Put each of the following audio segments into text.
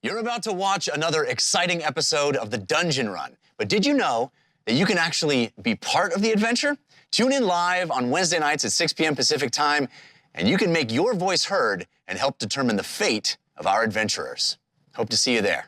You're about to watch another exciting episode of the Dungeon Run. But did you know that you can actually be part of the adventure? Tune in live on Wednesday nights at 6 p.m. Pacific time, and you can make your voice heard and help determine the fate of our adventurers. Hope to see you there.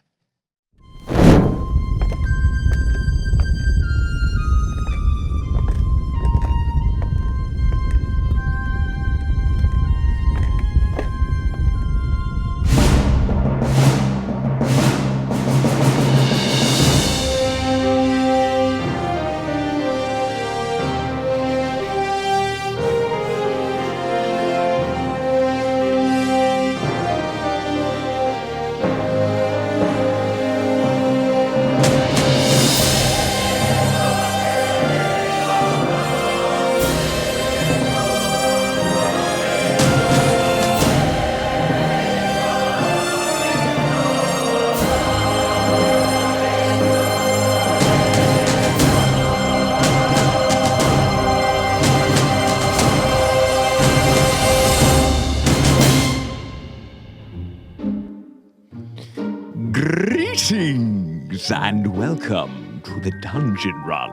Greetings and welcome to the Dungeon Run,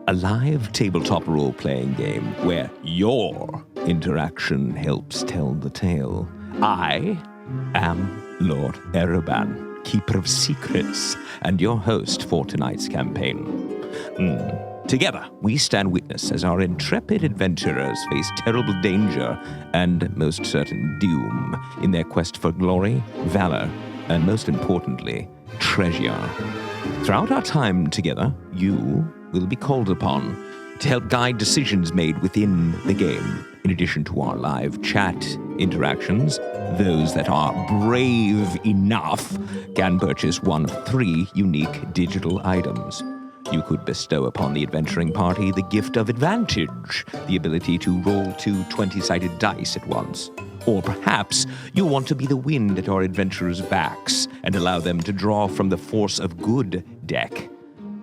a live tabletop role-playing game where your interaction helps tell the tale. I am Lord Ertinfert, Keeper of Secrets, and your host for tonight's campaign. Together, we stand witness as our intrepid adventurers face terrible danger and most certain doom in their quest for glory, valor, and most importantly, treasure. Throughout our time together, you will be called upon to help guide decisions made within the game. In addition to our live chat interactions, those that are brave enough can purchase one of 3 unique digital items. You could bestow upon the adventuring party the gift of advantage, the ability to roll 2 20-sided dice at once. Or perhaps you want to be the wind at our adventurers' backs and allow them to draw from the Force of Good deck.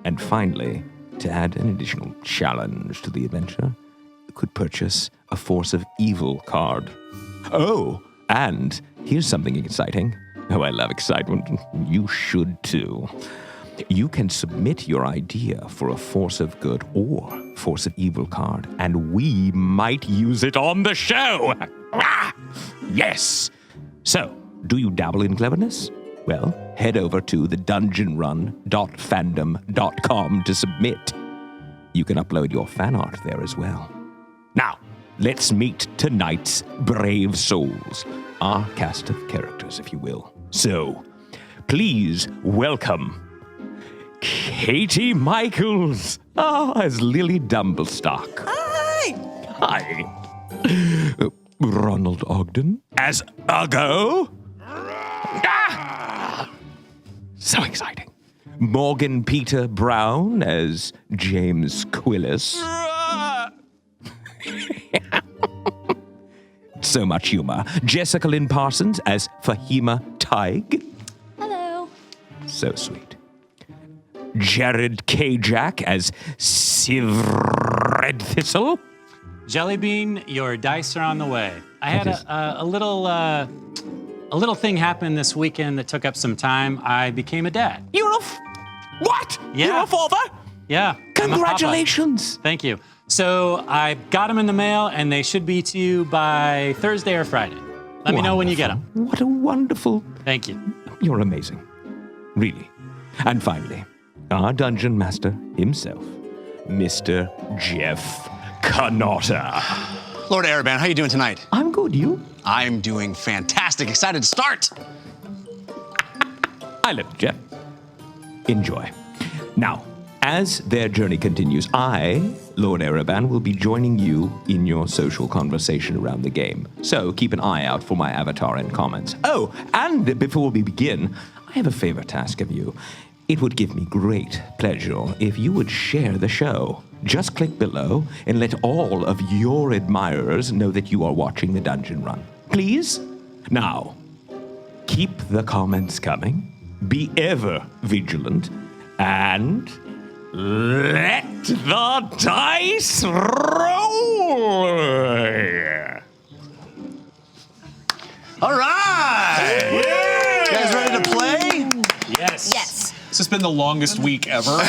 And finally, to add an additional challenge to the adventure, you could purchase a Force of Evil card. Oh, and here's something exciting. Oh, I love excitement. You should too. You can submit your idea for a Force of Good or Force of Evil card, and we might use it on the show. Yes. So, do you dabble in cleverness? Well, head over to thedungeonrun.fandom.com to submit. You can upload your fan art there as well. Now, let's meet tonight's brave souls, our cast of characters, if you will. So, please welcome Katie Michaels as Lily Dumblestock. Hi! Hi. Ronald Ogden as Uggo. So exciting. Morgan Peter Brown as James Quillis. So much humor. Jessica Lynn Parsons as Fahima Tig. Hello. So sweet. Jared K. Jack as Siv Red Thistle. Jellybean, your dice are on the way. I had a little thing happen this weekend that took up some time. I became a dad. What? Yeah. You're a father? Yeah. Congratulations. Thank you. So I got them in the mail, and they should be to you by Thursday or Friday. Let me know when you get them. What a wonderful... Thank you. You're amazing. Really. And finally, our dungeon master himself, Mr. Jeff Canotta. Lord Ertinfert, how you doing tonight? I'm good, you? I'm doing fantastic. Excited to start. I love Jeff. Enjoy. Now, as their journey continues, I, Lord Ertinfert, will be joining you in your social conversation around the game. So keep an eye out for my avatar and comments. Oh, and before we begin, I have a favor to ask of you. It would give me great pleasure if you would share the show. Just click below and let all of your admirers know that you are watching the Dungeon Run. Please? Now, keep the comments coming, be ever vigilant, and let the dice roll! All right! Yeah! You guys ready to play? Yes. Yes. This has been the longest week ever.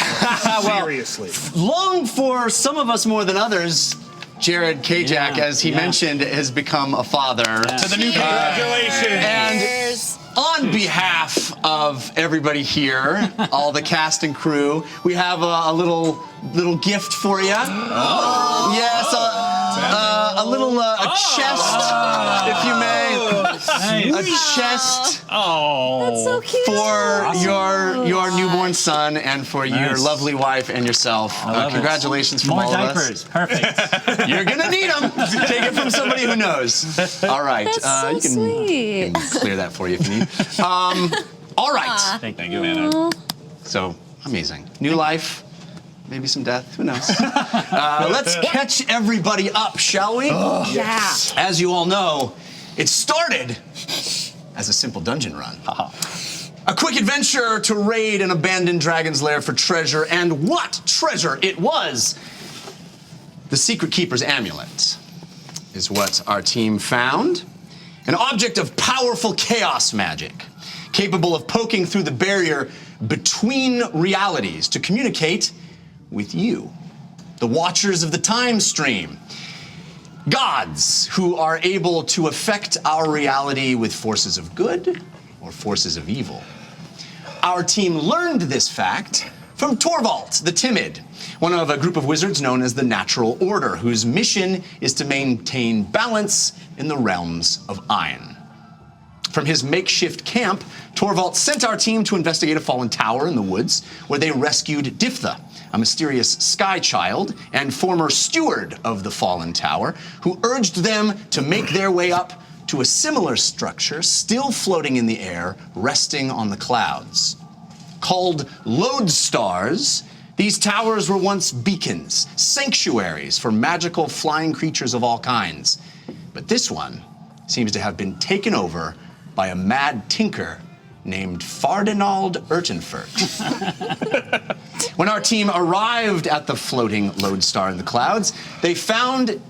Seriously. Long for some of us more than others. Jared Kajak, as he mentioned, has become a father. To the new Congratulations. And on behalf of everybody here, all the cast and crew, we have a little gift for you. Oh. Yes, a little chest, if you may. A chest That's so cute. for your newborn son and for your lovely wife and yourself. Congratulations from More all diapers. of us. Perfect. You're gonna need them. Take it from somebody who knows. All right, That's so you can sweet. clear that for you if you need. All right. Thank you, Anna. So amazing. New life, maybe some death. Who knows? Let's catch everybody up, shall we? Yeah. As you all know, it started as a simple dungeon run. A quick adventure to raid an abandoned dragon's lair for treasure, and what treasure it was! The Secret Keeper's Amulet is what our team found. An object of powerful chaos magic, capable of poking through the barrier between realities to communicate with you, the watchers of the time stream. Gods who are able to affect our reality with forces of good or forces of evil. Our team learned this fact from Torvald the Timid, one of a group of wizards known as the Natural Order, whose mission is to maintain balance in the realms of Iron. From his makeshift camp, Torvald sent our team to investigate a fallen tower in the woods, where they rescued Diftha, a mysterious sky child and former steward of the fallen tower, who urged them to make their way up to a similar structure still floating in the air, resting on the clouds. Called Lodestars, these towers were once beacons, sanctuaries for magical flying creatures of all kinds. But this one seems to have been taken over by a mad tinker named Fardinald Ertinfert. When our team arrived at the floating Lodestar in the clouds, they found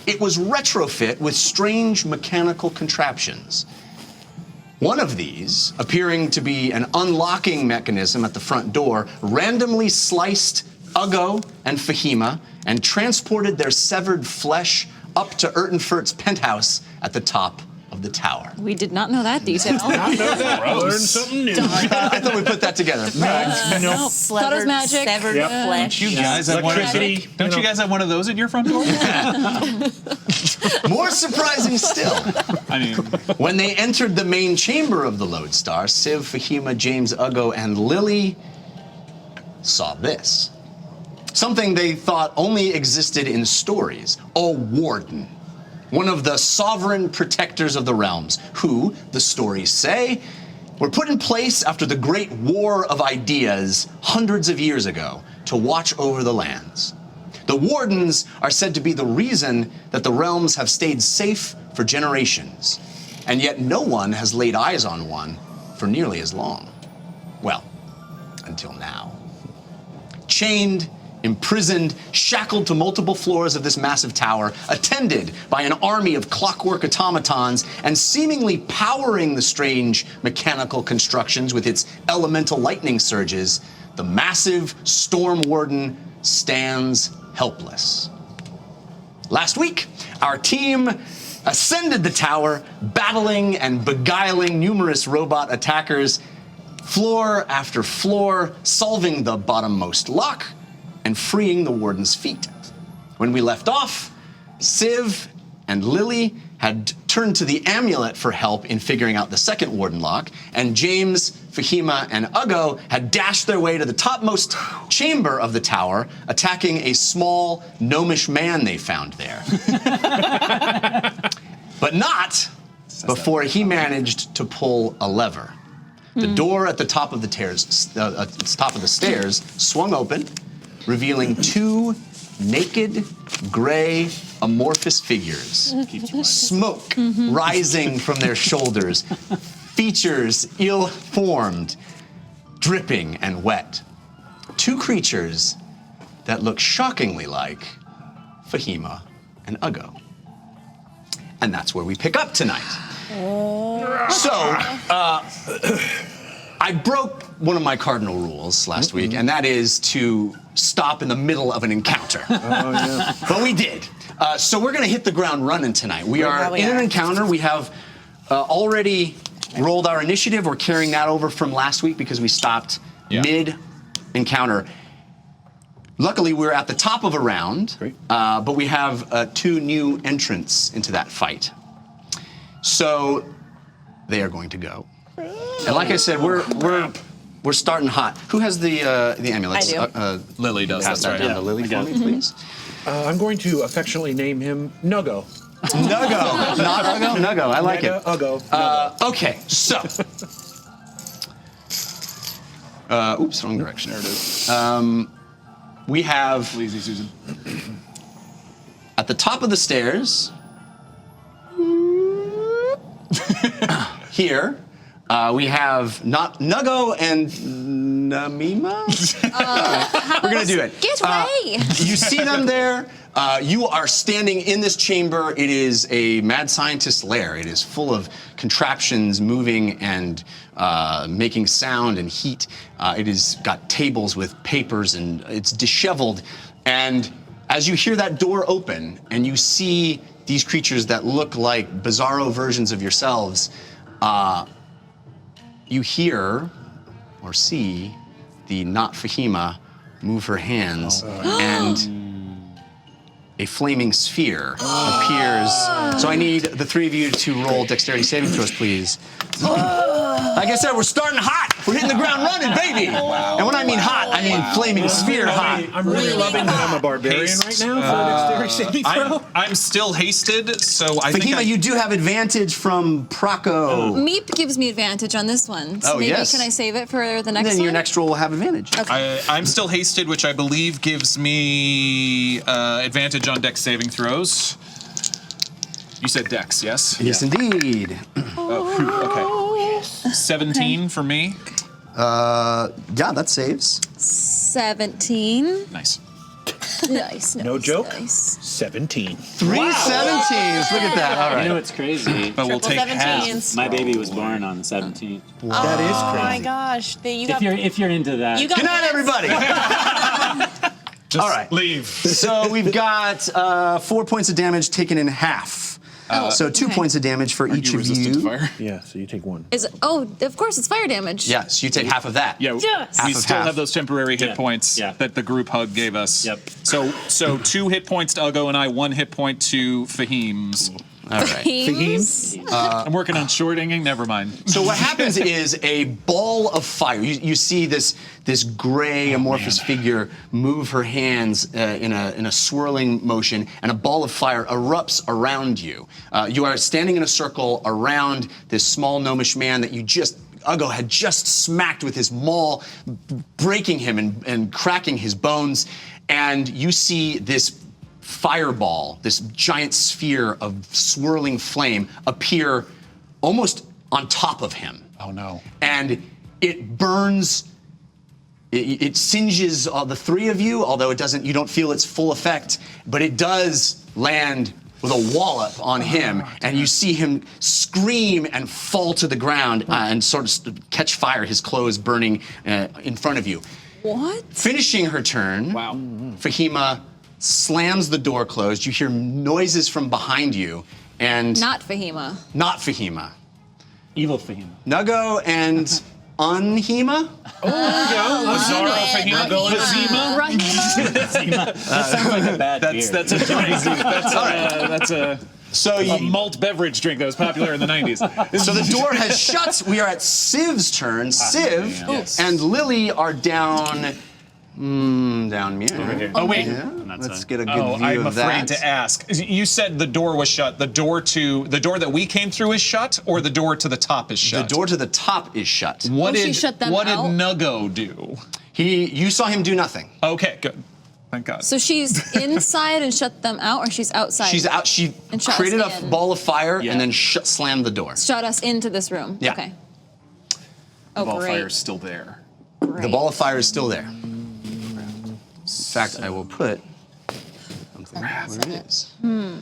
it was retrofit with strange mechanical contraptions. One of these, appearing to be an unlocking mechanism at the front door, randomly sliced Uggo and Fahima and transported their severed flesh up to Ertinfert's penthouse at the top of the tower. We did not know that detail. Learn something new. I thought we put that together. Nope. Thought it was magic. Severed flesh. You guys have one of, Electricity. don't you guys have one of those in your front door? More surprising still, I mean, when they entered the main chamber of the Lodestar, Civ, Fahima, James, Uggo, and Lily saw this. Something they thought only existed in stories. A Warden. One of the sovereign protectors of the realms, who, the stories say, were put in place after the Great War of Ideas hundreds of years ago to watch over the lands. The Wardens are said to be the reason that the realms have stayed safe for generations, and yet no one has laid eyes on one for nearly as long. Well, until now. Chained, imprisoned, shackled to multiple floors of this massive tower, attended by an army of clockwork automatons, and seemingly powering the strange mechanical constructions with its elemental lightning surges, the massive Storm Warden stands helpless. Last week, our team ascended the tower, battling and beguiling numerous robot attackers, floor after floor, solving the bottommost lock, and freeing the Warden's feet. When we left off, Civ and Lily had turned to the Amulet for help in figuring out the second Warden lock, and James, Fahima, and Uggo had dashed their way to the topmost chamber of the tower, attacking a small gnomish man they found there. But not before he managed to pull a lever. The door at the top of the stairs swung open, revealing two naked, gray, amorphous figures. Smoke rising from their shoulders, features ill-formed, dripping and wet. Two creatures that look shockingly like Fahima and Uggo. And that's where we pick up tonight. So, I broke one of my cardinal rules last week, and that is to stop in the middle of an encounter. But we did. So we're going to hit the ground running tonight. We are in an encounter. We have already rolled our initiative. We're carrying that over from last week because we stopped mid-encounter. Luckily, we're at the top of a round, but we have 2 new entrants into that fight. So they are going to go. And like I said, we're starting hot. Who has the amulets? I do. Lily does. Pass That's that right. down to Lily for me, please. I'm going to affectionatally name him Nuggo. Nuggo, not Uggo. Nuggo, I like it. Uggo. Okay, so. Oops, wrong direction. There it is. We have Lazy Susan. at the top of the stairs. Here, we have not Nuggo and Namima. We're gonna do it. Get away! You see them there. You are standing in this chamber. It is a mad scientist's lair. It is full of contraptions moving and making sound and heat. It has got tables with papers and it's disheveled. And as you hear that door open and you see these creatures that look like bizarro versions of yourselves, you hear or see the not Fahima move her hands and a flaming sphere appears. So I need the 3 of you to roll dexterity saving throws, please. Like I said, we're starting hot. We're hitting the ground running, baby. And when I mean hot, I mean flaming sphere hot. I'm really loving that I'm a barbarian right now for a dexterity saving throw. I'm still hasted, so I think Fahima, you do have advantage from Proco. Meep gives me advantage on this one. So Oh, maybe yes. can I save it for the next Then one? your next roll will have advantage. I'm still hasted, which I believe gives me advantage on dex saving throws. You said dex, yes? Yes, indeed. Okay. 17 for me. Yeah, that saves. 17. Nice. Nice. No joke. Nice. 17. 3 17s. Look at that. All right. You know what's crazy? But we'll take half. My baby was born on the 17th. That is Oh my crazy. gosh. You got, If you're into that, you got Good night, everybody. All right. Leave. So we've got 4 points of damage taken in half. So 2 points of damage for each You of resistant to you. fire? Yeah, so you take 1. Is it? Oh, of course, it's fire damage. Yes, you take half of that. Yeah, Yes. we Half of still half. have those temporary hit points that the group hug gave us. Yep. So 2 hit points to Uggo and I, 1 hit point to Fahim's. All right. Teams. I'm working on shorting. Never mind. So what happens is a ball of fire. You see this gray amorphous figure move her hands in a swirling motion, and a ball of fire erupts around you. You are standing in a circle around this small gnomish man that Uggo had just smacked with his maul, breaking him and cracking his bones, and you see this fireball, this giant sphere of swirling flame, appear almost on top of him. Oh no. And it burns, it singes the 3 of you, although you don't feel its full effect, but it does land with a wallop on him, and you see him scream and fall to the ground and sort of catch fire, his clothes burning in front of you. What? Finishing her turn, Fahima slams the door closed. You hear noises from behind you, and Not Fahima. not Fahima. evil for him. Nuggo and Unhima? Bizarro Fahima going to Zima? Rahima. That sounds like a bad beer. That's a drink. That's a So malt beverage drink that was popular in the 90s. So the door has shut. We are at Civ's turn. Civ Yes. and Lily are down here. Oh wait. Yeah, That's let's fine. get a good Oh, view I'm of that. afraid to ask. You said the door was shut. The door that we came through is shut, or the door to the top is The shut? door to the top is shut. What Oh, she did shut them What out? did Nuggo do? You saw him do nothing. Okay, good. Thank God. So she's inside and shut them out, or she's outside? She's out. She And shut us created a in. ball of fire Yeah. and then slammed the door. Shut us into this room. Yeah. Okay. the Oh, ball great. fire's still there. The ball of fire is still there. In fact, I will put something where it is.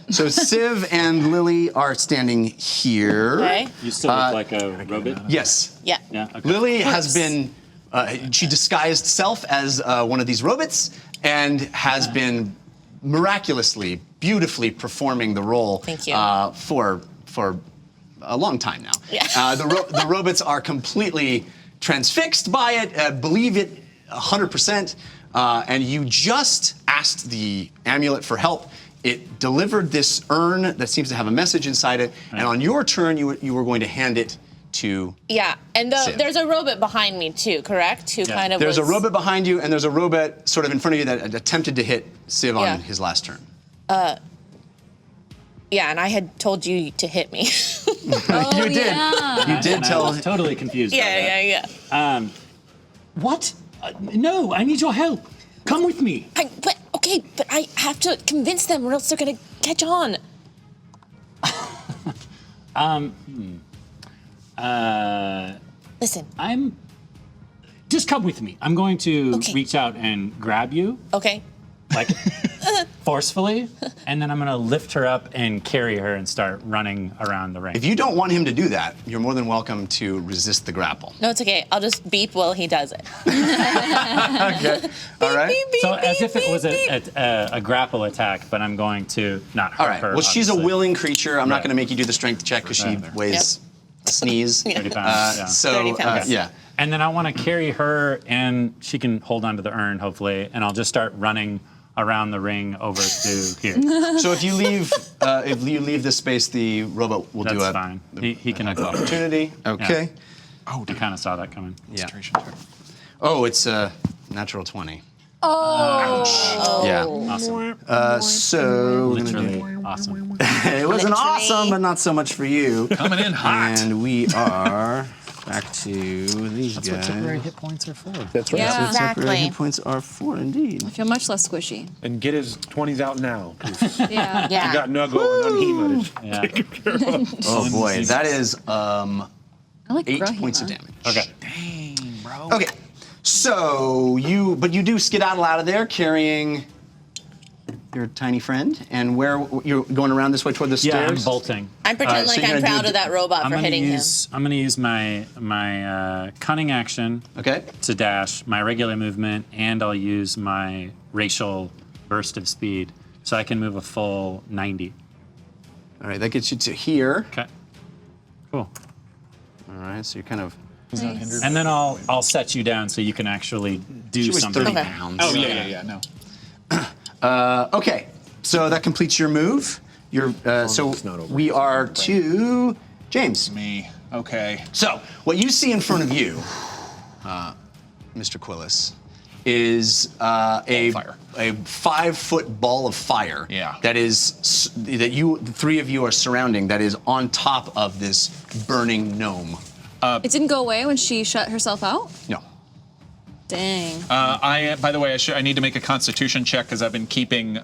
So Civ and Lily are standing here. Okay. You still look like a robot? Yes. Yeah. Yeah. Okay. Lily has been, she disguised self as one of these robots and has been miraculously, beautifully performing the role Thank you. For a long time now. Yeah. The robots are completely transfixed by it, believe it 100%, and you just asked the amulet for help. It delivered this urn that seems to have a message inside it, and on your turn, you were going to hand it to. Yeah, and Civ. there's a robot behind me too, correct? Who kind of There's a was- robot behind you, and there's a robot sort of in front of you that attempted to hit Civ Yeah. on his last turn. Yeah, and I had told you to hit me. Oh, You did. yeah. You did I tell. was totally confused. by that. yeah. What? No, I need your help. Come with me. But I have to convince them, or else they're gonna catch on. Listen, Just come with me. I'm going to Okay. reach out and grab you, okay? like forcefully, and then I'm going to lift her up and carry her and start running around the ring. If you don't want him to do that, you're more than welcome to resist the grapple. No, it's okay. I'll just beep while he does it. Okay. All right. Beep, beep, So as beep, if it beep, was beep. a grapple attack, but I'm going to not hurt All right. her. Well, she's a obviously. willing creature. I'm not Right. going to make you do the strength check because she Right. weighs a sneeze. 30 pounds. yeah. So 30 pounds. yeah. And then I want to carry her, and she can hold onto the urn, hopefully, and I'll just start running around the ring over to here. So if you leave this space, the robot will do That's a fine. He can an exhaust. opportunity. Okay. I kind of saw that coming. Yeah. Oh, it's a natural 20. Oh. Yeah. Awesome. So we're gonna Literally awesome. it wasn't Literally. awesome, but not so much for you. Coming in hot. And we are back to these guys. hit points are for. That's right. Yeah. Exactly. Hit points are 4 indeed. I feel much less squishy. And get his 20s out now. 'Cause you Yeah. Yeah. got Nuggo and Unhema. Yeah. Oh boy, that is I like 8 Brahima. points of damage. Okay. Okay, so you do skedaddle out of there carrying your tiny friend, and where you're going around this way toward the Yeah, stairs. I'm bolting. I'm pretending so like you're I'm gonna proud do- of that robot for gonna hitting use, I'm gonna use my cunning action Okay. to dash, my regular movement, and I'll use my racial burst of speed, so I can move a full 90. All right, that gets you to here. Okay. Cool. All right, so you're kind of. Nice. And then I'll set you down so you can actually do She was something. 30 Okay. pounds. Oh yeah. No. Okay, so that completes your move. So it's not over. we are to James. Me. Okay. So what you see in front of you, Mr. Quillis, is a Fire. 5-foot ball of fire. Yeah. That is the 3 of you are surrounding. That is on top of this burning gnome. It didn't go away when she shut herself out? No. Dang. By the way, I need to make a Constitution check because I've been keeping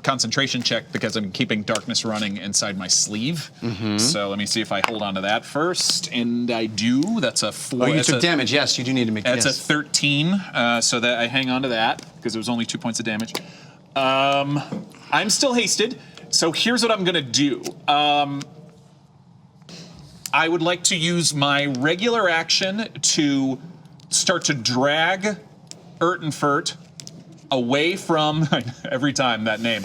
concentration check because I've been keeping darkness running inside my sleeve. So let me see if I hold on to that first, and I do. That's a 4. Oh, you that's took a- damage. Yes, you do need to make. That's a yes. 13, so that I hang on to that because it was only 2 points of damage. I'm still hasted, so here's what I'm gonna do. I would like to use my regular action to start to drag Ertinfert away from every time that name.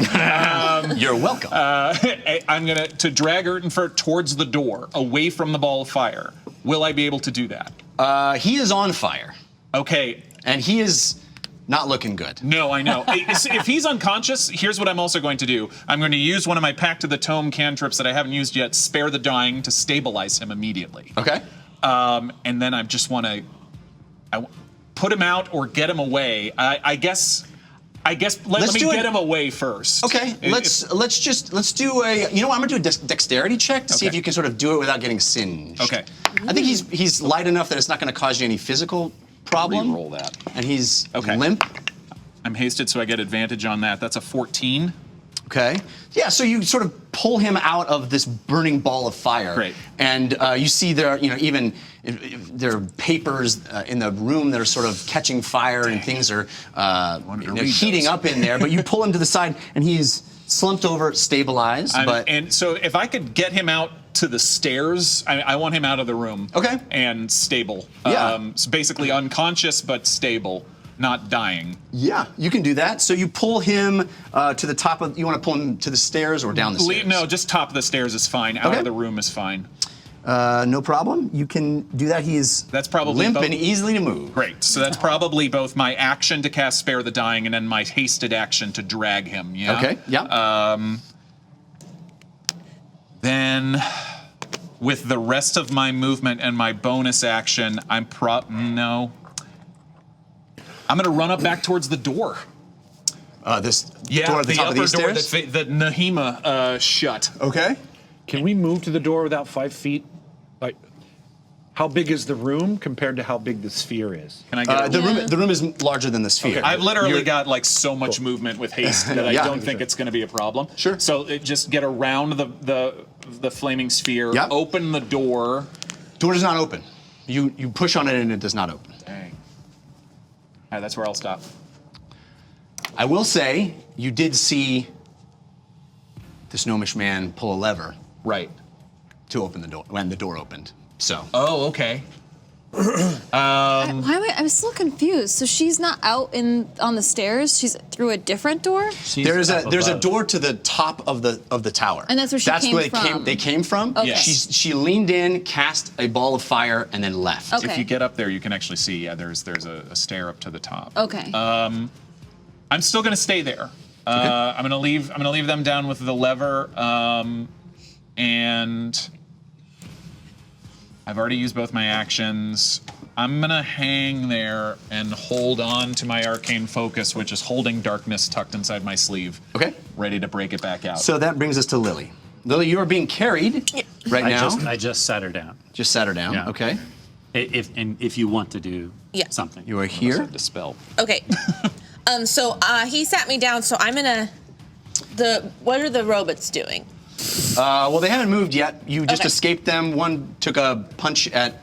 You're welcome. I'm gonna to drag Ertinfert towards the door, away from the ball of fire. Will I be able to do that? He is on fire, Okay. and he is not looking good. No, I know. If he's unconscious, here's what I'm also going to do. I'm going to use one of my Pact to the Tome cantrips that I haven't used yet, Spare the Dying, to stabilize him immediately. Okay. And then I just want to put him out or get him away. I guess let me do get it. him away first. Okay, let's do a. You know what? I'm gonna do a dexterity check to see if Okay. you can sort of do it without getting singed. Okay. I think he's light enough that it's not gonna cause you any physical problem. Roll that. And he's Okay. limp. I'm hasted, so I get advantage on that. That's a 14. Okay. Yeah. So you sort of pull him out of this burning ball of fire. Great. And you see there, even there are papers in the room that are sort of catching fire, and things are to read heating those. up in there. But you pull him to the side, and he's slumped over, stabilized, but and so if I could get him out to the stairs, I want him out of the room. Okay. And stable. Yeah. So basically unconscious but stable, not dying. yeah, you can do that. So you pull him to the top of. You want to pull him to the stairs or down the stairs? No, just top of the stairs is fine. Out Okay. of the room is fine. No problem. You can do that. He's That's probably limp both- and easily to move. Great. So that's probably both my action to cast Spare the Dying and then my hasted action to drag him. Yeah. Okay. Yeah. Then, with the rest of my movement and my bonus action, I'm gonna run up back towards the door. This Yeah, door at the top of upper these door stairs. that Nahima shut. Okay. Can we move to the door without 5 feet? Like, how big is the room compared to how big the sphere is? Can I get The room is larger than the sphere. I've literally got like so much movement with haste that I Yeah. don't think it's going to be a problem. Sure. So just get around the flaming sphere. Yep. Open the door. Door does not open. You push on it and it does not open. Dang. All right, that's where I'll stop. I will say you did see this gnomish man pull a lever Right. to open the door when the door opened. So Oh, okay. Why am I'm still confused. So she's not out on the stairs. She's through a different door. there's a above. door to the top of the tower. And that's where she came from. They came from. Okay. Yes. She leaned in, cast a ball of fire, and then left. Okay. If you get up there, you can actually see. Yeah, there's a stair up to the top. Okay. I'm still gonna stay there. I'm gonna leave them down with the lever, and I've already used both my actions. I'm gonna hang there and hold on to my arcane focus, which is holding darkness tucked inside my sleeve. Okay. Ready to break it back out. So that brings us to Lily. Lily, you are being carried right now. I just sat her down. Just sat her down. Yeah. Okay. If you want to do Yeah. something. You are here. Dispel. Okay. So he sat me down, so I'm gonna. What are the robots doing? Well, they haven't moved yet. You just Okay. escaped them. One took a punch at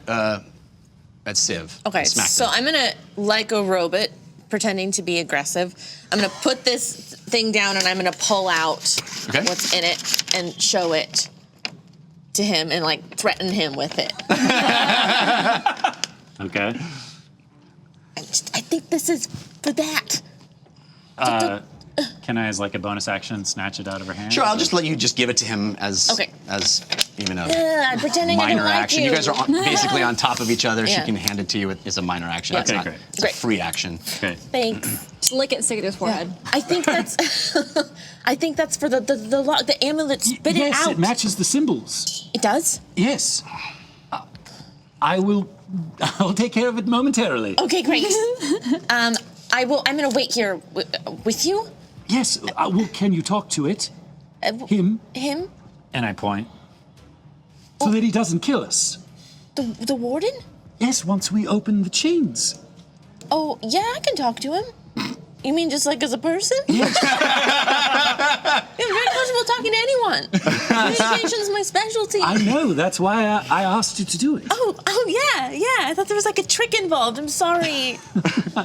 Civ. Okay, and smacked so him. I'm gonna, like a robot, pretending to be aggressive. I'm gonna put this thing down and I'm gonna pull out Okay. what's in it and show it to him and like threaten him with it. Okay. I think this is for that. Can I, as like a bonus action, snatch it out of her hand? Sure, I'll just let you just give it to him as Okay. as even a I'm pretending I minor don't like action. You guys are basically on top of each other. Yeah. She can hand it to you as a minor action. Yeah. It's Okay, not great. it's a Great. free action. Okay. Thanks. Just lick it and stick it to his forehead. I think that's. I think that's for the amulet. Spit it Yes, out. it matches the symbols. It does. Yes. I'll take care of it momentarily. Okay, great. I'm gonna wait here with you. Yes. Well, can you talk to it? Him? Him. And I point. So that he doesn't kill us. The warden. Yes, once we open the chains. Oh yeah, I can talk to him. You mean just like as a person? Yes. I'm very comfortable talking to anyone. Communication's my specialty. I know. That's why I asked you to do it. Oh yeah. I thought there was like a trick involved. I'm sorry.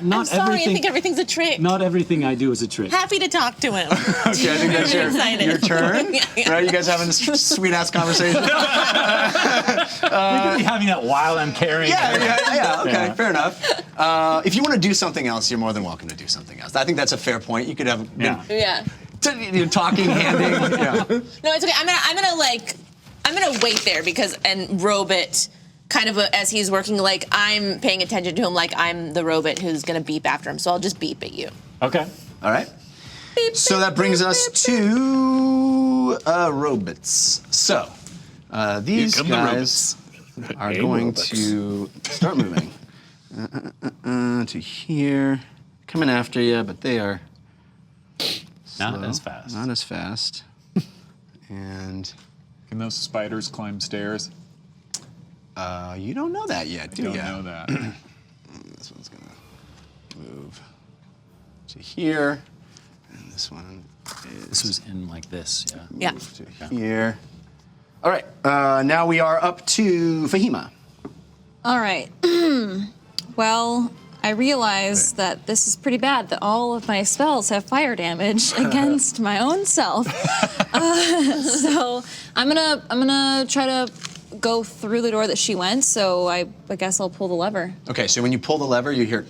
Not Sorry, I everything. think everything's a trick. Not everything I do is a trick. Happy to talk to him. Okay, I think that's Very excited. your turn. Yeah. Right? You guys having this sweet ass conversation? We could be having that while I'm carrying her. Yeah. Okay, Yeah. fair enough. If you want to do something else, you're more than welcome to do something else. I think that's a fair point. You could have Yeah. Yeah. you're talking, handing. Yeah. No, it's okay. I'm gonna wait there and robot kind of as he's working, like I'm paying attention to him, like I'm the robot who's gonna beep after him. So I'll just beep at you. Okay. All right. So that brings us to robots. So these come the guys are going to start moving to here, coming after you, but they are Not slow, as fast. Not as fast. And Can those spiders climb stairs? you don't know that yet, do Don't you? know that. This one's gonna move to here, and this one This was in like this, yeah. Yeah. to here. All right, now we are up to Fahima. All right. Well, I realize that this is pretty bad, that all of my spells have fire damage against my own self. So I'm gonna try to go through the door that she went, so I guess I'll pull the lever. Okay, so when you pull the lever, you hear,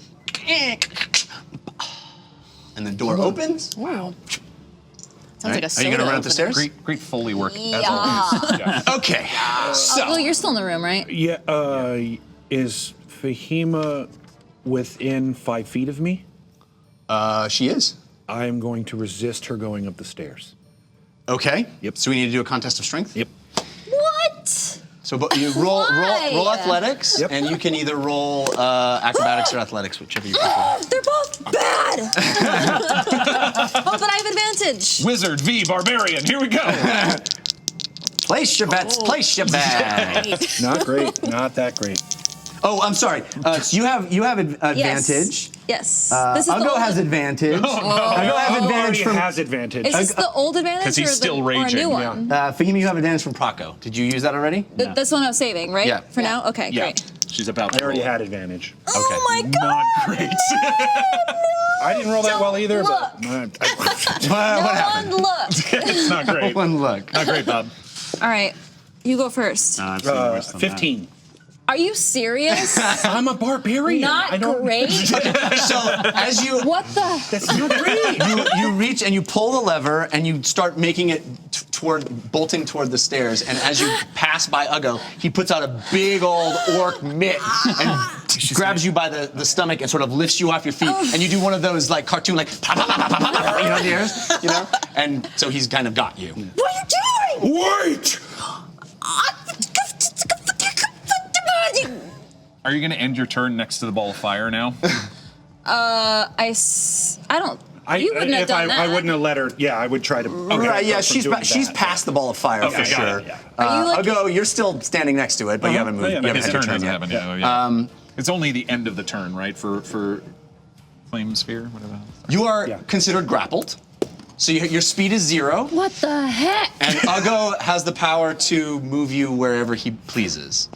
and the door opens. Wow. Sounds Right. like a Are soda you gonna run up the opener. stairs? Great Foley work as Yeah. always. Yeah. Okay, Oh, so you're still in the room, right? Yeah, is Fahima within 5 feet of me? she is. I am going to resist her going up the stairs. Okay. Yep. So we need to do a contest of strength. Yep. What? So you roll Why? athletics, Yep. and you can either roll acrobatics or athletics, whichever you prefer. They're both bad. Oh, but I have advantage. Wizard v Barbarian. Here we go. Place your bets. Place your bets. Not great. Not that great. Oh, I'm sorry. So you have advantage. Yes. This is the Uggo old, has advantage. Uggo has Already advantage from. has advantage. Is this the old advantage 'Cause he's or, still or a raging, new yeah. one? Fahima, you have advantage from Praco. Did you use that already? That's the one I was saving, right? Yeah. For now? Okay, Yeah. great. She's about I to already roll. had advantage. Oh my god! Not great. I didn't roll that well either, but Look. What happened? One look. It's not great. One look. Not great, Bob. All right, you go first. I've seen worse than 15. Are you serious? I'm a barbarian. Not I don't. great. So as you What the? That's not great. you reach and you pull the lever and you start making it bolting toward the stairs. And as you pass by Uggo, he puts out a big old orc mitt and grabs you by the stomach and sort of lifts you off your feet. And you do one of those like cartoon like pop, pop, pop, pop, pop, pop, you know the ears, you know. And so he's kind of got you. What are you doing? Wait! Are you going to end your turn next to the ball of fire now? I don't. You wouldn't have if done that. I wouldn't have let her. Yeah, I would try to. Right, yeah, she's past the ball of fire for got sure. it, yeah. Are you like- Uggo, you're still standing next to it, but you haven't moved. yeah, You but haven't His had your turn turn hasn't yet. happened yet. Yeah. It's only the end of the turn, right? For flame sphere, whatever. You are Yeah. considered grappled, so your speed is 0. What the heck? And Uggo has the power to move you wherever he pleases.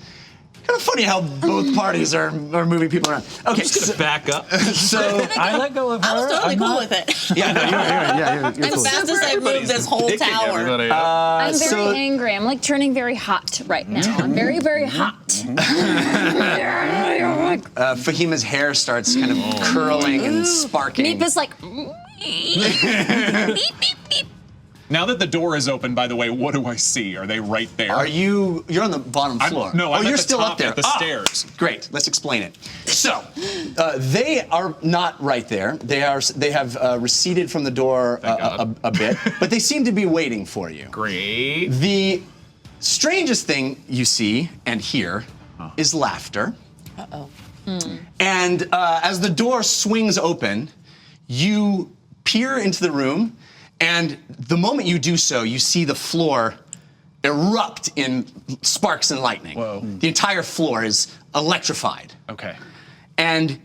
Kind of funny how both parties are moving people around. Okay, so, back up. so I let go of her. I was totally I'm cool not- with it. yeah, no, you're As cool. fast as I moved this whole tower. I'm very so- angry. I'm like turning very hot right now. I'm very, very hot. Fahima's hair starts kind of curling and sparking. Meep is like. Beep, beep, beep. Now that the door is open, by the way, what do I see? Are they right there? You're on the bottom floor. No, I'm you're at the still top, up there. at the stairs. Great. Let's explain it. So, they are not right there. They have receded from the door a bit, but they seem to be waiting for you. Great. The strangest thing you see and hear is laughter. Uh-oh. And as the door swings open, you peer into the room, and the moment you do so, you see the floor erupt in sparks and lightning. Whoa. The entire floor is electrified. Okay. And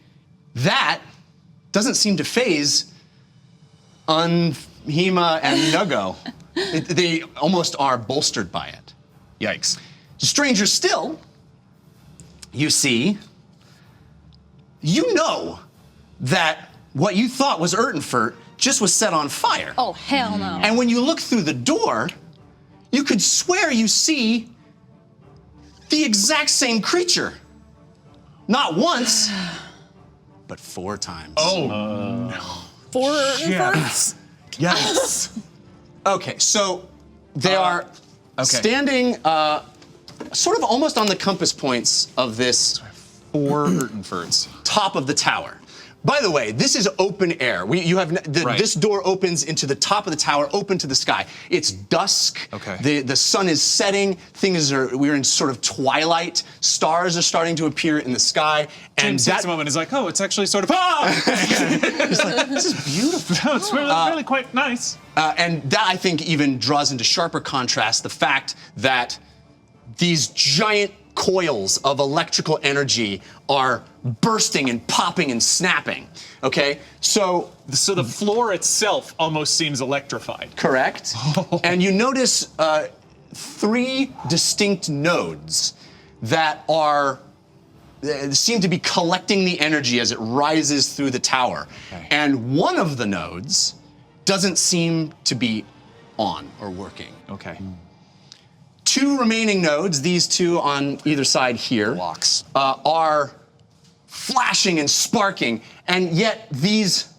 that doesn't seem to faze Fahima and Uggo. They almost are bolstered by it. Yikes. Stranger still, you see, you know that what you thought was Ertinfert just was set on fire. Oh, hell no. And when you look through the door, you could swear you see the exact same creature. Not once, but 4 times. Oh. 4 Ertinferts? Yes. Okay, so they are standing sort of almost on the compass points of this 4 Ertinferts. top of the tower. By the way, this is open air. This door opens into the top of the tower, open to the sky. It's dusk. Okay. The sun is setting. We're in sort of twilight. Stars are starting to appear in the sky. And James takes a moment. Is like, oh, it's actually sort of It's like, this is beautiful. No, it's really quite nice. And that, I think, even draws into sharper contrast the fact that these giant coils of electrical energy are bursting and popping and snapping. Okay? So the floor itself almost seems electrified. correct. And you notice 3 distinct nodes that are seem to be collecting the energy as it rises through the tower. Okay. And one of the nodes doesn't seem to be on or working. Okay. Two remaining nodes, these two on either side here, are flashing and sparking, and yet these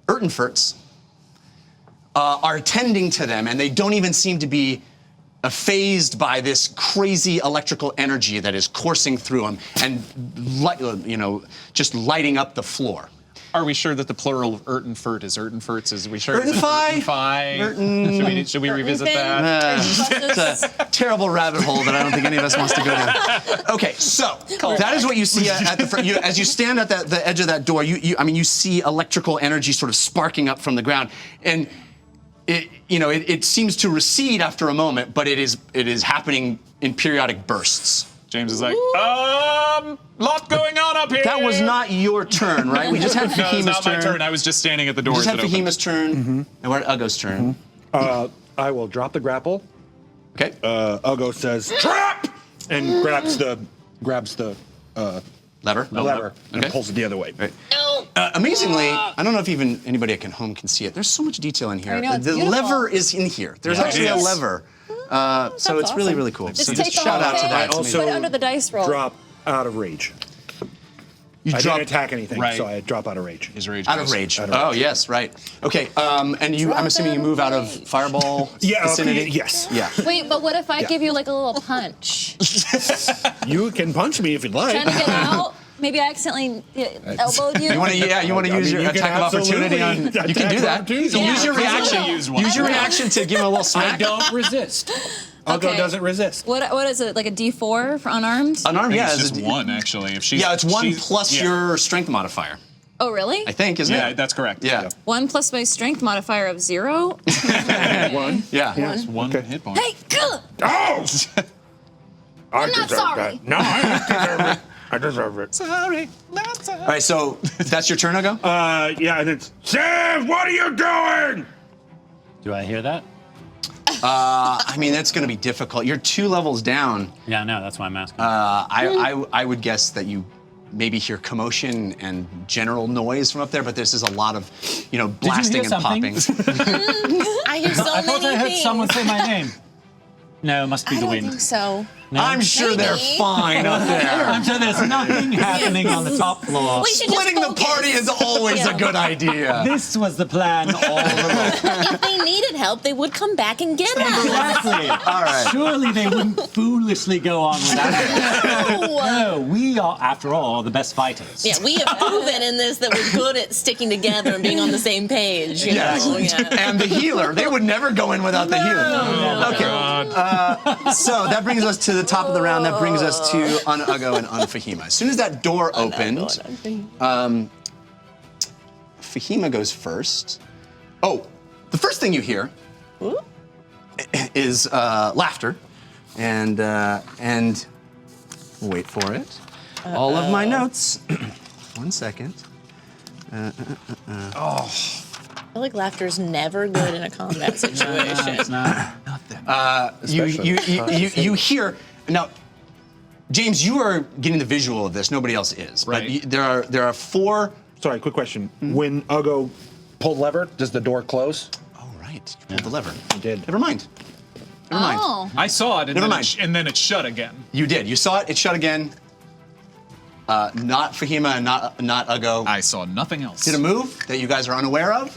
Ertinferts are attending to them, and they don't even seem to be phased by this crazy electrical energy that is coursing through them and, just lighting up the floor. Are we sure that the plural of Ertinfert is Ertinferts? Is we sure? Ertinfi? Should we revisit that? It's a terrible rabbit hole that I don't think any of us wants to go down. Okay, so that is what you see at the front. As you stand at the edge of that door, you see electrical energy sort of sparking up from the ground, and it seems to recede after a moment, but it is happening in periodic bursts. James is like, lot going on up here. That was not your turn, right? We just had No, Fahima's it's not my turn. turn. I was just standing at the door. We just had Fahima's turn, and we're at Uggo's turn. I will drop the grapple. Okay. Uggo says, "Trap!" and grabs the Lever. lever and Okay. pulls it the other way. Right. Amazingly, I don't know if even anybody at home can see it. There's so much detail in here. I know, it's the beautiful. lever is in here. There's Yeah, actually it a is. lever. So it's really, really cool. Just So take the shout whole out to thing, that. I It's also put amazing. it under the dice roll. Drop out of rage. You I drop didn't attack anything, Right. so I drop out of rage. His rage. out of goes. rage. Out of Oh, rage. yes, right. Okay, and I'm assuming you move out of fireball Yeah, vicinity? okay, yes. Yeah. Wait, but what if I give you like a little punch? You can punch me if you'd like. Trying to get out? Maybe I accidentally elbowed you. You want to use I your mean, you can attack of opportunity on. absolutely You can do attack that. opportunity. So Yeah. use your reaction. Use one. Use your reaction to give him a little I smack. don't resist. Uggo Okay. doesn't resist. What is it? Like a D4 for unarmed? Unarmed, I think yeah. it's it's just a- one actually. If she's Yeah, it's one she's- plus yeah. your strength modifier. Oh, really? I think, isn't Yeah, it? that's correct. Yeah. 1 plus my strength modifier of 0. One. Yeah. It's one hit point. Hey, good. Oh! I not deserve sorry. that. No, I deserve it. I deserve it. Sorry, not sorry. All right, so that's your turn, Uggo? Yeah, and it's Sam. What are you doing? Do I hear that? I mean, that's going to be difficult. You're 2 levels down. Yeah, no, that's why I'm asking. I would guess that you maybe hear commotion and general noise from up there, but this is a lot of, blasting and something? popping. I hear so I thought many I heard things. someone say my name. No, it must be I the don't wind. think so. No? I'm sure they're Maybe. fine up there. I'm sure there's nothing happening on the top floor. We should just Splitting the focus. party is always a good idea. This was the plan all along. If they needed help, they would come back and get us. Exactly. All right. Surely they wouldn't foolishly go on without us. No, we are, after all, the best fighters. Yeah, we have proven in this that we're good at sticking together and being on the same page. You Yes. know? Yeah. And the healer. They would never go in without the healer. Okay. So that brings us to the top of the round. That brings us to Uggo and Fahima. As soon as that door opened, Fahima goes first. Oh, the first thing you hear is laughter, and we'll wait for it. All of my notes. 1 second. I feel like laughter is never good in a combat situation. It's not. You hear now, James. You are getting the visual of this. Nobody else is. Right. But there are 4. Sorry, quick question. When Uggo pulled lever, does the door close? Oh right, you pulled the lever. He did. Never mind. Never mind. Oh. I saw it, and Never then mind. and then it shut again. You did. You saw it. It shut again. Not Fahima and not Uggo. I saw nothing else. Did a move that you guys are unaware of,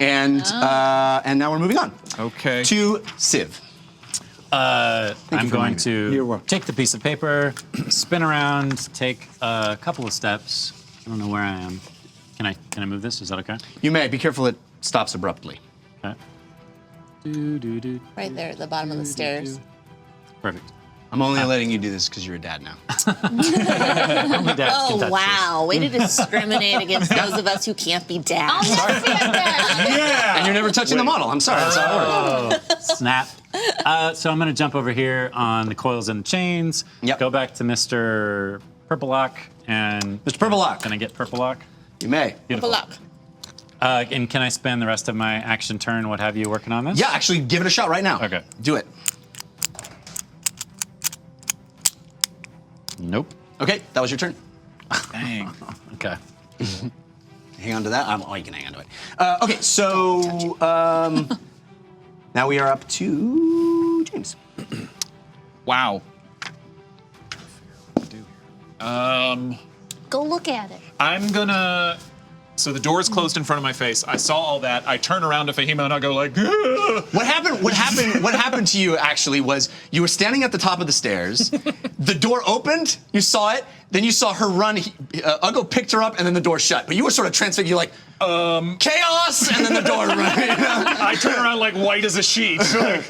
and now we're moving on Okay. to Civ. I'm for going reminding You're to welcome. take the piece of paper, spin around, take a couple of steps. I don't know where I am. Can I move this? Is that okay? You may be careful. It stops abruptly. Okay. Do, do, do. Right there at the bottom of the stairs. Perfect. I'm only letting you do this because you're a dad now. Only dads can Oh, touch wow. Way to discriminate against those of us who can't be dads. And you're never touching the model. I'm sorry. That's how it works. this. Snap. So I'm going to jump over here on the coils and chains. Yep. Go back to Mr. Purple Lock and. Mr. Purple Lock. Can I get Purple Lock? You may. Beautiful. Good luck. And can I spend the rest of my action turn, what have you, working on this? Yeah, actually, give it a shot right now. Okay. Do it. Nope. Okay, that was your turn. Dang. Okay. Hang on to that. Oh, you can hang on to it. Okay, so now we are up to James. Wow. Go look at it. I'm gonna. So the door's closed in front of my face. I saw all that. I turn around to Fahima and I go like, "Ugh." What happened to you actually was you were standing at the top of the stairs. The door opened, you saw it, then you saw her run. Uggo picked her up and then the door shut. But you were sort of transfigured. You're like, chaos, and then the door right. I turn around like white as a sheet. Like,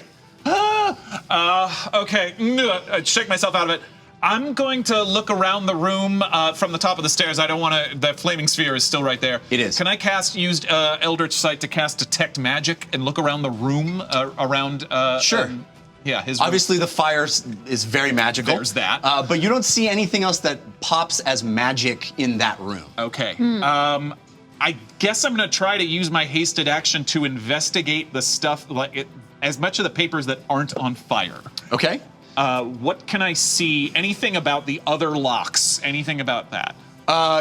okay. I shake myself out of it. I'm going to look around the room from the top of the stairs. I don't want to. The flaming sphere is still right there. It is. Can I use Eldritch Sight to cast Detect Magic and look around the room around? Sure. Yeah. His. Obviously, the fire is very magical. There's that. But you don't see anything else that pops as magic in that room. Okay. I guess I'm going to try to use my hasted action to investigate the stuff, as much of the papers that aren't on fire. Okay. What can I see? Anything about the other locks? Anything about that?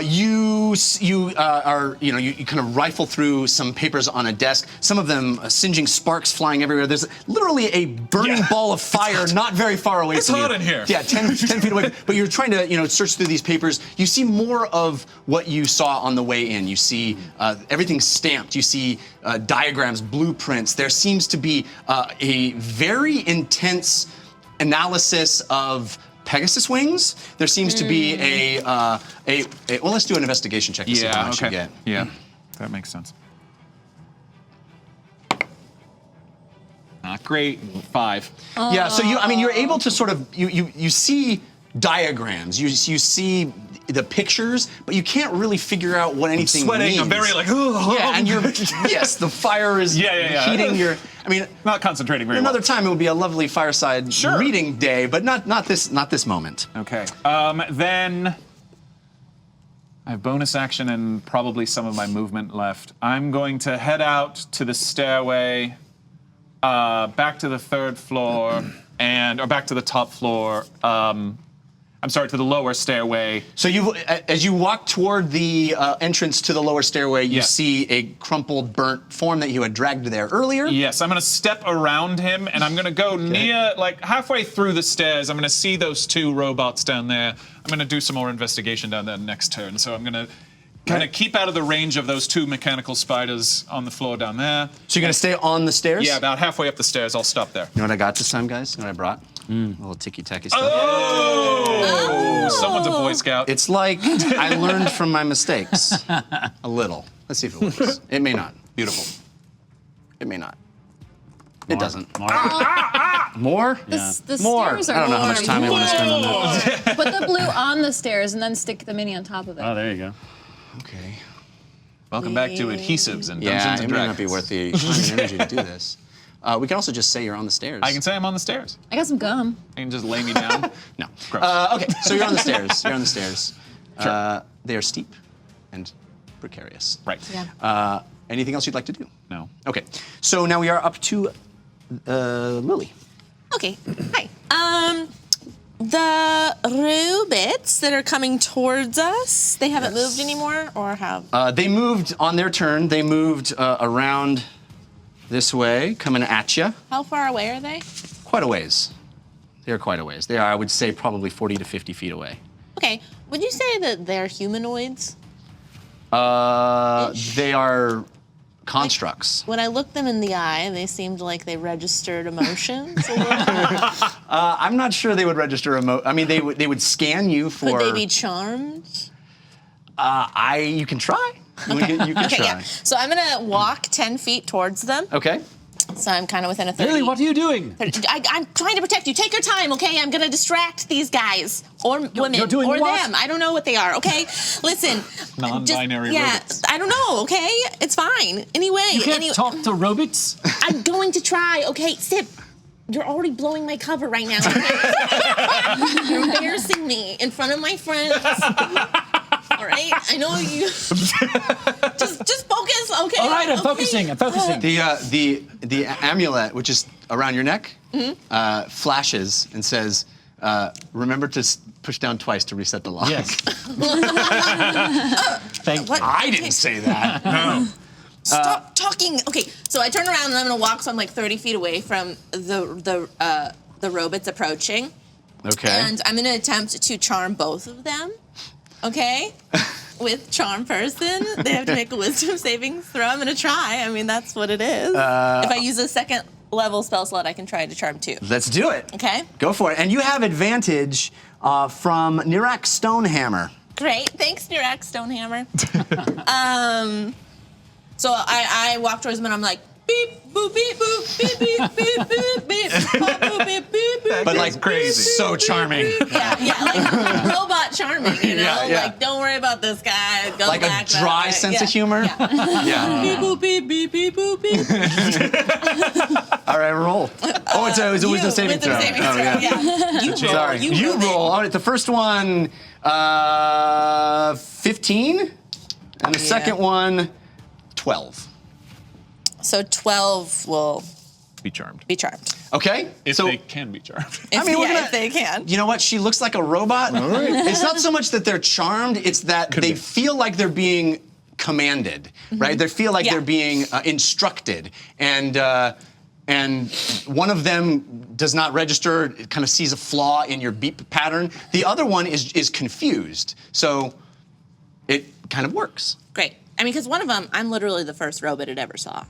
You kind of rifle through some papers on a desk. Some of them singeing sparks flying everywhere. There's literally a burning ball of fire not very far away from you. It's hot in here. Yeah, 10 feet away. But you're trying to search through these papers. You see more of what you saw on the way in. You see everything stamped. You see diagrams, blueprints. There seems to be a very intense analysis of Pegasus wings. There seems to be well, let's do an investigation check to see how much you get. Yeah, that makes sense. Not great. 5. Yeah, so you're able to sort of you see diagrams. You see the pictures, but you can't really figure out what anything Sweating. means. I'm very like, oh. Yeah, and yes, the fire is heating your. Not concentrating very another well. time it would be a lovely fireside reading day, but not this moment. Okay. Then I have bonus action and probably some of my movement left. I'm going to head out to the stairway, back to the third floor, or back to the top floor. To the lower stairway. So as you walk toward the entrance to the lower stairway, you see a crumpled, burnt form that you had dragged there earlier. Yes, I'm going to step around him, and I'm going to go near, halfway through the stairs. I'm going to see those 2 robots down there. I'm going to do some more investigation down there next turn. So I'm going to kind of keep out of the range of those 2 mechanical spiders on the floor down there. So you're going to stay on the stairs? Yeah, about halfway up the stairs. I'll stop there. You know what I got this time, guys? You know what I brought? A little ticky-tacky stuff. Oh! Someone's a Boy Scout. It's like I learned from my mistakes. A little. Let's see if it works. It may not. Beautiful. It may not. It doesn't. More? The More. Stairs are I don't know how much time I want to spend on that. Put the blue on the stairs and then stick the mini on top of it. Oh, there you go. Okay. Welcome back to Adhesives and Dungeons Yeah, and it Dragons. may not be worth the time and energy to do this. We can also just say you're on the stairs. I can say I'm on the stairs. I got some gum. I can just lay me down. No. Gross. Okay, so you're on the stairs. You're on the stairs. Sure. They are steep and precarious. Right. Yeah. Anything else you'd like to do? No. Okay, so now we are up to Lily. Okay. Hi. The robots that are coming towards us, they haven't moved anymore, or have? They moved on their turn. They moved around this way, coming at you. How far away are they? Quite a ways. They're quite a ways. They are, I would say, probably 40 to 50 feet away. Okay. Would you say that they're humanoids? They are constructs. When I looked them in the eye, they seemed like they registered emotions a little bit. I'm not sure they would register I mean, they would scan you for. Could they be charmed? You can try. You can Okay, try. yeah. So I'm gonna walk 10 feet towards them. Okay. So I'm kind of within a 30. Lily, what are you doing? I'm trying to protect you. Take your time, okay? I'm gonna distract these guys or women you're doing or what? them. I don't know what they are. Okay, listen. Non-binary Yeah, robots. I don't know. Okay, it's fine. Anyway, You can't talk to robots? I'm going to try. Okay, Sip. You're already blowing my cover right now. Okay? You're embarrassing me in front of my friends. All right, I know you. just focus, okay? All right, I'm Okay. focusing. The amulet, which is around your neck, flashes and says, remember to push down twice to reset the lock. Yes. I didn't say that. No. Stop talking. Okay, so I turn around and I'm gonna walk, so I'm like 30 feet away from the robots approaching. Okay. And I'm gonna attempt to charm both of them. Okay? With charm person, they have to make a wisdom saving throw. I'm gonna try. I mean, that's what it is. If I use a second level spell slot, I can try to charm 2. Let's do it. Okay. Go for it. And you have advantage from Nirak Stonehammer. Great. Thanks, Nirak Stonehammer. So I walk towards him and I'm like, beep, boop, beep, boop, beep, beep, beep, beep, beep, boop, boop, beep, beep, beep. But like crazy. So charming. Yeah, like robot charming, you know? Yeah. Like, don't worry about this guy. Go Like back a dry sense of humor? Yeah. Beep, boop, beep, beep, beep, boop, beep. All right, roll. Oh, it's a wisdom saving throw. Wisdom saving throw, yeah. You roll. Sorry. You roll. All right, the first one, 15. And the second one, 12. So 12 will Be charmed. be charmed. Okay? If so they can be charmed. If, we're gonna, if they can. You know what? She looks like a robot. All right. It's not so much that they're charmed, it's that they feel like they're being commanded, right? They feel like they're being instructed. And one of them does not register, it kind of sees a flaw in your beep pattern. The other one is confused. So it kind of works. Great. I mean, because one of them, I'm literally the first robot it ever saw.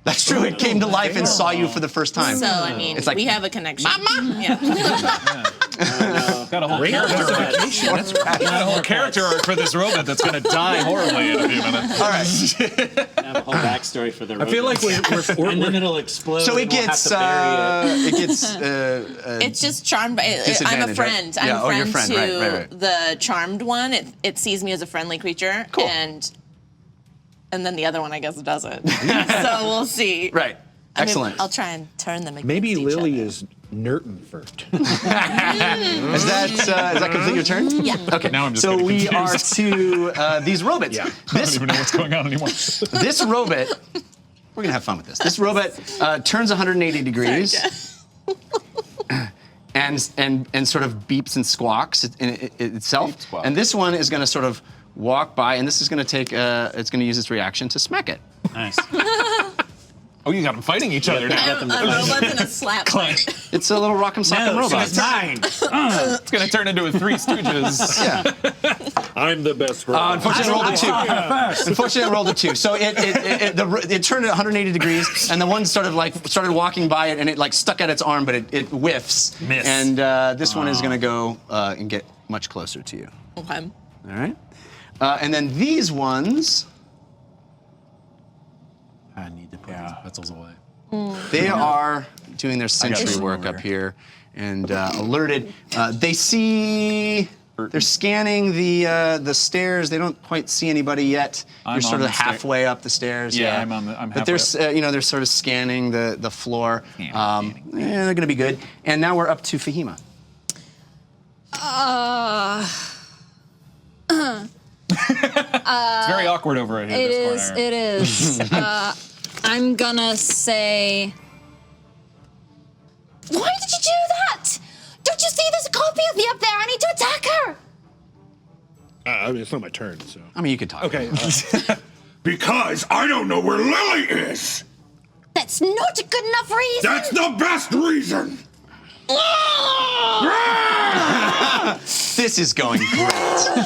That's true. It came to life and saw you for the first time. So, I mean, It's like, we have a connection. Mama! Yeah. Got a whole character arc. Got a whole character arc for this robot that's going to die horribly in a few minutes. All right. I have a whole backstory for the robot. I feel like and then it'll explode. So it and we'll have gets, to bury it. It's just charmed by. I'm a Disadvantage, friend. right? Yeah, I'm you're a friend friend, to right. the charmed one. It sees me as a friendly creature. Cool. And then the other one, I guess, doesn't. So we'll see. Right. I mean, Excellent. I'll try and turn them against Maybe each Lily other. is Ertinfert. Is that complete your turn? Yeah. Okay. Now I'm just so getting we confused. are to these robots. Yeah. I don't even know what's going on anymore. This robot, we're gonna have fun with this. This robot turns 180 degrees and sort of beeps and squawks itself. Beep, squawk. And this one is gonna sort of walk by, and this is gonna take it's gonna use its reaction to smack it. Nice. Oh, you got them fighting each other now. A robot's gonna slap me. It's a little rock'em sock'em robot. It's mine. It's going to turn into a Three Stooges. Yeah. I'm the best robot. Unfortunately, I rolled a 2. Unfortunately, I rolled a 2. So it turned at 180 degrees, and the one started walking by it, and it like stuck at its arm, but it whiffs. Miss. And this one is going to go and get much closer to you. Okay. All right. And then these ones, I need to put these pretzels away. they are doing their sentry some work over up here, and alerted. They see. They're scanning the stairs. They don't quite see anybody yet. I'm You're sort on of the stair- halfway up the stairs. Yeah, Yeah, I'm But halfway they're they're sort of scanning the floor. Scanning. They're gonna be good. And now we're up to Fahima. It's very awkward over here. It this is. corner. It is. I'm gonna say. Why did you do that? Don't you see there's a copy of me up there? I need to attack her. I mean, it's not my turn, so. I mean, you can talk. Okay. Because I don't know where Lily is. That's not a good enough reason. That's the best reason. This is going great.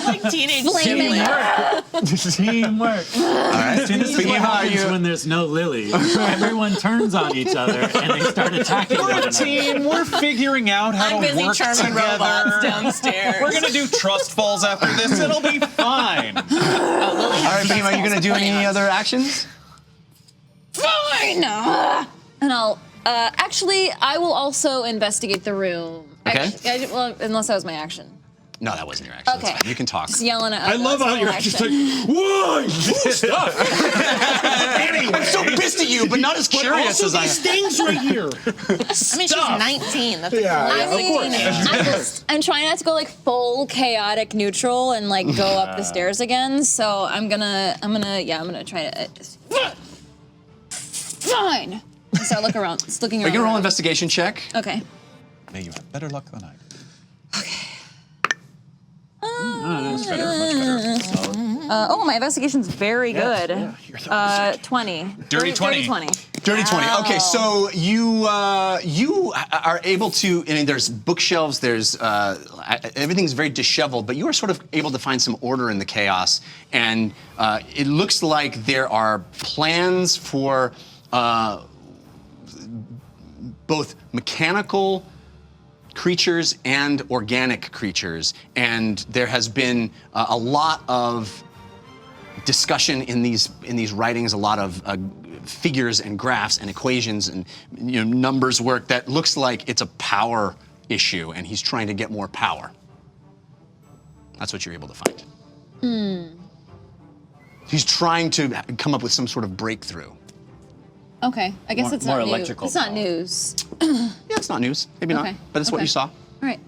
Like teenage Flaming. siblings. Teamwork. All right. See, this is what Fahima, are happens you? when there's no Lily. Everyone turns on each other and they start attacking one We're a another. team. We're figuring out how I'm to busy work charming robots together. downstairs. We're gonna do trust falls after this. It'll be fine. All right, Fahima, are you gonna do any other actions? Fine. And I'll. Actually, I will also investigate the room. Okay. Well, unless that was my action. No, that wasn't your action. Okay. That's fine. You can talk. Just yelling at. I love how you're just like, why? Stop. I'm so pissed at you, but not as curious as I am. Stains right here. I mean, she's 19. That's I mean, I'm trying not to go like full chaotic neutral and like go up the stairs again. So I'm gonna try to. Fine. So I look around. It's looking Are around. you gonna roll an investigation check? Okay. May you have better luck than I did. Oh, my investigation's very good. You're 20. Dirty 20. 20. Dirty 20. Okay, so you are able to. I mean, there's bookshelves. There's everything's very disheveled, but you are sort of able to find some order in the chaos, and it looks like there are plans for both mechanical creatures and organic creatures, and there has been a lot of discussion in these writings, a lot of figures and graphs and equations and numbers work that looks like it's a power issue, and he's trying to get more power. That's what you're able to find. He's trying to come up with some sort of breakthrough. Okay, I guess it's more not electrical news. It's not power. news. Yeah, it's not news, maybe Okay, not, but it's what okay. you saw. All right.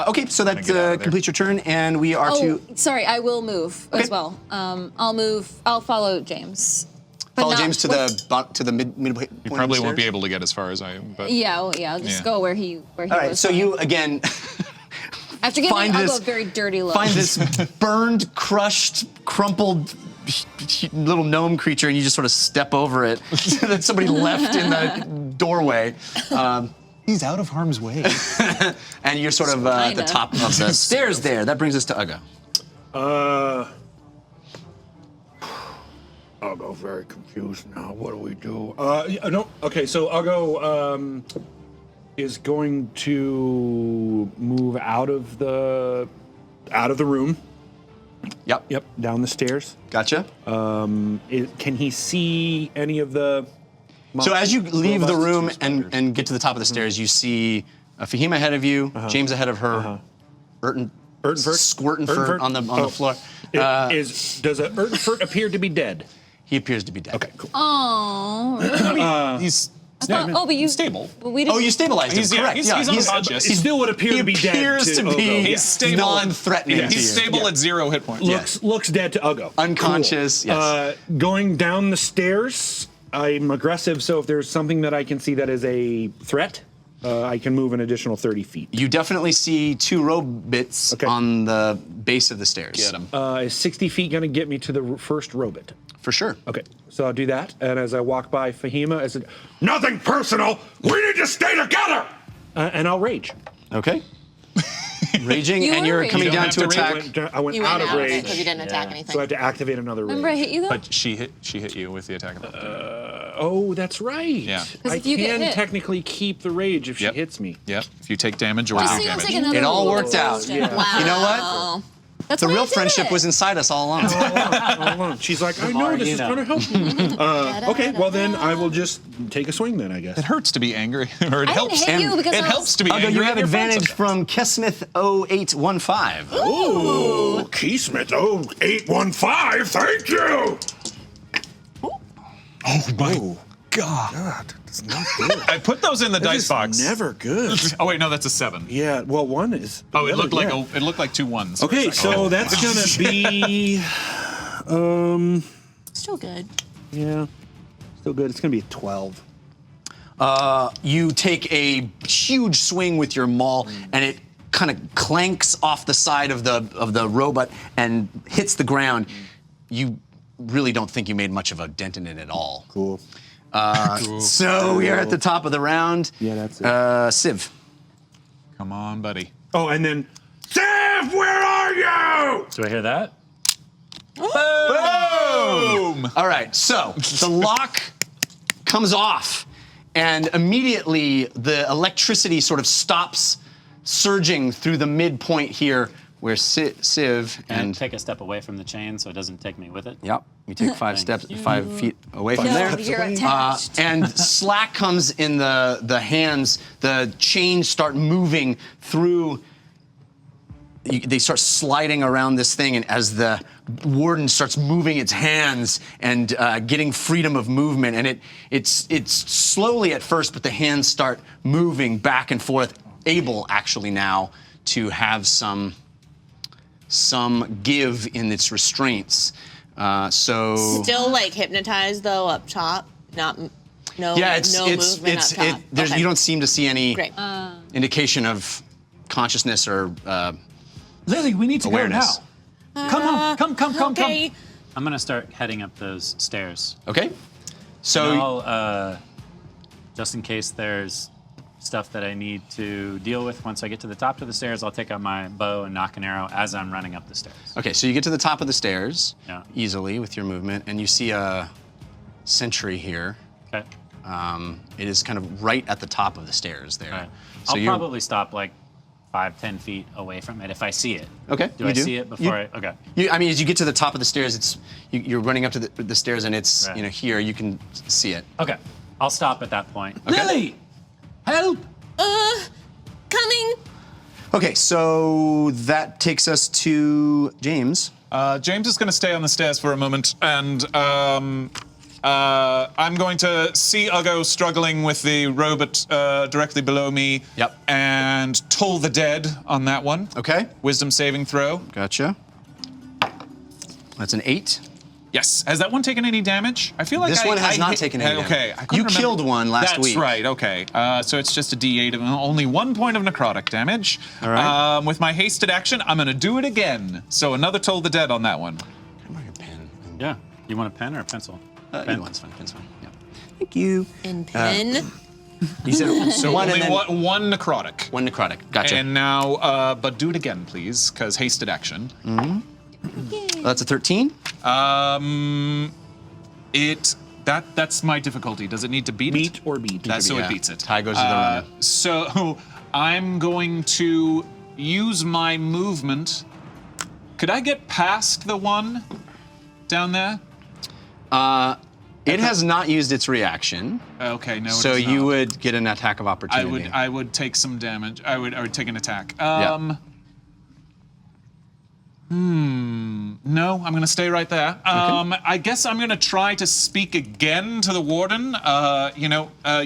Okay, so that get out of there. completes your turn, and we are Oh, to sorry, I will move Okay. as well. I'll follow James. But follow not James to with- the midway. You probably won't be able to get as far as I am, but Yeah, well, yeah. I'll just Yeah. go where he All right, was so going. you again After giving find Uggo this- a very dirty look. find this burned, crushed, crumpled little gnome creature, and you just sort of step over it that somebody left in the doorway. he's out of harm's way. And you're sort of at the Kinda. top of the stairs there. That brings us to Uggo. I'll go very confused now. What do we do? No. Okay, so Uggo is going to move out of the room. Yep. Yep, down the stairs. Gotcha. Can he see any of the? So as you leave the robots? room and get to the top of the stairs, you see Fahima ahead of you, James ahead of her, Ertinfert? Squirtinfert on the floor. Does Ertinfert appear to be dead? He appears to be dead. Okay, cool. Oh. He's But you stable. But we didn't. Oh, you stabilized him. He's- yeah, Correct. he's unconscious. He still would appear He to be dead. appears to Uggo. be He's stable. non-threatening to you. He's stable at 0 hit points. Looks dead to Uggo. Unconscious, Cool. yes. Going down the stairs, I'm aggressive, so if there's something that I can see that is a threat, I can move an additional 30 feet. You definitely see 2 robits Okay. on the base of the stairs. Get him. Is 60 feet going to get me to the first robot? For sure. Okay, so I'll do that. And as I walk by Fahima, I said, "Nothing personal. We need to stay together." And I'll rage. Okay. Raging, You and were you're raging. coming You don't down have to to rage. attack. I went You out went of out rage, because you didn't attack so I anything. had to activate another Remember I rage. hit you though? But she hit you with the attack. Oh, that's right. Yeah. 'Cause I if you get can hit- technically keep the rage if she Yep. hits me. Yep. If you take damage or Just do so you don't damage. take another It all roll worked out. exhaustion. Yeah. Wow. You know what? That's The why I real did friendship it. was inside us all along. Hold on. She's like, I know more this you is know. going to help me. Okay, well then I will just take a swing then, I guess. It hurts to be angry, or it I helps. didn't hit you because it I was- helps to be Uggo, angry. you have at your friends advantage sometimes. from Kesmith 0815. Ooh, Keysmith 0815, thank you! Oh my God. That's not good. I put those in the That dice is box. never good. Oh wait, no, that's a 7. Yeah, well, one is. Oh, it the looked other, like yeah. it looked like 2 1s. for a Okay, second. so that's gonna be, Still good. yeah, still good. It's gonna be a 12. You take a huge swing with your maul, and it kind of clanks off the side of the robot and hits the ground. You really don't think you made much of a dent in it at all. Cool. So we are at the top of the round. Yeah, that's it. Civ. Come on, buddy. Oh, and then, Civ, where are you? Do I hear that? Boom! All right, so the lock comes off, and immediately the electricity sort of stops surging through the midpoint here where Civ And and take a step away from the chain so it doesn't take me with it. yep, you take 5 steps, 5 feet away from No, there. you're attached. And slack comes in the hands. The chains start moving through. They start sliding around this thing, and as the warden starts moving its hands and getting freedom of movement, and it's slowly at first, but the hands start moving back and forth, able actually now to have some give in its restraints. So Still like hypnotized though up top. Not no yeah, it's no movement up top. there's Okay. you don't seem to see any Great. indication of consciousness or Lily, we need to awareness. go Come. Okay. I'm gonna start heading up those stairs. Okay. So I'll, just in case there's stuff that I need to deal with once I get to the top of the stairs, I'll take out my bow and knock an arrow as I'm running up the stairs. okay, so you get to the top of the stairs Yeah. easily with your movement, and you see a sentry here. Okay. It is kind of right at the top of the stairs there. All right. So I'll you're probably stop like 5-10 feet away from it if I see it. okay. Do you I see it before I? Okay. I mean, as you get to the top of the stairs, it's you're running up to the stairs, and it's Right. here you can see it. Okay. I'll stop at that point. Lily! Help! Coming. Okay, so that takes us to James. James is going to stay on the stairs for a moment, and I'm going to see Uggo struggling with the robot directly below me. Yep. And toll the dead on that one. Okay. Wisdom saving throw. Gotcha. That's an 8. Yes. Has that one taken any damage? I feel like This one has not taken any damage. Okay. I couldn't You remember. killed one last week. That's right. Okay. So it's just a D8 of only 1 point of necrotic damage. All right. With my hasted action, I'm going to do it again. So another toll the dead on that one. Come on, your pen. Yeah. You want a pen or a pencil? Either one's fine. Pen's fine. Yeah. Thank you. In pen. You said So one only and then one necrotic. one necrotic. Gotcha. And now, but do it again, please, because hasted action. That's a 13. That's my difficulty. Does it need to beat it? Meet or beat? So Yeah. it beats it. Tie goes to the runner. So I'm going to use my movement. Could I get past the one down there? It has not used its reaction, Okay, no. so it is you not. would get an attack of opportunity. I would take some damage. I would take an attack. Yeah. No, I'm gonna stay right there. I guess I'm gonna try to speak again to the warden.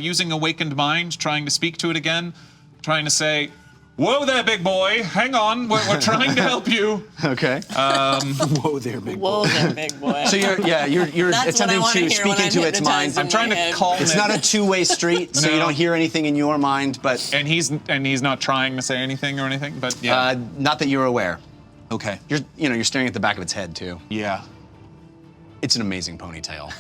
Using awakened mind, trying to speak to it again, trying to say, "Whoa there, big boy! Hang on, we're trying to help you." Okay. Whoa there, big Whoa there, big boy. So you're That's what I attempting wanna to hear speak when I'm into its mind. hypnotized in I'm trying my to head. calm It's it. not a two-way street, so you No. don't hear anything in your mind, but And he's not trying to say anything or anything. But yeah. not that you're aware. Okay. You're staring at the back of its head too. Yeah. It's an amazing ponytail.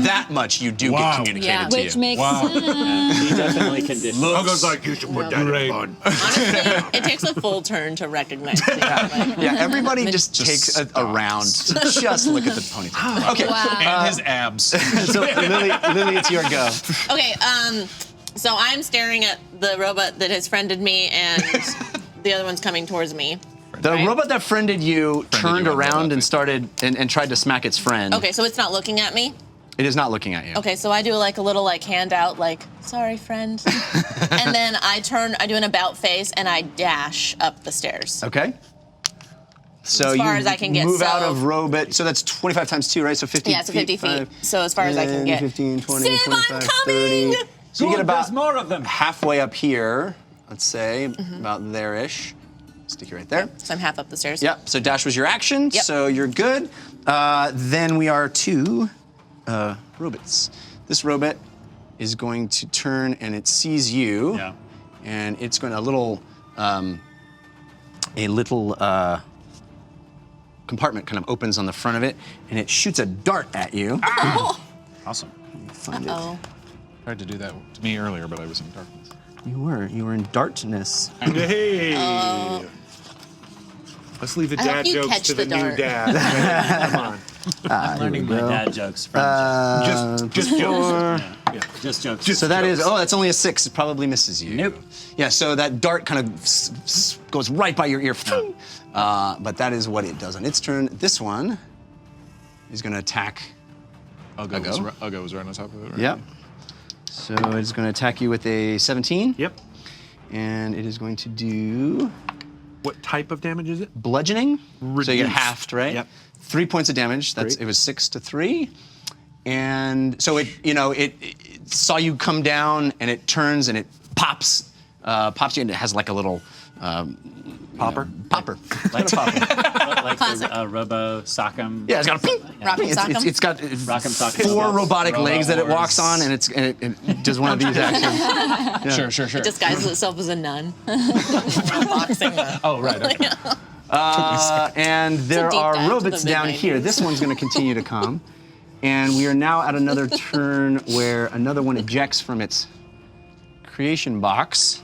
That much you do get communicated Yeah. to Which you. makes sense. He definitely conditioned. Uggo's like, you should put that in fun. Honestly, it takes a full turn to recognize it. Like, Yeah, everybody just takes a round to just look at the ponytail. Okay, And his abs. so Lily, it's your go. okay, so I'm staring at the robot that has friended me, and the other one's coming towards me. The Right. robot that friended you turned you on around robot. and started and tried to smack its friend. Okay, so it's not looking at me. It is not looking at you. Okay, so I do like a little like handout, like sorry, friend, and then I do an about face, and I dash up the stairs. Okay. So As far you as I can get, move out so- of robot. So that's 25 times 2, right? So 50 Yeah, so 50 feet. 5, So as far as I can 10, get. 15, 20, Sim, I'm 25, coming! 30. So you get about There's more of them. halfway up here, let's say, Mm-hmm. about there-ish. Stick you right there. So I'm half up the stairs. Yep, so dash was your action, Yep. so you're good. Then we are to robots. This robot is going to turn and it sees you. Yeah. And it's going to, a little compartment kind of opens on the front of it, and it shoots a dart at you. Awesome. Find it. Oh. Tried to do that to me earlier, but I was in darkness. You were in darkness. Hey. Let's leave the I hope dad you jokes catch to the the new dart. dad. Come on. Learning my dad jokes from Just jokes. just jokes. So that is, that's only a 6. It probably misses you. Nope. Yeah, so that dart kind of goes right by your ear. But that is what it does on its turn. This one is going to attack. Uggo was right on top of it, right? Yep. So it's going to attack you with a 17. Yep. And it is going to do What type of damage is it? bludgeoning. So you get Reduced. halved, right? Yep. 3 points of damage. Great. It was 6 to 3. And so it saw you come down, and it turns and it pops you, and it has like a little Popper? popper. Like the Classic. Robo Sock'em. Yeah, it's got a ping. Rock'em sock'em? It's got Rock'em sock'em. 4 robotic Robo legs that it Wars. walks on, and it does one of these actions. Sure. It disguises itself as a nun. Boxing nun. Oh, right. Okay. And there deep are dive to robots the down here. mid-90s. This one's going to continue to come. And we are now at another turn where another one ejects from its creation box.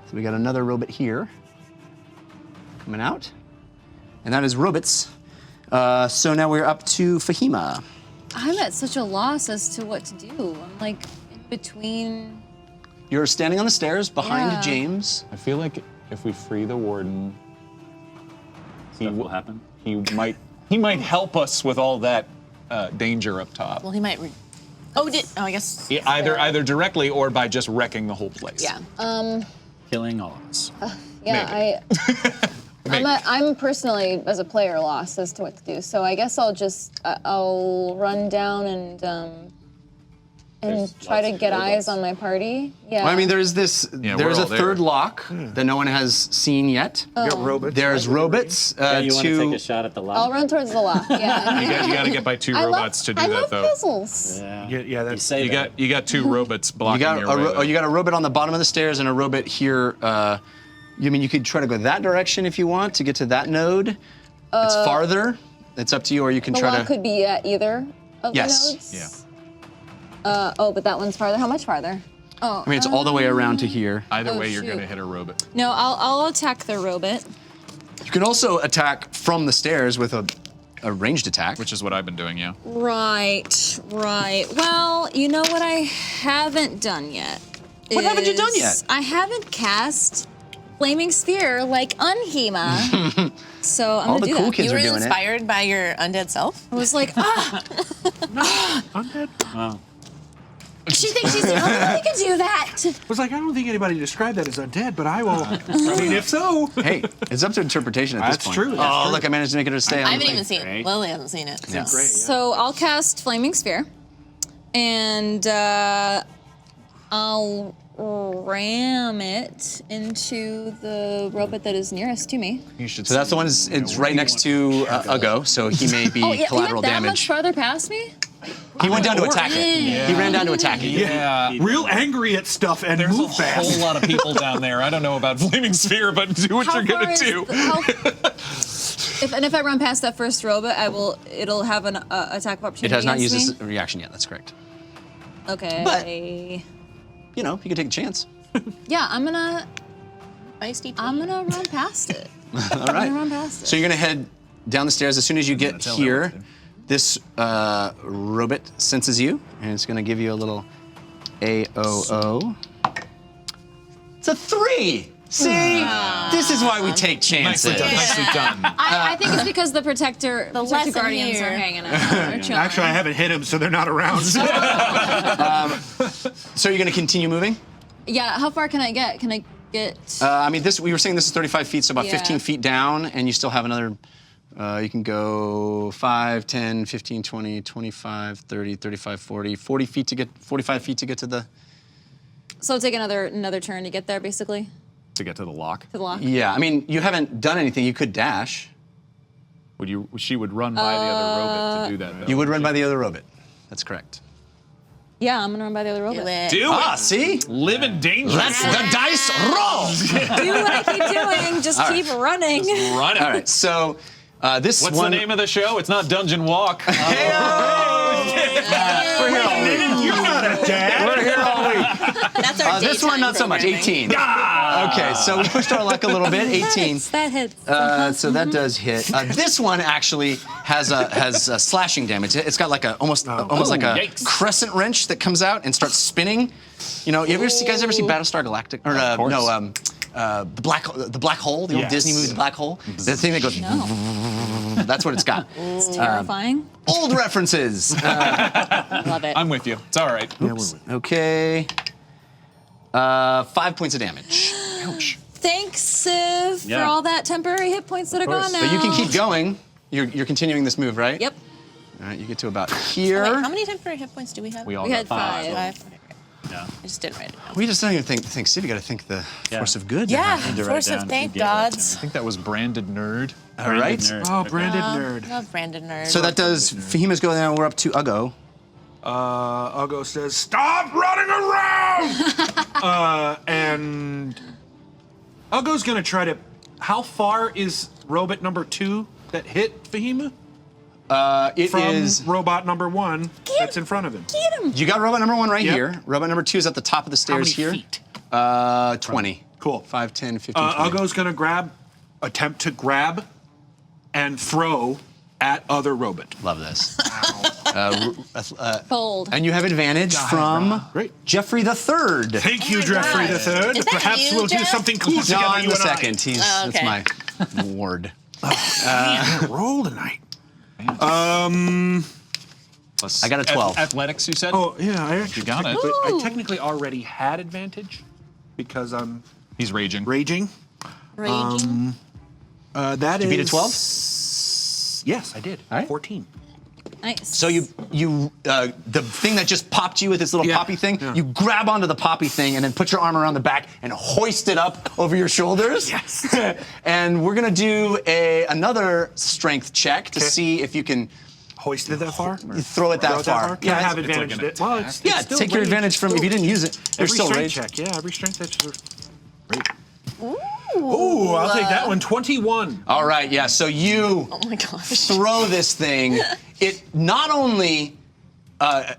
So we got another robot here coming out. And that is robots. So now we're up to Fahima. I'm at such a loss as to what to do. I'm like in between. You're standing on the stairs behind Yeah. James. I feel like if we free the warden, Stuff will happen. he might help us with all that danger up top. Well, he might. I guess. Yeah, either directly or by just wrecking the whole place. Yeah. Killing all of us. Yeah, I'm personally, as a player, lost as to what to do. So I guess I'll run down and try to get eyes on my party. Yeah. Well, I mean, there's we're a all there. third lock that no one has seen yet. You got robots. There's robots. you want to two. take a shot at the I'll lock? run towards the lock. Yeah. You got to get by two robots to do I that love though. puzzles. Yeah, You that's. say You that. got two robots You blocking got your way. though. you got a robot on the bottom of the stairs and a robot here. You could try to go that direction if you want to get to that node. It's farther. It's up to you, or you can The try lock to. could be at either of Yes. the nodes. Yeah. But that one's farther. How much farther? Oh. I mean, it's all the way around to here. Either way, you're shoot. gonna hit a robot. No, I'll attack the robot. You can also attack from the stairs with a ranged attack. Which is what I've been doing, yeah. Right. Well, you know what I haven't done yet? What haven't you done yet? I haven't cast Flaming Sphere like Unhema. So I'm All gonna the do cool that. kids You were are doing it. inspired by your undead self? I was like, Undead? Wow. she thinks she's the only one who can do that. I was like, I don't think anybody described that as undead, but I will. I mean, if so. Hey, it's up to interpretation at this That's point. true, that's Oh, true. look, I managed to make it to stay on I the haven't thing. even seen it. Great. Lily hasn't seen it. Yeah. So. Great, yeah. So I'll cast Flaming Sphere, and I'll ram it into the robot that is nearest to me. You should. So that's the one. It's right next to Uggo, so he may be Oh, yeah, collateral that much damage. farther past me? He went down to attack it. He ran down to attack it. Yeah. Real angry at stuff and There's a move fast. whole lot of people down there. I don't know about Flaming Sphere, but do what you're far gonna is do. If I run past that first robot, it'll have an attack of opportunity. It has not used against its reaction yet. That's correct. me. Okay. But- You know, you can take a chance. Yeah, I'm gonna Feisty run past it. All I'm gonna right. run past it. So you're gonna head down the stairs. As soon as you get tell here, that one, this robot senses you, and it's gonna give you a little AOO. It's a 3. See, this is why we take chances. Nicely done. Nicely done. I think it's because the protector lesson guardians here. are hanging out. They're chilling. Actually, I haven't hit him, so they're not around. So you're gonna continue moving? Yeah, how far can I get? Can I get? I mean, we were saying this is 35 feet, so about Yeah. 15 feet down, and you still have another. You can go 5, 10, 15, 20, 25, 30, 35, 40, 40 feet to get 45 feet to get to the. So it'll take another turn to get there, basically, To get to the lock. to the lock. Yeah, I mean, you haven't done anything. You could dash. She would run by the other robot to do that, though. You would run by the other robot. That's correct. Yeah, I'm gonna run by the other robot. Do it. Do Ah, it. see? Living dangerous. Let's the dice roll. Do what I keep doing. Just keep running. Run it. All right, so this What's one. the name of the show? It's not Dungeon Walk. We're here all week. You're not a dad. We're here all week. That's our This one, not so much. programming. 18. Okay, so we pushed our luck a little bit. 18. That hits. So that does hit. This one actually has a slashing damage. It's got like almost like a yikes. crescent wrench that comes out and starts spinning. You know, you guys ever see Battlestar Galactica? Or course. no, the black hole, the old Yes. Disney movie, The Black Hole. The thing that goes. No, That's what it's got. it's terrifying. Old references. Love it. I'm with you. It's all right. Okay. 5 points of damage. Ouch. Thanks, Civ, for Yeah. all that temporary hit points that are gone now. But you can keep going. You're continuing this move, right? Yep. All right, you get to about here. Wait, how many temporary hit points do we have? We all We got had 5. 5. 5. Okay, great. Yeah. I just didn't write it down. We just don't even think Steve, you got to think the force of good. Yeah, to write force of down. thank You get it. gods. I think that was Branded Nerd. All right. Nerd. Oh, branded nerd. Love Brandon Nerd. So that does Fahima's go down. We're up to Uggo. Uggo says, "Stop running around!" And Uggo's gonna try to How far is robot number 2 that hit Fahima? It From is. robot number 1 that's in front of him. Get him. You got robot number 1 right Yep. here. Robot number 2 is at the top of the How many stairs here. feet? 20. Cool. 5, 10, 15, 20. Uggo's gonna attempt to grab and throw at other robot. Love this. Bold. And you have advantage from Great. Jeffrey the Third. Thank you, my Jeffrey God. the Third. Is that Perhaps you, we'll do Jeff? something cool No, together, I'm you the and I. second. He's Oh, okay. That's my ward. Roll tonight. Plus I got a 12. Athletics, you said? Oh, yeah, I actually You got it. But I Ooh. technically already had advantage because I'm He's raging. raging. Raging. That Did you beat a 12? Yes, I did. All right. 14. Nice. So you the thing that just popped you with this little Yeah, poppy thing, yeah. you grab onto the poppy thing and then put your arm around the back and hoist it up over your shoulders. Yes. And we're gonna do another strength check to Okay. see if you can Hoisted that far? throw it that Throw it far. Can I have it's like advantage? an that- well, attack. it's still take your rage. advantage from if you didn't use it. You're Every still strength rage. check. Yeah, every strength check. Ooh, I'll take that one. 21. All right, yeah. So you Oh my gosh. throw this thing. It not only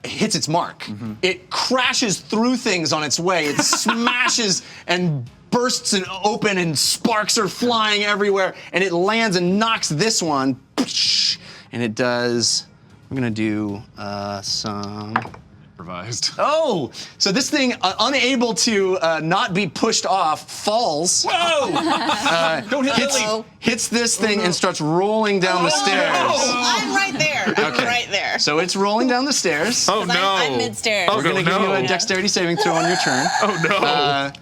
hits its mark, it crashes through things on its way. It smashes and bursts and open, and sparks are flying everywhere. And it lands and knocks this one. And it does. We're gonna do some. Improvised. Oh, so this thing, unable to not be pushed off, falls. Whoa! Don't hit Lily. Hits this thing and starts rolling down the stairs. I'm right there. I'm Okay. right there. So it's rolling down the stairs. Oh, 'Cause no. I'm mid-stairs. We're gonna give you a dexterity saving throw on your turn. Oh, no.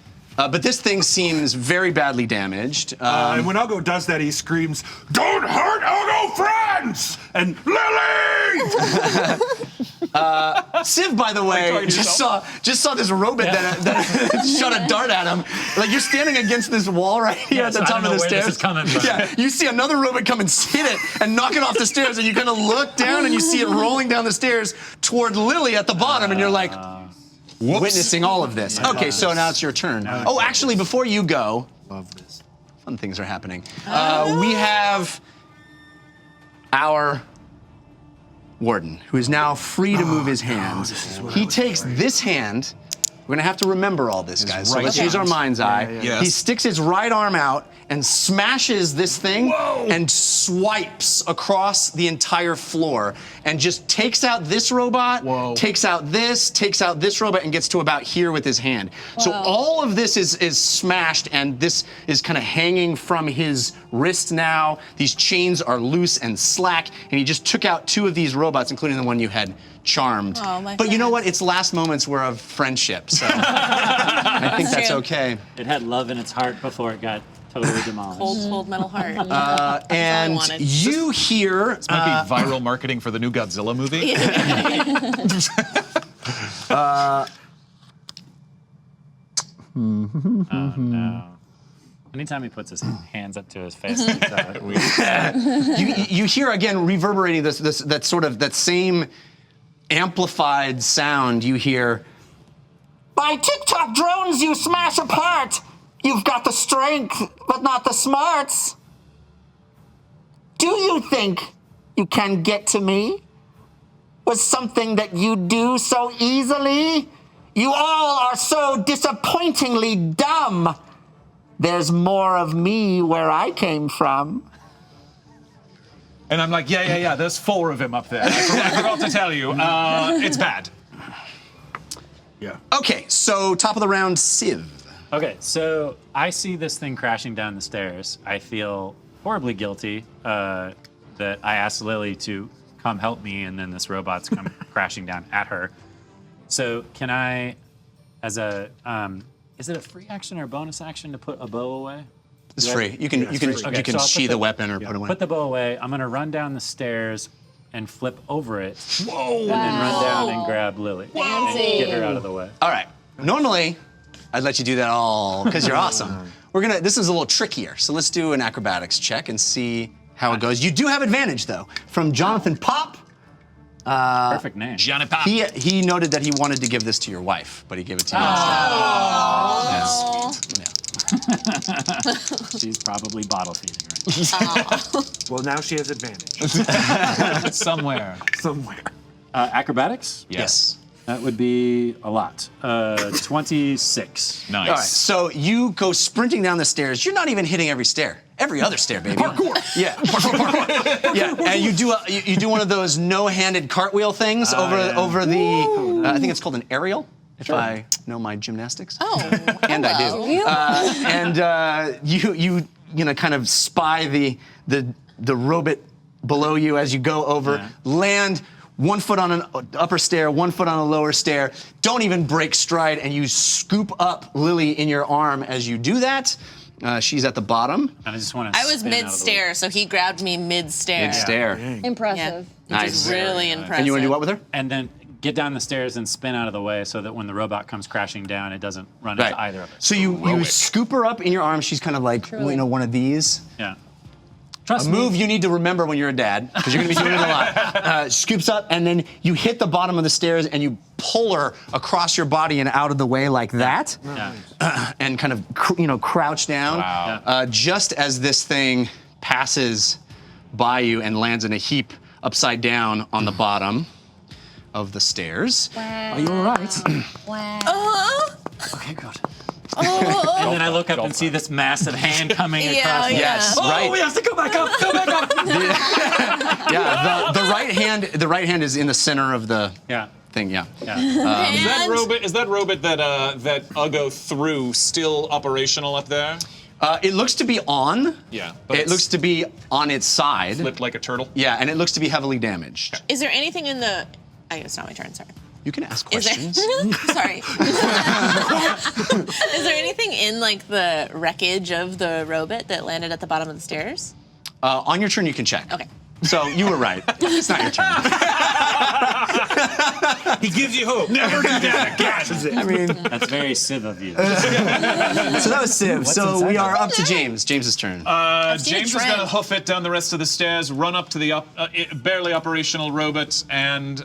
But this thing seems very badly damaged. And when Uggo does that, he screams, "Don't hurt Uggo friends!" And Lily! Civ, by the way, talking to just saw this robot that shot a dart at him. Like, you're standing against this wall right here at the so I top don't know of the where stairs. this is coming from. Yeah, you see another robot come and hit it and knock it off the stairs, and you kind of look down and you see it rolling down the stairs toward Lily at the bottom, and you're like, witnessing all of this. Okay, so now it's your turn. Oh, actually, before you go, Love this. fun things are happening. We have our Warden, who is now free to move his hands. He takes this hand. We're gonna have to remember all this, guys. So right let's hand. use our mind's eye. Yes. He sticks his right arm out and smashes this thing and swipes across the entire floor and just takes out this robot, takes out this robot, and gets to about here with his hand. So Wow. all of this is smashed, and this is kind of hanging from his wrist now. These chains are loose and slack, and he just took out 2 of these robots, including the one you had charmed. Oh, my But you know what? friends. Its last moments were of friendship, so I think that's true. okay. It had love in its heart before it got totally demolished. Cold metal heart. And wanted. you hear This might be viral marketing for the new Godzilla movie. Oh no. Anytime he puts his hands up to his face, it's weird. you hear again reverberating that same amplified sound. You hear, "By TikTok drones you smash apart. You've got the strength, but not the smarts. Do you think you can get to me with something that you do so easily? You all are so disappointingly dumb. There's more of me where I came from." And I'm like, yeah, there's 4 of him up there. I forgot to tell you. It's bad. Yeah. Okay, so top of the round, Civ. Okay, so I see this thing crashing down the stairs. I feel horribly guilty that I asked Lily to come help me, and then this robot's come crashing down at her. So can I, as a, is it a free action or a bonus action to put a bow away? It's free. You can Okay, so I'll put sheath the- a weapon or put away. Put the bow away. I'm gonna run down the stairs and flip over it. Whoa! And then run down and grab Lily. And get her out of the way. All right. Normally, I'd let you do that all because you're awesome. This is a little trickier. So let's do an acrobatics check and see how it goes. You do have advantage though from Jonathan Pop. Perfect name. Johnny Pop. He noted that he wanted to give this to your wife, but he gave it to you instead. Yes. Yeah. She's probably bottle feeding right Well, now she has advantage. somewhere. Somewhere. Acrobatics? Yes. That would be a lot. 26. Nice. All right, so you go sprinting down the stairs. You're not even hitting every stair. Every other stair, baby. Parkour. Yeah, parkour. Yeah, and you do one of those no-handed cartwheel things over the. I think it's called an aerial, if I know my gymnastics. Oh, And I do. You kind of spy the robot below you as you go over, land. 1 foot on an upper stair, 1 foot on a lower stair. Don't even break stride, and you scoop up Lily in your arm as you do that. She's at the bottom. And I just want to. I was mid-stair, so he grabbed me mid-stair. Mid-stair. Impressive. Which Nice. is really impressive. And you want to do what with her? And then get down the stairs and spin out of the way so that when the robot comes crashing down, it doesn't run into either of us. So you scoop her up in your arms. She's kind of like, one of these. Yeah. A move you need to remember when you're a dad, because you're going to be doing it a lot. Scoops up, and then you hit the bottom of the stairs, and you pull her across your body and out of the way like that, and kind of crouch down. Wow. Just as this thing passes by you and lands in a heap upside down on the bottom of the stairs. Are you all right? Okay, good. And then I look up and see this massive hand coming across. Yes, right. We have to go back up. Go back up. Yeah, the right hand is in the center of the thing. Yeah. Is that robot that Uggo threw still operational up there? It looks to be on. Yeah. It looks to be on its side. Flipped like a turtle. Yeah, and it looks to be heavily damaged. Is there anything in the... It's not my turn, sorry. You can ask Is questions. there... sorry. Is there anything in, like, the wreckage of the robot that landed at the bottom of the stairs? On your turn, you can check. Okay. So you were right. It's not your turn. He gives you hope. Never do that again. I mean, That's very civ of you. so that was Civ. So inside we that? are up to James. James's turn. seen James a is trend. going to hoof it down the rest of the stairs, run up to the barely operational robot, and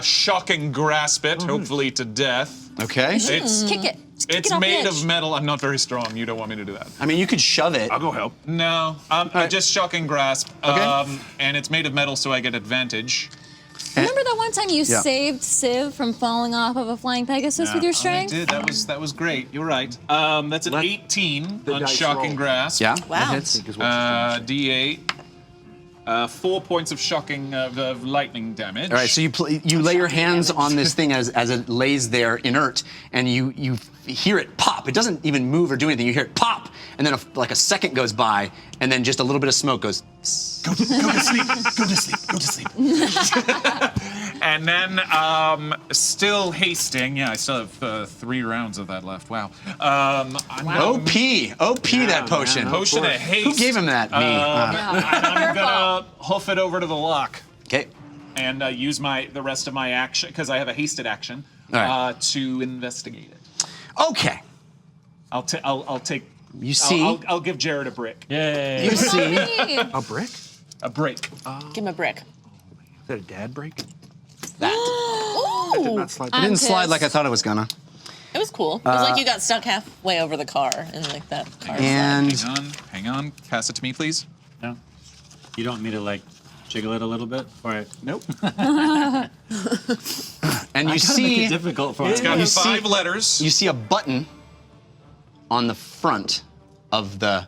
shocking grasp it, hopefully to death. Okay. It's Kick it. Just kick it's it off the made edge. of metal. I'm not very strong. You don't want me to do that. I mean, you could shove it. I'll go help. No, just shocking grasp. Okay. And it's made of metal, so I get advantage. Remember that one time you saved Civ from falling off of a flying Pegasus with your strength? I did. That was great. You're right. That's an 18 on dice shocking roll. grasp. Yeah. Wow. That hits. D8. 4 points of shocking of lightning damage. All right, so you lay your hands on this thing as it lays there inert, and you hear it pop. It doesn't even move or do anything. You hear it pop, and then like a second goes by, and then just a little bit of smoke goes. Go to sleep. Go to sleep. Go to sleep. And then, still hasting. Yeah, I still have 3 rounds of that left. Wow. I'm gonna OP that potion. potion of haste. Who gave him that? Me. I'm gonna hoof it over to the lock Okay. and use the rest of my action because I have a hasted action All right. to investigate it. Okay. I'll take. You see. I'll give Jared a brick. Yay. You see. A brick? A break. Give him a brick. Is that a dad break? That. I did not slide. It didn't slide like I thought it was gonna. It was cool. It was like you got stuck halfway over the car in like that car. And Hang on. Pass it to me, please. No. You don't want me to like jiggle it a little bit? All right. Nope. and you Make it see difficult for It's us. got You 5 letters. you see a button on the front of the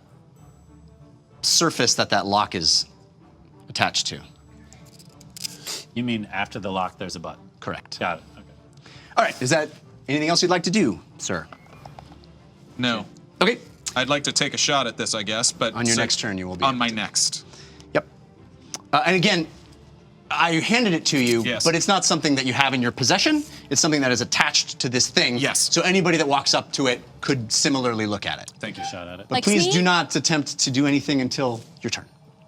surface that lock is attached to. You mean after the lock, there's a button? Correct. Got it. Okay. All right. Is that anything else you'd like to do, sir? No. Okay. I'd like to take a shot at this, I guess, but On your next turn, you will be on able my to. next. Yep. And again, I handed it to you, Yes. but it's not something that you have in your possession. It's something that is attached to this thing. Yes. So anybody that walks up to it could similarly look at it. Thank you. Shot at it. But Like please me? do not attempt to do anything until your turn.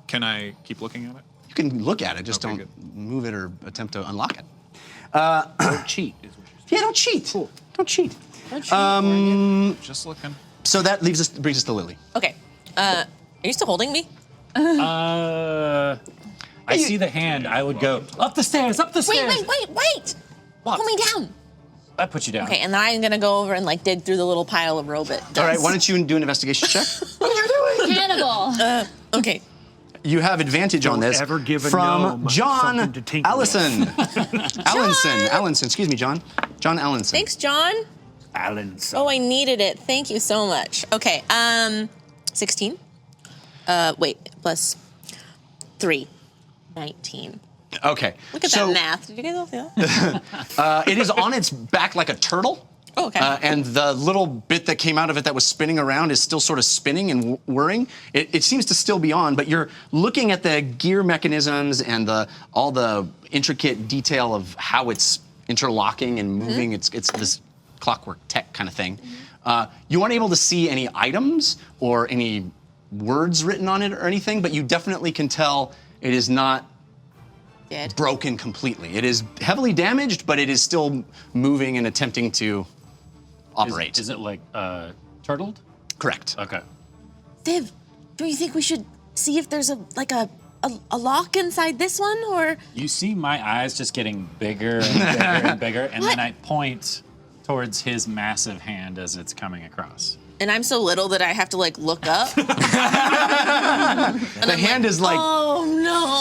Can I keep looking at it? You can look at it, just Okay, don't move it or attempt to unlock it. Don't cheat. Is what you're Yeah, don't cheat. Don't cheat. Just looking. So that brings us to Lily. Okay. Are you still holding me? I see the hand. I would go up the stairs, up the Wait, stairs. wait. What? Pull me down. I put you down. Okay, and then I'm gonna go over and like dig through the little pile of robot dust. All right, why don't you do an investigation check? What are you doing? Cannibal. Okay. You have advantage on this ever give a from gnome John something to tinker with. Allison. Allinson, excuse me, John. John Allinson. Thanks, John. Alan. Oh, I needed it. Thank you so much. Okay, 16. Wait, plus 3. 19. Okay. Look at so, that math. Did you guys all see that? it is on its back like a turtle. Oh, okay. And the little bit that came out of it that was spinning around is still sort of spinning and whirring. It seems to still be on, but you're looking at the gear mechanisms and all the intricate detail of how it's interlocking and moving. It's this clockwork tech kind of thing. You aren't able to see any items or any words written on it or anything, but you definitely can tell it is not Dead. broken completely. It is heavily damaged, but it is still moving and attempting to operate. Is it like turtled? Correct. Okay. Div, do you think we should see if there's a lock inside this one, or? You see my eyes just getting bigger and bigger and bigger, and then I point towards his massive hand as it's coming across. And I'm so little that I have to like look up. The hand is like Oh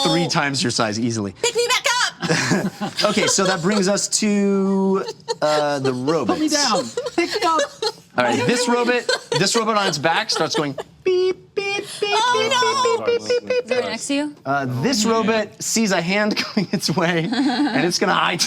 no! 3 times your size easily. Pick me back up! Okay, so that brings us to the robots. Put me down. Pick me up. All right, this robot on its back starts going beep, beep, beep, Oh, beep, beep, beep, beep, Is it next to you? This robot sees a hand coming its way, and it's gonna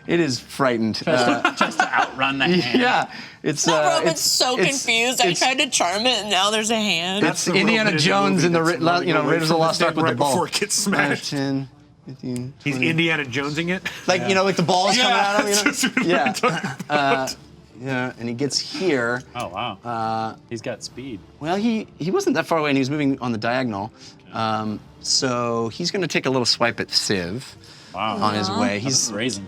it is frightened. Just to outrun the hand. Yeah, it's That robot's it's so confused. I tried to charm it, and now there's a hand. It's the Indiana robot in the Jones movie in the that's running away Raiders of the from Lost the Ark thing with the right ball. before it gets smashed. 10, 15, He's 20. Indiana Jonesing it. Like like the ball is coming out of him. that's what Yeah. we're talking about. Yeah, and he gets here. Oh wow. He's got speed. Well, he wasn't that far away, and he was moving on the diagonal. So he's going to take a little swipe at Civ Wow. on his way. He's Brazen.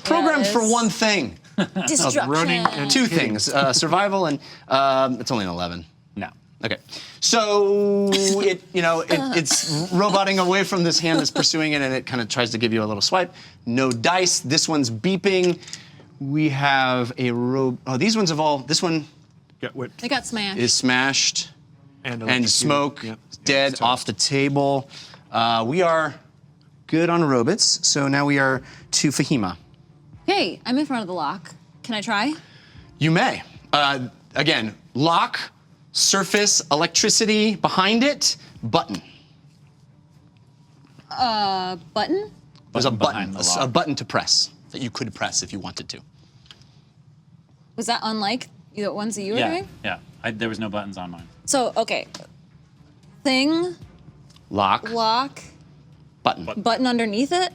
programmed Yeah, it for is. one thing, Destruction. running and- 2 things: survival and it's only an 11. No. Okay, so it's roboting away from this hand that's pursuing it, and it kind of tries to give you a little swipe. No dice. This one's beeping. We have a these ones have all. This one Got what? They got smashed. is smashed and electrocuted. smoke Yep. dead It's off the table. We are good on robots, so now we are to Fahima. Hey, I'm in front of the lock. Can I try? You may. Again, lock, surface, electricity behind it, button. Button? There's a Button button, behind the lock. a button to press that you could press if you wanted to. Was that unlike the ones that you were Yeah. doing? Yeah. There was no buttons on mine. So, okay. Thing, Lock, lock, button. button underneath it?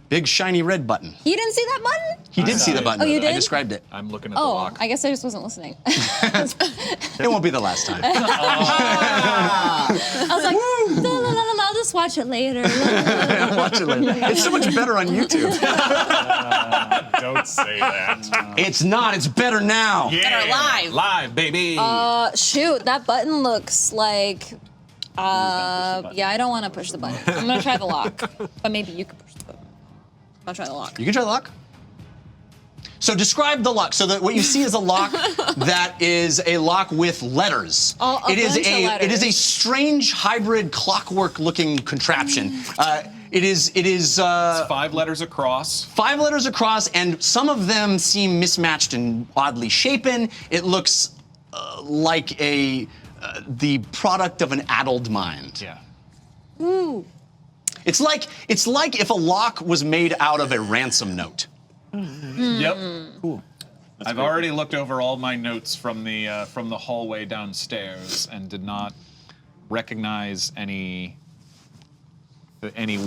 Big shiny red button. You didn't see that button? He did see the button. Oh, you I did? described it. I'm looking at the Oh, lock. I guess I just wasn't listening. It won't be the last time. I was like, no, I'll just watch it later. Watch it later. It's so much better on YouTube. Don't say that. It's not. It's better now. Better live. Live, baby. Shoot, that button looks like. Yeah, I don't want to push the button. I'm gonna try the lock, but maybe you can push the button. I'll try the lock. You can try the lock. So describe the lock. So that what you see is a lock that is a lock with letters. Oh, a bunch of It is a letters. strange hybrid clockwork-looking contraption. It is 5 letters across. 5 letters across, and some of them seem mismatched and oddly shapen. It looks like the product of an addled mind. Yeah. Ooh. It's like if a lock was made out of a ransom note. Yep. Cool. I've already looked over all my notes from the hallway downstairs and did not recognize any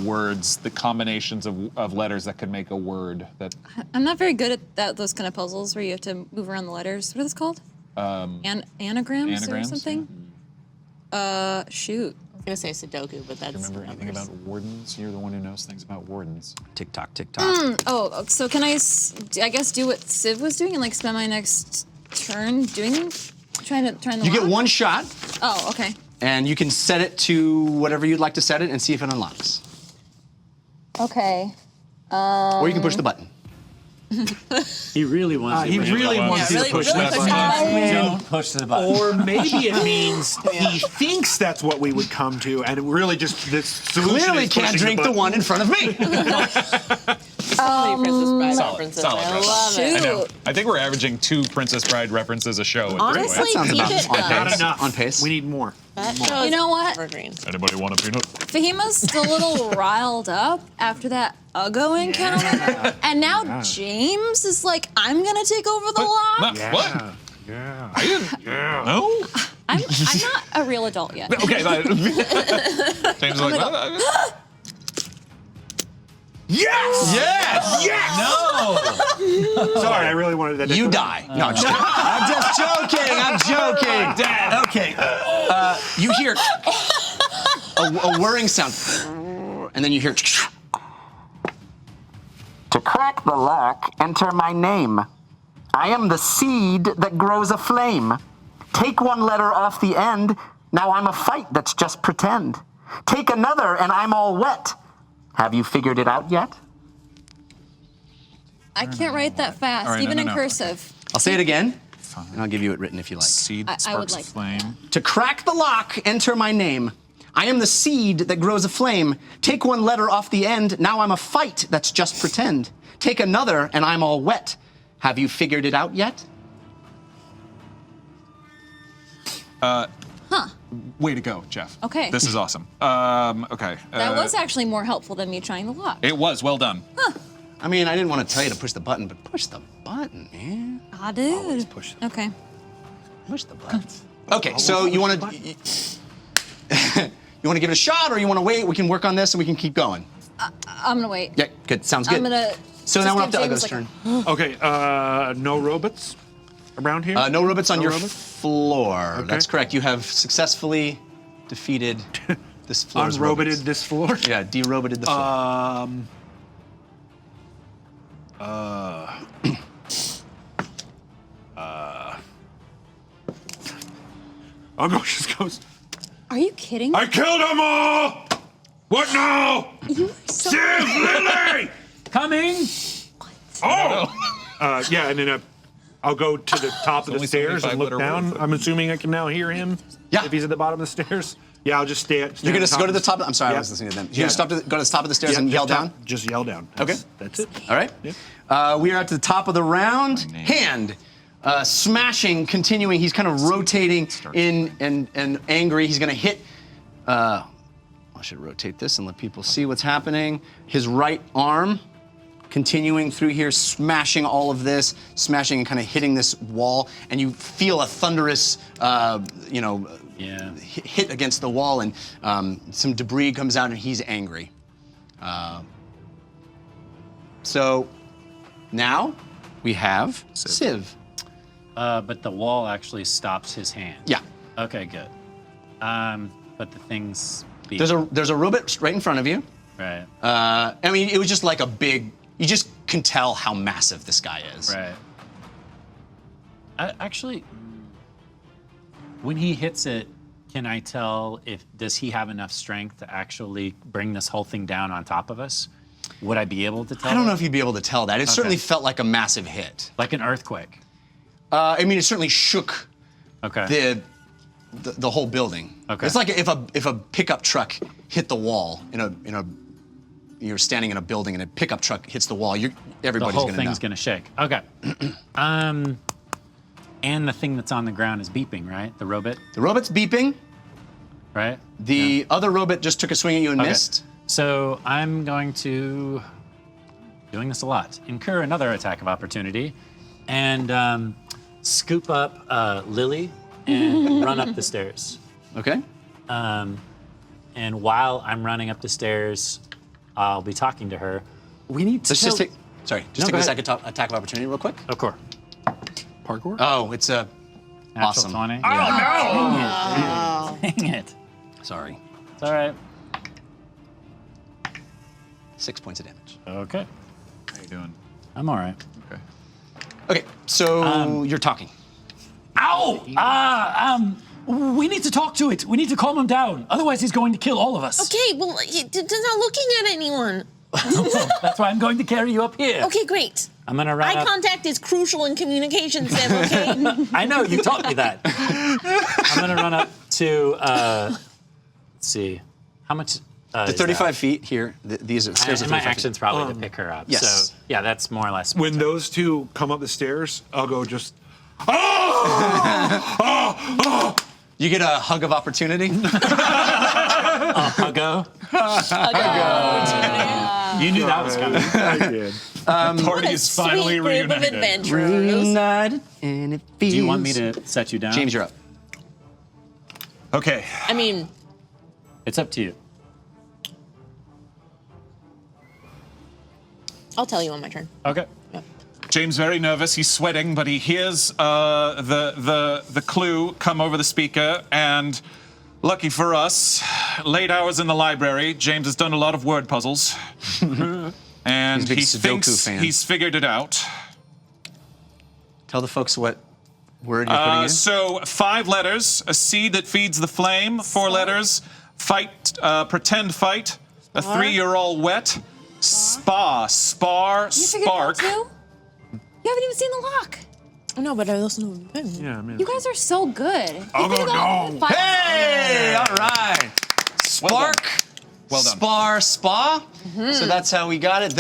words, the combinations of letters that could make a word. That I'm not very good at those kind of puzzles where you have to move around the letters. What are those called? Anagrams or Anagrams, something? Shoot. I was gonna say Sudoku, but that's. remember anything numbers. about wardens? You're the one who knows things about wardens. Tick tock, tick tock. Oh, so can I guess do what Civ was doing and like spend my next turn trying the You get lock? 1 shot, Oh, okay. and you can set it to whatever you'd like to set it and see if it unlocks. Okay. Or you can push the button. He really wants to. He really wants you to push that button. Don't push the button. Or maybe it means he thinks that's what we would come to, and it really just this solution Clearly is can't pushing drink the button. one in front of me. Princess Bride Solid. references. Solid I reference. love it. I know. I think we're averaging 2 Princess Bride references a show. At this Honestly, point. Sounds keep about it on going. Not pace. enough. On pace. We need more. That show You is know what? evergreen. Anybody want a peanut? Fahima's still a little riled up after that Uggo encounter. And now James is like, I'm gonna take over the lock. What? Yeah. I didn't. Yeah. No. I'm not a real adult yet. Okay. James is like, what? Yes! Yes! Yes! No. Sorry, I really wanted that. You die. No, I'm just kidding. I'm just joking. Dad. Okay. You hear a whirring sound, and then you hear. To crack the lock, enter my name. I am the seed that grows a flame. Take one letter off the end, now I'm a fight that's just pretend. Take another and I'm all wet. Have you figured it out yet? I can't write that fast, All right, even no, in no. cursive. I'll say it again, and I'll give you it written if you like. Seed I would sparks like flame. To crack the lock, enter my name. I am the seed that grows a flame. Take one letter off the end, now I'm a fight that's just pretend. Take another and I'm all wet. Have you figured it out yet? Way to go, Jeff. Okay. This is awesome. Okay. That was actually more helpful than me trying the lock. It was. Well done. I mean, I didn't want to tell you to push the button, but push the button, man. I did. push it. Okay. Push the button. Okay, so you want to you want to give it a shot, or you want to wait? We can work on this, and we can keep going. I'm gonna wait. Yeah, good. Sounds good. I'm gonna. So just now we're up give to James, Uggo's like, turn. Okay, no robots around here? No robots on No your robots? floor. Okay. That's correct. You have successfully defeated this floor's Unroboted robots. this floor? Yeah, deroboted the floor. Uggo just goes, Are you kidding? I killed them all! What now? You are so. Siv, Lily! Coming. Oh! Yeah, and then I'll go to the top of the only stairs and 75 look letter down. word. I'm assuming I can now hear him. Yeah. If he's at the bottom of the stairs. Yeah, I'll just stand. You're gonna on go to the top. of I'm sorry, I Yeah. was listening to them. You're Yeah. gonna go to the top of the stairs Yeah, and yell just down. Just yell down. Okay. That's it. All right. We are at the top of the round. Hand. Smashing, continuing. He's kind of rotating in and angry. He's going to hit. I should rotate this and let people see what's happening. His right arm, continuing through here, smashing all of this, smashing and kind of hitting this wall, and you feel a thunderous, hit against the wall, and some debris comes out, and he's angry. So now we have Civ. But the wall actually stops his hand. Yeah. Okay, good. But the thing's beat. There's a robot right in front of you. Right. I mean, it was just like a big. You just can tell how massive this guy is. Right. Actually, when he hits it, can I tell does he have enough strength to actually bring this whole thing down on top of us? Would I be able to tell? I don't know that? if you'd be able to tell that. It certainly felt like a massive hit. Like an earthquake. I mean, it certainly shook Okay. the whole building. Okay. It's like if a pickup truck hit the wall you're standing in a building and a pickup truck hits the wall. Everybody's the whole gonna thing's know. gonna shake. Okay. And the thing that's on the ground is beeping, right? The robot, The robot's beeping. right? The other robot just took a swing at you and Okay. missed. So I'm going to, doing this a lot, incur another attack of opportunity and scoop up Lily and run up the stairs. Okay. And while I'm running up the stairs, I'll be talking to her. We need to Let's just take. Sorry, just No, take go a ahead. second attack of opportunity real quick. Of course. Parkour? Oh, it's a. Natural Awesome. 20. Oh, Yeah. Dang it. Sorry. It's all right. 6 points of damage. Okay. How you doing? I'm all right. Okay. Okay, so you're talking. Ow! We need to talk to it. We need to calm him down. Otherwise, he's going to kill all of us. Okay, well, he's not looking at anyone. That's why I'm going to carry you up here. Okay, great. I'm gonna run Eye up. contact is crucial in communication, Sim, okay? I know, you taught me that. I'm gonna run up to, let's see, how much? The is 35 that? feet here, these are stairs And are my 35 action's feet. probably to pick her up. yes. So, yeah, that's more or less. When those two come up the stairs, I'll go just. You get a hug of opportunity. Uggo. You knew that was coming. I did. Party is finally Sweet group of reunited. adventurers. And it Do you feels- want me to set you down? James, you're up. Okay. I mean, It's up to you. I'll tell you on my turn. Okay. James very nervous. He's sweating, but he hears the clue come over the speaker. And lucky for us, late hours in the library. James has done a lot of word puzzles, and He's a big he Sudoku thinks fan. he's figured it out. Tell the folks what word you're putting in. So 5 letters: a seed that feeds the flame. 4 letters: fight, pretend fight. A 3, you're all wet. Spar, You figured it out spark. too? You haven't even seen the lock. Oh, no, but I listen to Yeah, man. You guys are so good. I'll go no. Hey, all right. Spark, Well done. spar, spa. So that's how we got it.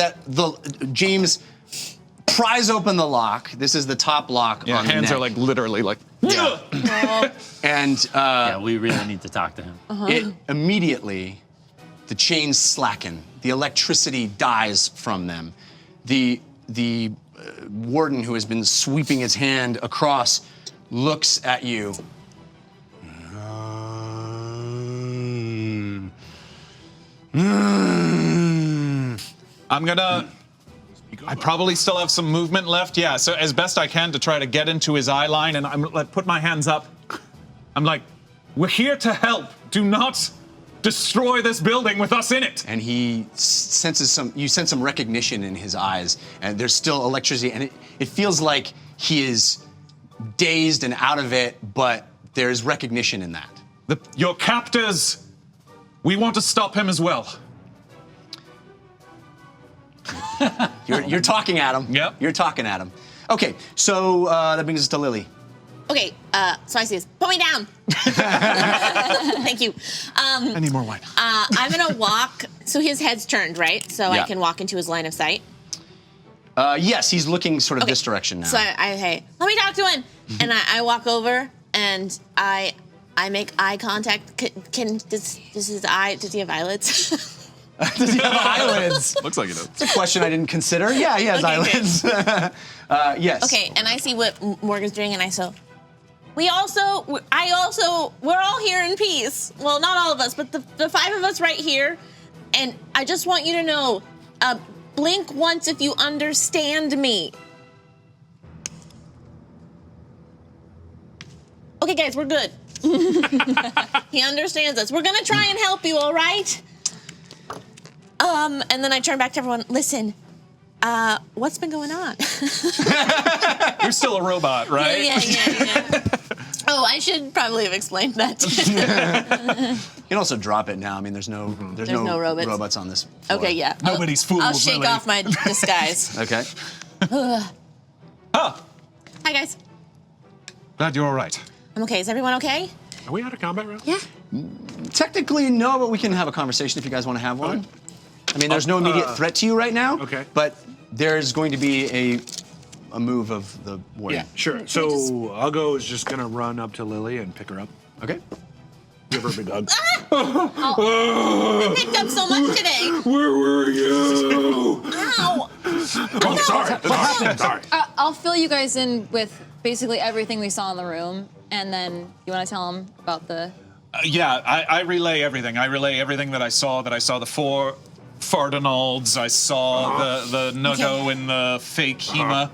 James pries open the lock. This is the top lock Yeah, on the hands neck. are like literally like. And Yeah, we really need to talk to him. it immediately, the chains slacken. The electricity dies from them. The warden, who has been sweeping his hand across, looks at you. I probably still have some movement left. Yeah, so as best I can to try to get into his eye line, and I'm like, put my hands up. I'm like, we're here to help. Do not destroy this building with us in it. And he senses you sense some recognition in his eyes, and there's still electricity, and it feels like he is dazed and out of it, but there's recognition in that. Your captors, we want to stop him as well. You're talking at him. Yep. You're talking at him. Okay, so that brings us to Lily. Okay, so I see this. Put me down. Thank you. I need more wine. I'm gonna walk. So his head's turned, right? So Yeah. I can walk into his line of sight. Yes, he's looking sort of this direction now. So I hey, let me talk to him. And I walk over and I make eye contact. Does his eye? Does he have eyelids? Does he have eyelids? Looks like it does. That's a question I didn't consider. Yeah, he has Okay, eyelids. Yes. Okay, and I see what Morgan's doing, and we're all here in peace. Well, not all of us, but the 5 of us right here. And I just want you to know, blink once if you understand me. Okay, guys, we're good. He understands us. We're gonna try and help you, all right? And then I turn back to everyone. Listen, what's been going on? You're still a robot, right? Yeah. Oh, I should probably have explained that. You can also drop it now. I mean, there's no no robots. robots on this floor. Okay, yeah. Nobody's fooled, I'll shake Lily. off my disguise. Okay. Hi, guys. Glad you're all right. I'm okay. Is everyone okay? Are we out of combat round? Yeah. Technically, no, but we can have a conversation if you guys want to have one. I mean, there's no immediate threat to you right now. Okay. But there's going to be a move of the warden. Yeah, sure. So Uggo is just gonna run up to Lily and pick her up. Okay. Give her a big hug. I picked up so much today. Where were you? Ow. Oh, sorry. I'll fill you guys in with basically everything we saw in the room, and then you want to tell them about the. Yeah, I relay everything. I relay everything that I saw. That I saw the 4 Fardinalds. I saw the Nuggo and the fake Hema.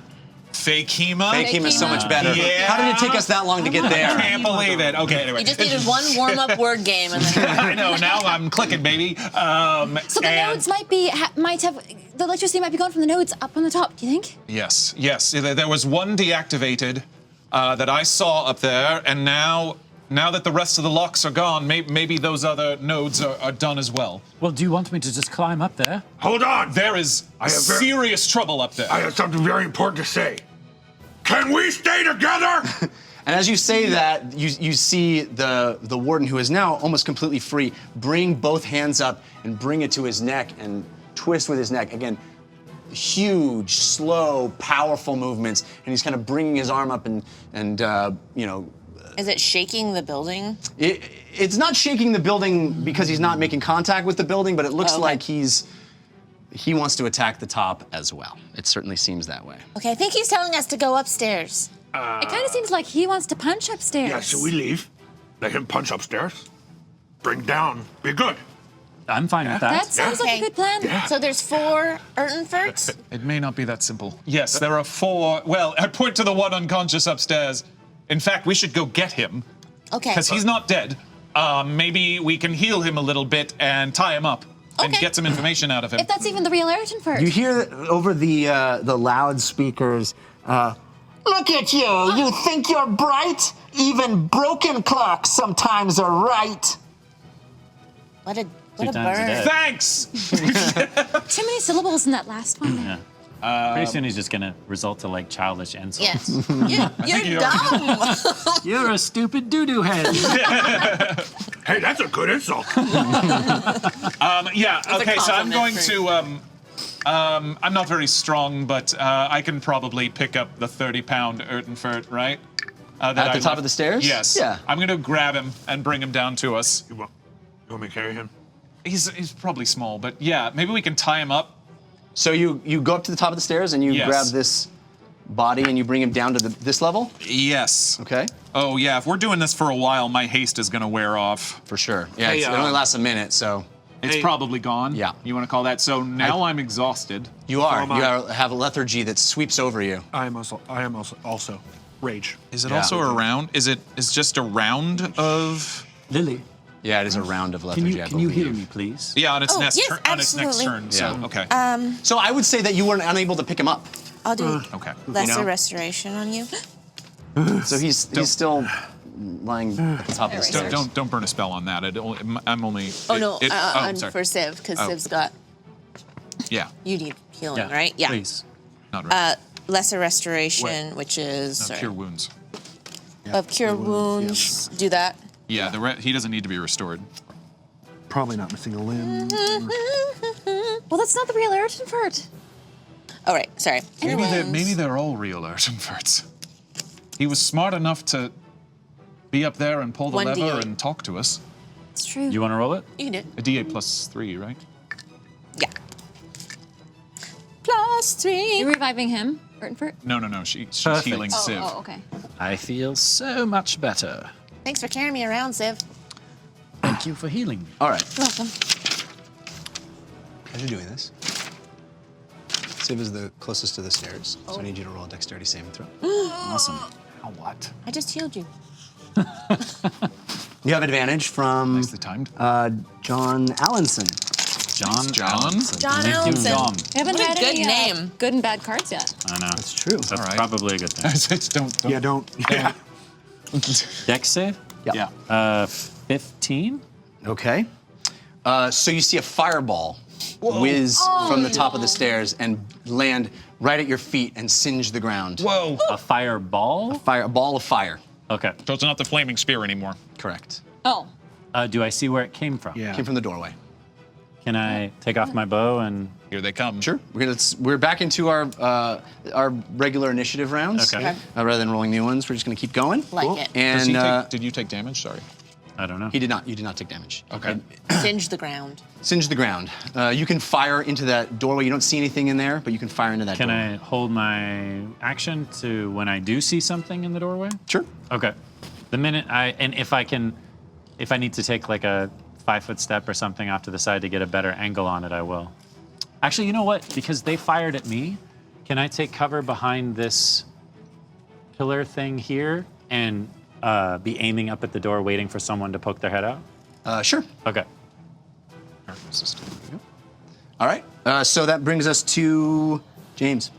Fake Hema? Fake Hema is so much better. Yeah. How did it take us that long to get I there? can't believe it. Okay, anyway. You just needed one warm-up word game, and then I know, now I'm clicking, baby. So the nodes might have the electricity might be going from the nodes up on the top. Do you think? Yes. There was one deactivated that I saw up there, and now now that the rest of the locks are gone, maybe those other nodes are done as well. Well, do you want me to just climb up there? Hold on! There is serious trouble up there. I have something very important to say. Can we stay together? And as you say that, you see the warden, who is now almost completely free, bring both hands up and bring it to his neck and twist with his neck. Again, huge, slow, powerful movements, and he's kind of bringing his arm up and you know. Is it shaking the building? It's not shaking the building because he's not making contact with the building, but it looks like he wants to attack the top as well. It certainly seems that way. Okay, I think he's telling us to go upstairs. It kind of seems like he wants to punch upstairs. Yeah, so we leave. Let him punch upstairs. Bring down. Be good. I'm fine with that. That sounds like a good plan. Yeah. So there's 4 Ertinferts? It may not be that simple. Yes, there are 4. Well, I point to the one unconscious upstairs. In fact, we should go get him. Okay. Because he's not dead. Maybe we can heal him a little bit and tie him up and Okay. get some information out of him. If that's even the real Ertinfert. You hear over the loudspeakers, look at you, you think you're bright? Even broken clocks sometimes are right. What a 2 times a bird. day. Thanks! Too many syllables in that last one. Yeah. Pretty soon he's just gonna result to like childish insults. Yes. You're dumb. You're a stupid doo-doo head. Hey, that's a good insult. Yeah, okay, so I'm going compliment to, I'm not very strong, but I can probably pick up the 30-pound Ertinfert, right? At the top of the stairs? Yes. Yeah. I'm gonna grab him and bring him down to us. You want me to carry him? He's probably small, but yeah, maybe we can tie him up. So you go up to the top of the stairs and you Yes. grab this body and you bring him down to this level? Yes. Okay. Oh, yeah, if we're doing this for a while, my haste is gonna wear off. For sure. Yeah, Hey, it only lasts a minute, so. It's probably gone. Yeah. You wanna call that? So now I'm exhausted. You are. am I. You have a lethargy that sweeps over you. I am also rage. Is it Yeah. also a round? Is just a round of... Lily, Yeah, it is a round of can lethargy, I you believe. heal me, please? Yeah, on its, Oh, next, yes, on its next absolutely. turn. So, Yeah. okay. So I would say that you weren't unable to pick him up. I'll do Okay. lesser know? restoration on you. So he's still lying at the top of the stairs. Don't burn a spell on that. I'm only... Oh, no, I'm sorry. for Civ, because Oh. Civ's got... Yeah, You need healing, right? Yeah. Please. not right. Lesser restoration, which is... No, sorry. cure wounds. Of cure wounds. Do that. Yeah, he doesn't need to be restored. Probably not missing a limb. Well, that's not the real Ertinfert. All right, sorry. Maybe they're all real Ertinferts. He was smart enough to be up there and pull the 1d8. lever and talk to us. It's true. You wanna roll it? You can do it. A D8 plus 3, right? Yeah. +3. You're reviving him, Ertinfert? No. She's Perfect. healing Civ. Oh, okay. I feel so much better. Thanks for carrying me around, Civ. Thank you for healing me. All right. Welcome. As you're doing this, Civ is the closest to the stairs, so I need you to roll a dexterity saving throw. Awesome. What? I just healed you. You have advantage from Nicely timed. John Allenson. John. John? John Thank you, Allenson. John. We haven't What a had good any name. good and bad cards yet. I know. That's true. That's All right. probably a good thing. don't. Yeah, don't. Dex save? Yeah. 15? Okay. So you see a fireball whiz from the top of the stairs and land right at your feet and singe the ground. Whoa. A fireball? A ball of fire. Okay. So it's not the flaming spear anymore. Correct. Oh. Do I see where it came from? Yeah. Came from the doorway. Can I take off my bow and... Here they come. Sure. We're back into our regular initiative rounds. Okay. Rather than rolling new ones, we're just gonna keep going. Like it. And Did you take damage? Sorry. I don't know. he did not. You did not take damage. Okay. Singe the ground. Singe the ground. You can fire into that doorway. You don't see anything in there, but you can fire into that Can doorway. I hold my action to when I do see something in the doorway? Sure. Okay. The minute if I need to take like a 5-foot step or something off to the side to get a better angle on it, I will. Actually, you know what? Because they fired at me, can I take cover behind this pillar thing here and be aiming up at the door, waiting for someone to poke their head out? Sure. Okay. All right. So that brings us to James.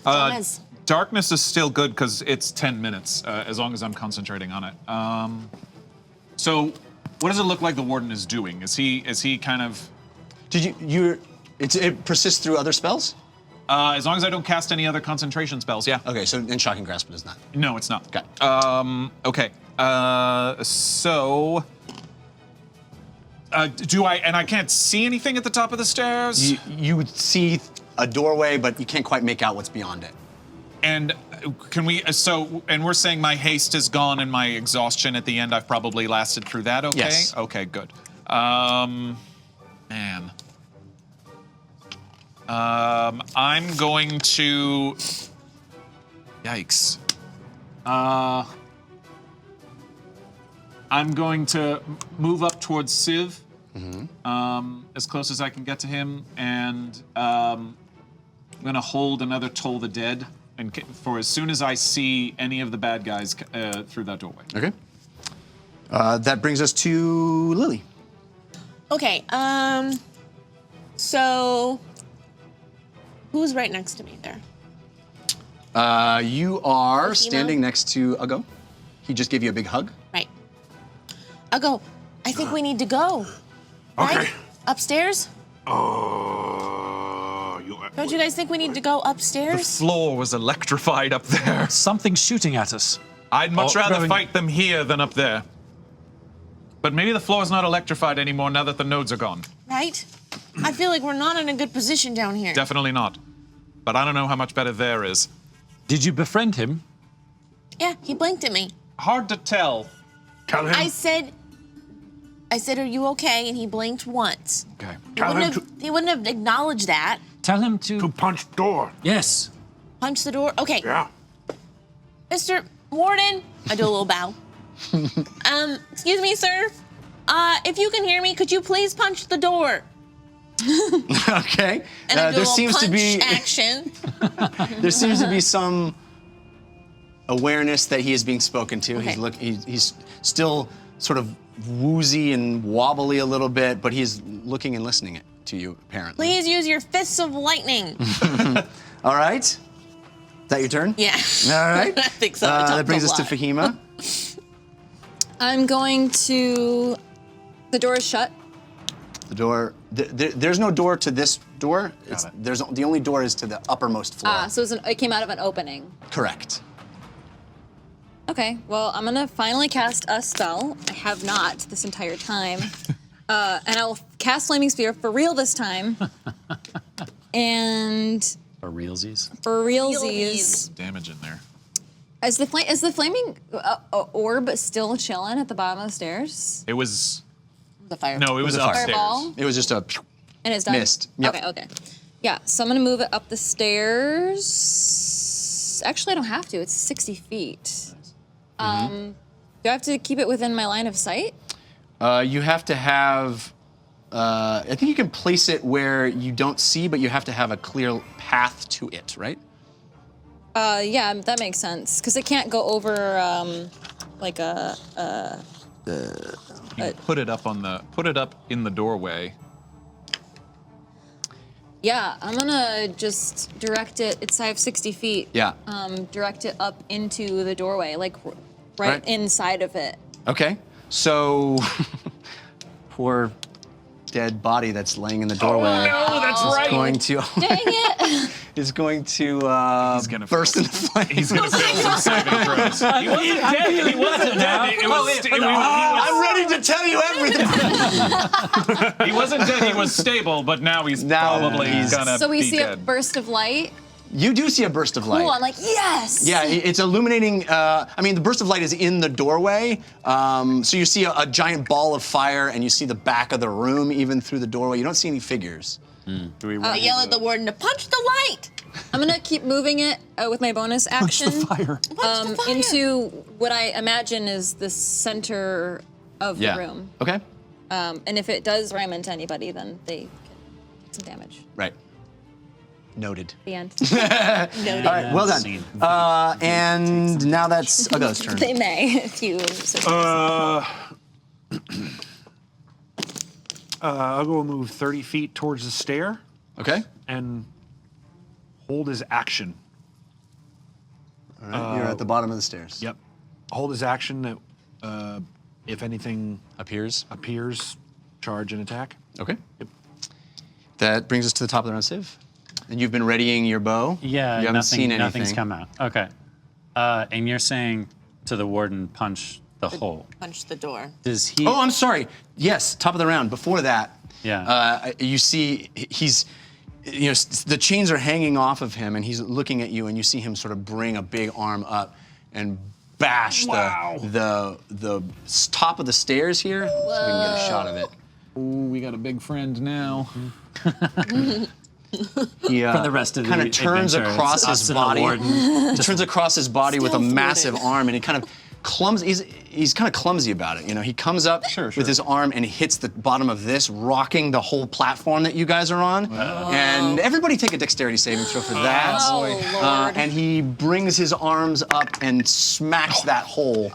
Gomez. Darkness is still good because it's 10 minutes, as long as I'm concentrating on it. So, what does it look like the Warden is doing? Is he kind of... It persists through other spells? As long as I don't cast any other concentration spells, yeah. Okay, so then Shocking Grasp does not. No, it's not. Okay. Okay. So... and I can't see anything at the top of the stairs? You would see a doorway, but you can't quite make out what's beyond it. And can we, and we're saying my haste is gone and my exhaustion at the end, I've probably lasted through that, okay? Yes. Okay, good. Man. I'm going to, yikes. I'm going to move up towards Civ, as close as I can get to him, and I'm gonna hold another Toll the Dead, and for as soon as I see any of the bad guys through that doorway. Okay. That brings us to Lily. Okay, so who's right next to me there? You are Fahima? standing next to Uggo. He just gave you a big hug. Right. Uggo, I think we need to go. Okay. Right? Upstairs? Don't you guys think we need to go The upstairs? floor was electrified up there. Something's shooting at us. I'd much Oh, rather throwing- fight them here than up there. But maybe the floor's not electrified anymore now that the nodes are gone. Right? I feel like we're not in a good position down here. Definitely not. But I don't know how much better there is. Did you befriend him? Yeah, he blinked at me. Hard to tell. Tell him. I said, are you okay? And he blinked once. Okay. He wouldn't have acknowledged that. Tell him to... To punch door. Yes. Punch the door. Okay. Yeah. Mr. Warden, I do a little bow. Excuse me, sir. If you can hear me, could you please punch the door? Okay. And I do a there little seems punch to be action. there seems to be some awareness that he is being spoken to. Okay. He's still sort of woozy and wobbly a little bit, but he's looking and listening to you apparently. Please use your fists of lightning. All right. Is that your turn? Yeah. All right. I think so. I talked That brings a us to lot. Fahima. I'm going to. The door is shut. The door. There's no door to this door. The only door is to the uppermost floor. So it came out of an opening. Correct. Okay, well, I'm gonna finally cast a spell. I have not this entire time. And I'll cast Flaming Spear for real this time. And For realsies. for realsies, Damage in there. is the flaming orb still chilling at the bottom of the stairs? It was. The fire. No, it was a fire. upstairs. Fireball? It was just a. And it's done? Mist. Yep. Okay. Yeah, so I'm gonna move it up the stairs. Actually, I don't have to. It's 60 feet. Do I have to keep it within my line of sight? You have to have. I think you can place it where you don't see, but you have to have a clear path to it, right? Yeah, that makes sense. Because it can't go over like a. Put it up in the doorway. Yeah, I'm gonna just direct it. I have 60 feet. Yeah. Direct it up into the doorway, like right inside of it. Okay. So, poor dead body that's laying in the doorway. Oh, that's is going to. Dang it! is going to gonna burst fail. into flames. He's gonna fail some saving throws. He wasn't dead. He wasn't dead. I'm ready to tell you everything. He wasn't dead. He was stable, but now he's probably gonna So we be see dead. a burst of light. You do see a burst of light. Cool. I'm like, yes. Yeah, it's illuminating. The burst of light is in the doorway. So you see a giant ball of fire, and you see the back of the room even through the doorway. You don't see any figures. I yell at the warden to punch the light. I'm gonna keep moving it with my bonus action Fire. Punch the fire. into what I imagine is the center of the room. Okay. And if it does ram into anybody, then they get some damage. Right. Noted. The end. All right. Well done. And now that's Uggo's turn. They may, if you. I'll go move 30 feet towards the stair Okay. and hold his action. All right, you're at the bottom of the stairs. Yep. Hold his action that, if anything Appears. charge and attack. Okay. Yep. That brings us to the top of the round, Civ. And you've been readying your bow. Yeah, You haven't seen anything. nothing's come out. Okay. And you're saying to the warden, punch the hole. Punch the door. Does he? Oh, I'm sorry. Yes, top of the round. Before that, Yeah. you see he's, the chains are hanging off of him, and he's looking at you, and you see him sort of bring a big arm up and bash the top of the stairs here, so we can get a shot of it. Ooh, we got a big friend now. He For the rest of the kind of turns adventure, across it's us his and the body. warden. He turns across his body with a Stealth massive warden. arm, and he kind of he's kind of clumsy about it. He comes up with his arm and he hits the bottom of this, rocking the whole platform that you guys are on. And everybody take a dexterity saving throw for that. Oh, Lord. And he brings his arms up and smacks that hole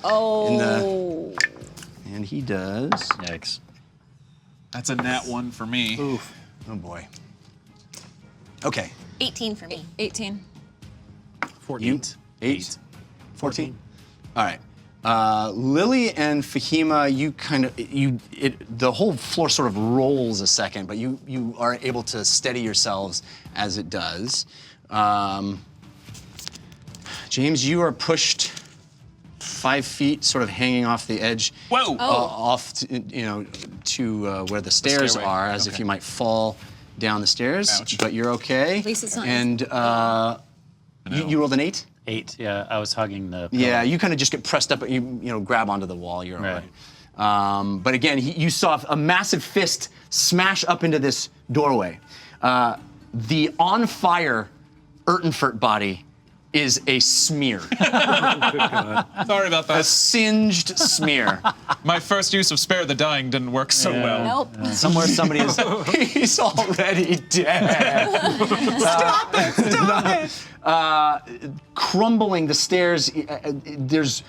in the. And he does. Yikes. That's a nat 1 for me. Oof. Oh boy. Okay. 18 for me. 18. 14. 8. 14. All right. Lily and Fahima, the whole floor sort of rolls a second, but you are able to steady yourselves as it does. James, you are pushed 5 feet, sort of hanging off the edge. Whoa! Off, to where the stairs stairway. are, as if Okay. you might fall down the stairs. Ouch. But you're okay. At least it's not- And you rolled an 8. 8. Yeah, I was hugging the. Yeah, pillar. you kind of just get pressed up, but you grab onto the wall. You're all Right. right. But again, you saw a massive fist smash up into this doorway. The on fire Ertinfert body is a smear, Sorry about a that. singed smear. My first use of spare the dying didn't work so well. Nope. Somewhere somebody is. He's already dead. Stop it! Crumbling the stairs. There's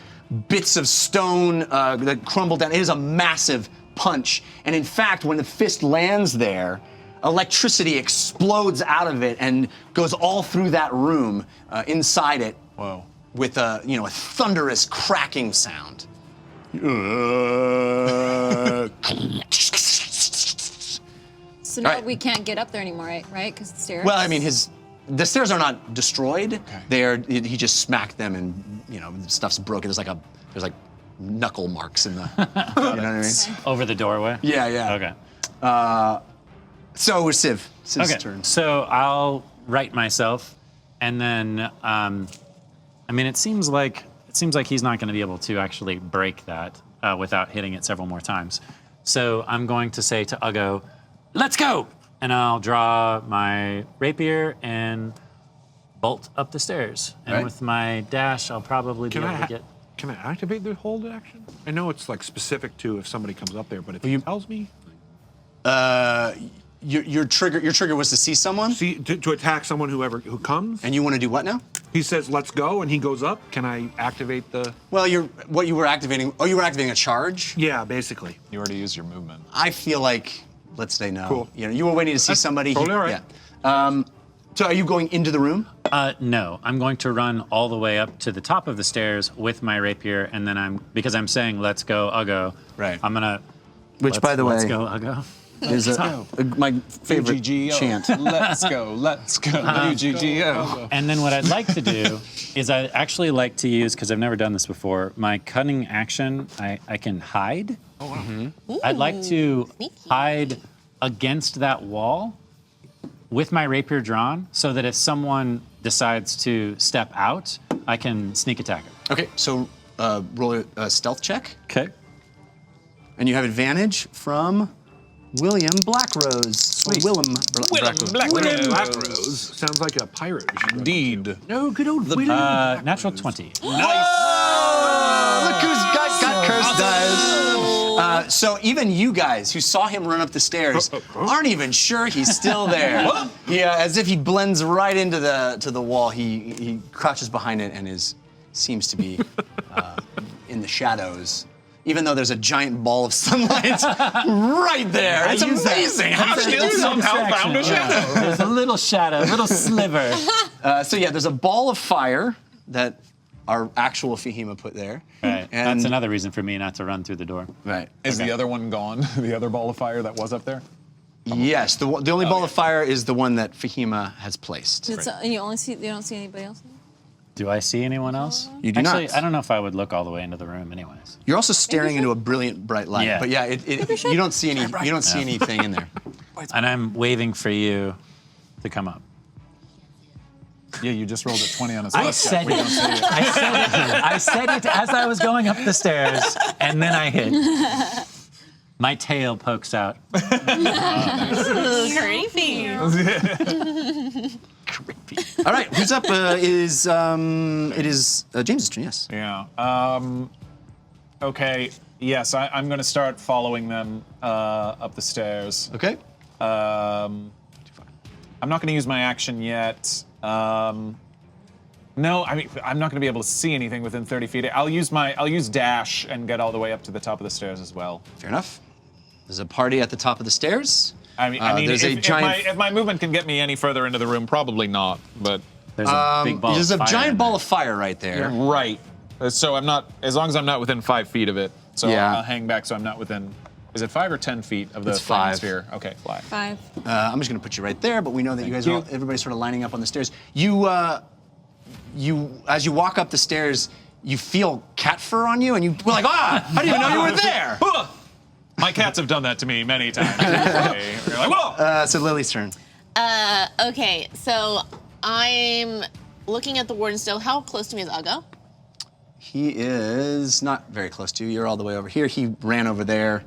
bits of stone that crumble down. It is a massive punch. And in fact, when the fist lands there, electricity explodes out of it and goes all through that room inside it. Whoa. With a thunderous cracking sound. So now Right. we can't get up there anymore, right? Because the stairs. Well, I mean, the stairs are not destroyed. He just smacked them, and the stuff's broken. There's like knuckle marks in the. You know what I mean? Over the doorway. Yeah. Okay. So we're Civ's Okay. turn. So I'll right myself, and then it seems like he's not going to be able to actually break that without hitting it several more times. So I'm going to say to Uggo, "Let's go!" And I'll draw my rapier and bolt up the stairs. And Right. with my dash, I'll probably be able to get. Can I activate the hold action? I know it's like specific to if somebody comes up there, but if he tells me, Your trigger was to see someone, see to attack someone who comes, and you want to do what now? he says let's go, and he goes up. Can I activate the? Well, you were activating. Oh, you were activating a charge. Yeah, basically. You already used your movement. I feel like let's say no. Cool. You were waiting to see somebody. totally all right. Yeah. So are you going into the room? No, I'm going to run all the way up to the top of the stairs with my rapier, and then because I'm saying "Let's go, Uggo." Right. I'm gonna. Which, by the Let's way, go, Uggo. is my favorite UGGO. chant. Let's go. UGGO. And then what I'd like to do is I'd actually like to use, because I've never done this before, my cunning action, I can hide. Oh, wow. I'd like to sneaky. hide against that wall with my rapier drawn so that if someone decides to step out, I can sneak attack it. Okay, so roll a stealth check, Okay. and you have advantage from William Blackrose. Or Willem Blackrose. Blackrose sounds like a pirate. Indeed. No, good old Natural 20. Look who's got cursed dice. So even you guys who saw him run up the stairs aren't even sure he's still there. Yeah, as if he blends right into the wall. He crouches behind it and seems to be in the shadows. Even though there's a giant ball of sunlight right there. It's amazing. How did Still somehow found a shadow. There's a little shadow, a little sliver. So yeah, there's a ball of fire that our actual Fahima put there. Right. And That's another reason for me not to run through the door. Right. Is the other one gone? The other ball of fire that was up there? Yes, the only ball of fire is the one that Fahima has placed. You don't see anybody else? Do I see anyone else? You do Actually, not. I don't know if I would look all the way into the room anyways. You're also staring into a brilliant bright light. Yeah. But yeah, you don't see any. You don't see anything in there. And I'm waving for you to come up. Yeah, you just rolled a 20 on his I left said check. We it. don't see it. I said it as I was going up the stairs, and then I hit. My tail pokes out. Creepy. All right, who's up? It is James's turn. Yes. Yeah. Okay. Yes, I'm going to start following them up the stairs. Okay. I'm not going to use my action yet. No, I mean I'm not going to be able to see anything within 30 feet. I'll use dash and get all the way up to the top of the stairs as well. Fair enough. There's a party at the top of the stairs. I mean, there's a giant. if my movement can get me any further into the room, probably not. But There's a big ball There's of a fire giant in ball there. of fire right there. right. So I'm not, as long as I'm not within 5 feet of it. So Yeah. I'll hang back so I'm not within. Is it 5 or 10 feet of the It's flying 5. sphere? Okay, 5. 5. I'm just going to put you right there, but we know that you guys are all, everybody's sort of lining up on the stairs. You as you walk up the stairs, you feel cat fur on you, and you're like, I didn't even know you were there. My cats have done that to me many times. You're like, whoa! So Lily's turn. Okay, so I'm looking at the warden still. How close to me is Uggo? He is not very close to you. You're all the way over here. He ran over there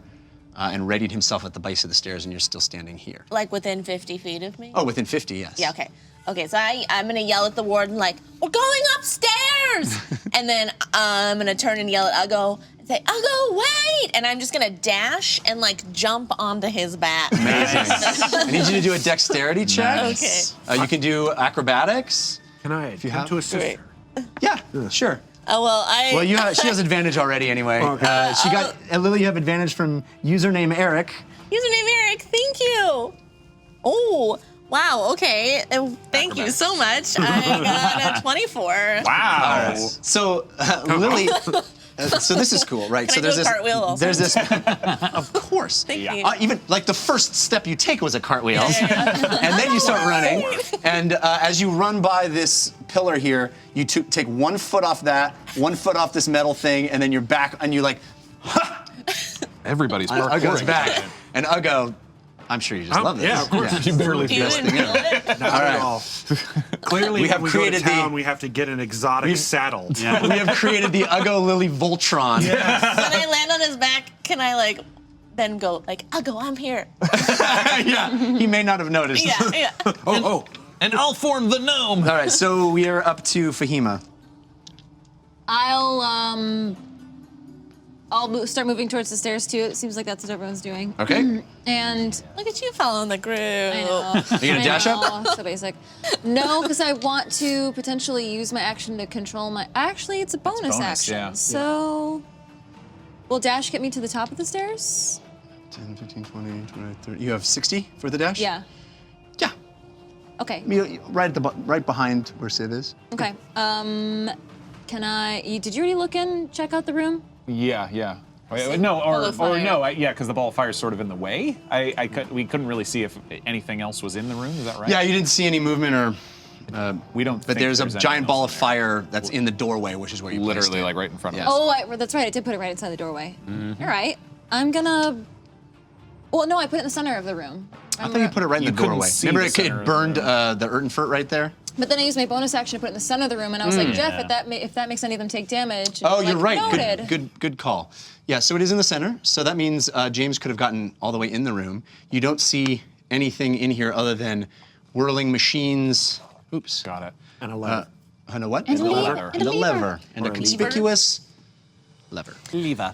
and readied himself at the base of the stairs, and you're still standing here. Like within 50 feet of me? Oh, within 50, yes. Yeah, okay. Okay, so I'm gonna yell at the warden like, we're going upstairs! And then I'm gonna turn and yell at Uggo and say, Uggo, wait! And I'm just gonna dash and like jump onto his back. Amazing. I need you to do a dexterity check. Nice. Okay. You can do acrobatics. Can I you come have- to assist her? Yeah, sure. Oh, well, Well, she has advantage already anyway. Okay. She got Lily. You have advantage from username Eric. Username Eric, thank you. Oh, wow, okay. Thank you so much. I got a 24. Wow. So Lily. So this is cool, right? Can so I do a cartwheel also? There's this. Of course. Thank you. Even like the first step you take was a cartwheel, and then you start running. And as you run by this pillar here, you take 1 foot off that, 1 foot off this metal thing, and then you're back, and you're like, ha! Everybody's Uggo's back, and Uggo. I'm sure you just love this. Yeah, of course. You barely You feel didn't feel it? Not All at right. all. Clearly, We have when we go created to town, we have to get an exotic saddle. We have created the Uggo Lily Voltron. When I land on his back, can I like then go like, Uggo, I'm here? Yeah, he may not have noticed. Yeah. Oh, And I'll form the gnome. All right, so we are up to Fahima. I'll start moving towards the stairs too. It seems like that's what everyone's doing. Okay. And Look at you following the group. I know. Are you gonna dash up? So basic. No, because I want to potentially use my action to control my. Actually, it's a bonus action. yeah. So, will dash get me to the top of the stairs? 10, 15, 20, 20, 30. You have 60 for the dash? Yeah. Yeah. Okay. Right behind where Civ is. Okay. Can I? Did you already look in? Check out the room. Yeah. No, Ball of fire. yeah, because the ball of fire is sort of in the way. We couldn't really see if anything else was in the room. Is that right? Yeah, you didn't see any movement or. We don't. But think there's a anything giant ball of else in fire that's in the doorway, which is where you there. placed Literally, it. like right in front of Yes. us. Oh, that's right. I did put it right inside the doorway. All right. I'm gonna. Well, no, I put it in the center of the room. I thought you put it right in You the couldn't doorway. see Remember, the center it of burned the the Ertinfert right there. But then I used my bonus action to put it in the center of the room, and I was like, Jeff, if that makes any of them take damage. And Oh, you're you're like, right. Noted. Good call. Yeah, so it is in the center. So that means James could have gotten all the way in the room. You don't see anything in here other than whirling machines. Oops. Got it. and a lever. And a what? And a lever. lever. And a lever. And a conspicuous lever. Lever.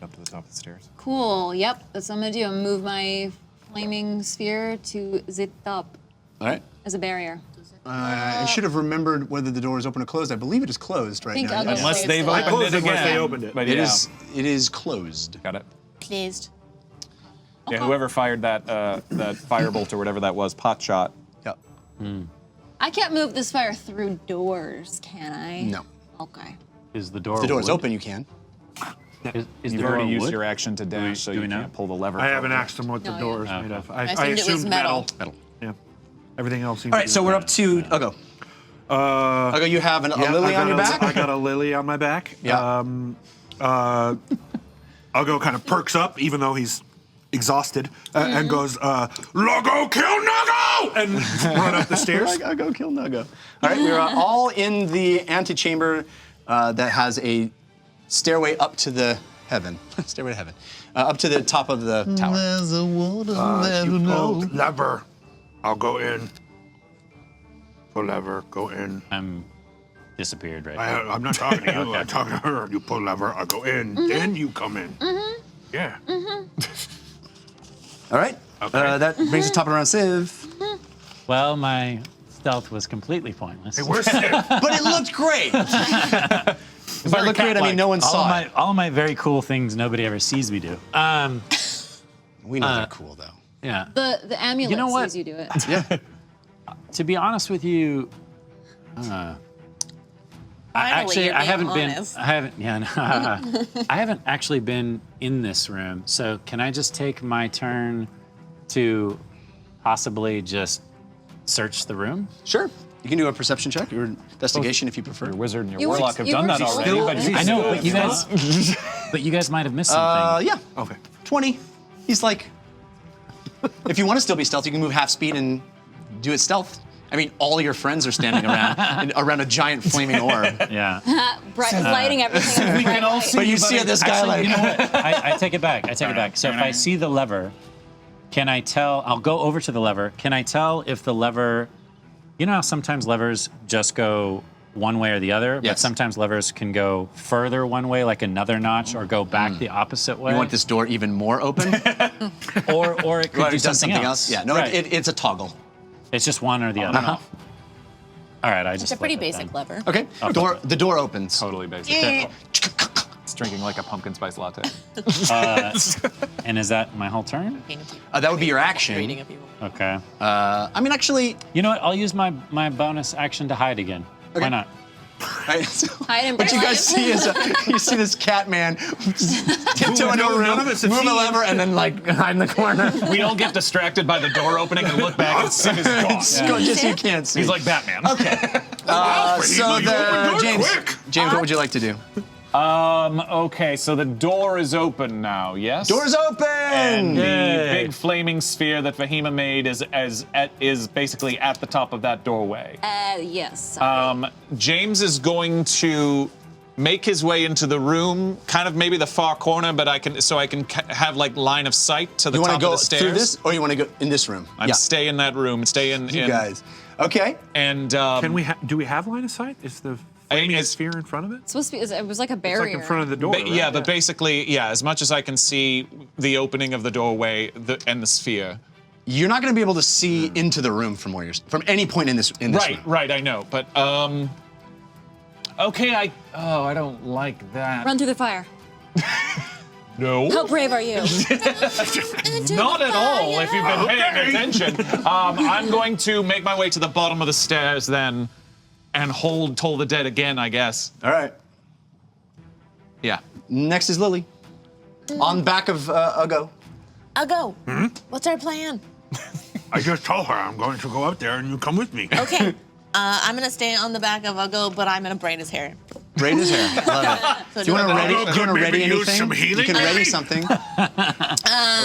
Up to the top of the stairs. Cool. Yep. That's what I'm gonna do. I'm gonna move my flaming sphere to the top All right. as a barrier. I should have remembered whether the door is open or closed. I believe it is closed right think now. I'll Yes. just Unless say they've it's I opened closed it it once again. they opened it. But It yeah. is. It is closed. Got it. Pleased. Yeah, whoever fired that that firebolt or whatever that was, pot shot. Yep. I can't move this fire through doors, can I? No. Okay. Is the door? If the door's wood? open, you can. Is You've the already door used wood? your action to dash, so do you we know? can't pull the lever. I haven't asked him what the No, door yeah. is made of. I assumed it was metal. Metal. Yeah. Everything else seems All right, so we're up to Uggo. Uggo, you have a lily on your back? I got a lily on my back. Yeah. Uggo kind of perks up, even though he's exhausted, and goes, Logo, kill Nuggo! And run up the stairs. Uggo, kill Nuggo. All right, we're all in the antechamber that has a stairway up to the heaven. Stairway to heaven. Up to the top of the tower. There's a water You pull lever. I'll go in. Pull lever, go in. I'm disappeared right now. I'm not talking to you. I'm talking to her. You pull lever, I'll go in. Then you come in. Yeah. All right. Okay. That brings us top of the round, Civ. Well, my stealth was completely pointless. Hey, where's Sid? But it looked great. If I look great, I mean no one saw it. All my very cool things nobody ever sees me do. We know they're cool, though. Yeah. The amulet You know what? sees you do it. Yeah. To be honest with you, Finally, you're I being haven't honest. been. I haven't. Yeah, no, I haven't actually been in this room. So can I just take my turn to possibly just search the room? Sure. You can do a perception check or investigation if you prefer. Your wizard and your You were- warlock have you done were that already. still- But you I know, but you guys, but you guys might have missed something. Yeah. Okay. 20. He's like, if you want to still be stealth, you can move half speed and do it stealth. I mean, all your friends are standing around a giant flaming orb. Yeah. Lighting everything up. We can all see. But you see this guy Actually, like, you know what? I take it back. I take it back. So if I see the lever, can I tell? I'll go over to the lever. Can I tell if the lever? You know how sometimes levers just go one way or the other, but Yes. sometimes levers can go further one way, like another notch, or go back the opposite way. you want this door even more open? or it could Or do it does something else. Yeah, no, Right. it's a toggle. It's just one or the other. Uh-huh. All right, I just. It's a pretty flip it basic then. lever. Okay, the door opens. totally basic. Yeah. It's drinking like a pumpkin spice latte. And is that my whole turn? That would be your action. Reading of people. Okay. I mean, actually, You know what? I'll use my bonus action to hide again. Why not? right, Hide and what you burn. guys see is you see this cat man tiptoe into a room, none of us have move a seen. lever, and then like hide in the corner. We all get distracted by the door opening and look back and Sid is gone. Just you can't see. He's like Batman. okay. Wow, So you opened doors James, quick. James, what would you like to do? Okay, so the door is open now, yes? Doors open. And the Yay. big flaming sphere that Fahima made is basically at the top of that doorway. Yes. James is going to make his way into the room, kind of maybe the far corner, but I can have like line of sight to the You want top to go of the stairs. through this, or you want to go in this room? I'm stay in that room. Stay in. You guys. Okay. And Can we? Do we have line of sight? Is the flaming it's- sphere in front of it? It's supposed to be. It was like a It's barrier. like in front of the door. right? yeah, but basically, yeah. As much as I can see the opening of the doorway and the sphere. You're not going to be able to see into the room from where you're from any point in this room. Right. I know, but okay. I don't like that. Run through the fire. No. How brave are you? Not at all, if you've been paying attention. I'm going to make my way to the bottom of the stairs then and hold Toll the Dead again, I guess. All right. Yeah. Next is Lily. On back of Uggo. Uggo, what's our plan? I just told her I'm going to go out there and you come with me. Okay. I'm gonna stay on the back of Uggo, but I'm gonna braid his hair. Braid his hair. Love it. So Do you want to ready? Uggo Do you could want to ready maybe use anything? some healing, You can ready maybe? something.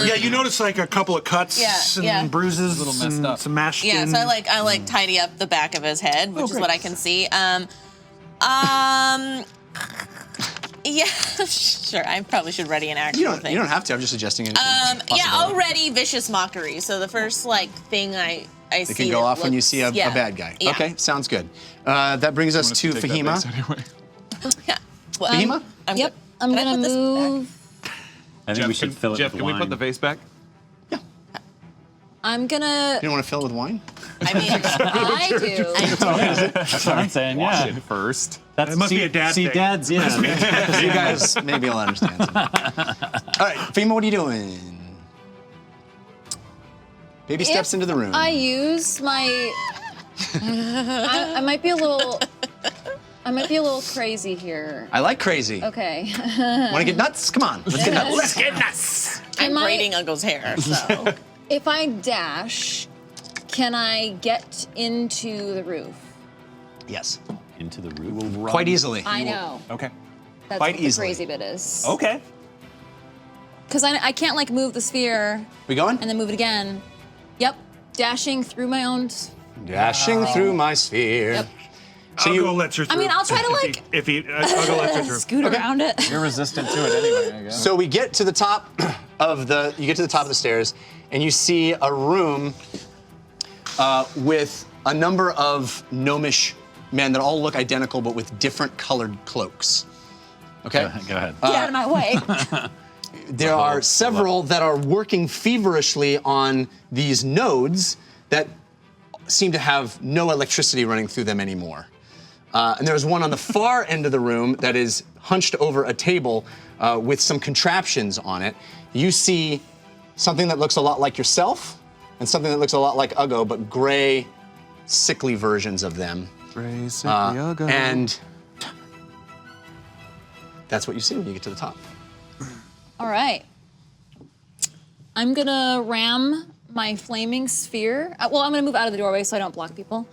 Yeah, you notice like a couple of cuts and bruises, little messed and up. some mashed Yeah, in. so I like tidy up the back of his head, which is what I can see. Yeah, sure. I probably should ready an actual thing. You don't have to. I'm just suggesting it. Yeah, I'll ready vicious mockery. So the first thing I see. It can go off when you see a bad guy. Yeah. Okay, sounds good. That brings us to Take that Fahima. base anyway. Yeah. Well, Fahima? I'm Yep. good. I'm Can I gonna put this move. I think we should fill it Jeff, with can we wine. put the vase back? I'm gonna. You don't want to fill it with wine? I mean, I do. That's what I'm saying. Wash Yeah. it first. That's It must be a dad see thing. dads. Yeah. You guys maybe will understand. All right, Fahima, what are you doing? Baby steps into the room. I use my. I might be a little. I might be a little crazy here. I like crazy. Okay. Want to get nuts? Come on, let's get nuts. Let's get nuts. I'm braiding Uggo's hair, so. If I dash, can I get into the roof? Yes, Into the roof. quite easily. I know. Okay. That's Quite what easily. the crazy bit is. Okay. Because I can't like move the sphere We going? and then move it again. Yep. Dashing through my own. Dashing through my sphere. Yep. So you, Uggo lets her through. I mean, I'll try to like Uggo lets her through. scoot around it. You're resistant to it anyway, I guess. So we get to the top of the stairs, and you see a room with a number of gnomish men that all look identical, but with different colored cloaks. Okay. Go ahead. Get out of my way. There are several that are working feverishly on these nodes that seem to have no electricity running through them anymore. And there's one on the far end of the room that is hunched over a table with some contraptions on it. You see something that looks a lot like yourself and something that looks a lot like Uggo, but gray, sickly versions of them. Gray, sickly Uggo. And that's what you see when you get to the top. All right. I'm gonna ram my flaming sphere. Well, I'm gonna move out of the doorway so I don't block people,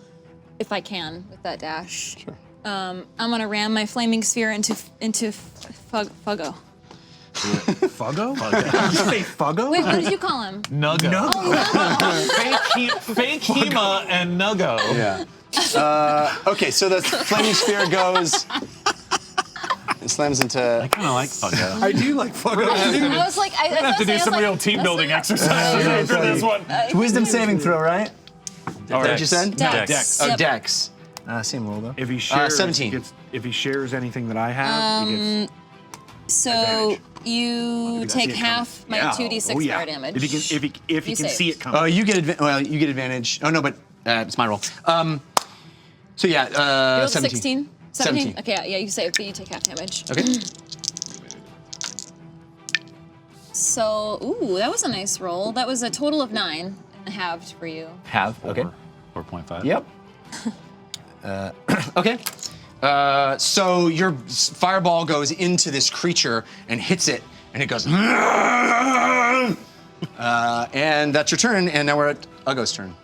if I can with that dash. Sure. I'm gonna ram my flaming sphere into Fuggo. Fuggo? Did you say Fuggo? Wait, what did you call him? Nuggo. Fake Hema and Nuggo. Yeah. Okay, so the flaming sphere goes. It slams into. I kind of like Fuggo. I do like Fuggo. I was like, I have to do some real team building exercises for this one. Wisdom saving throw, right? What you said? Dex. Dex. Oh, Yep. Dex. Same roll though. If he shares, 17. If he shares anything that I have, he gets. So Advantage. you take half my 2d6 fire damage. If he You can see saved. it coming. You get you get advantage. Oh no, but it's my roll. So yeah, You rolled 17. 16? 17. Okay, yeah, you save, but you take half damage. Okay. So, ooh, that was a nice roll. That was a total of 9 and a halved for you. Half. Okay. 4.5. Yep. Okay. So your fireball goes into this creature and hits it, and it goes. And that's your turn, and now we're at Uggo's turn.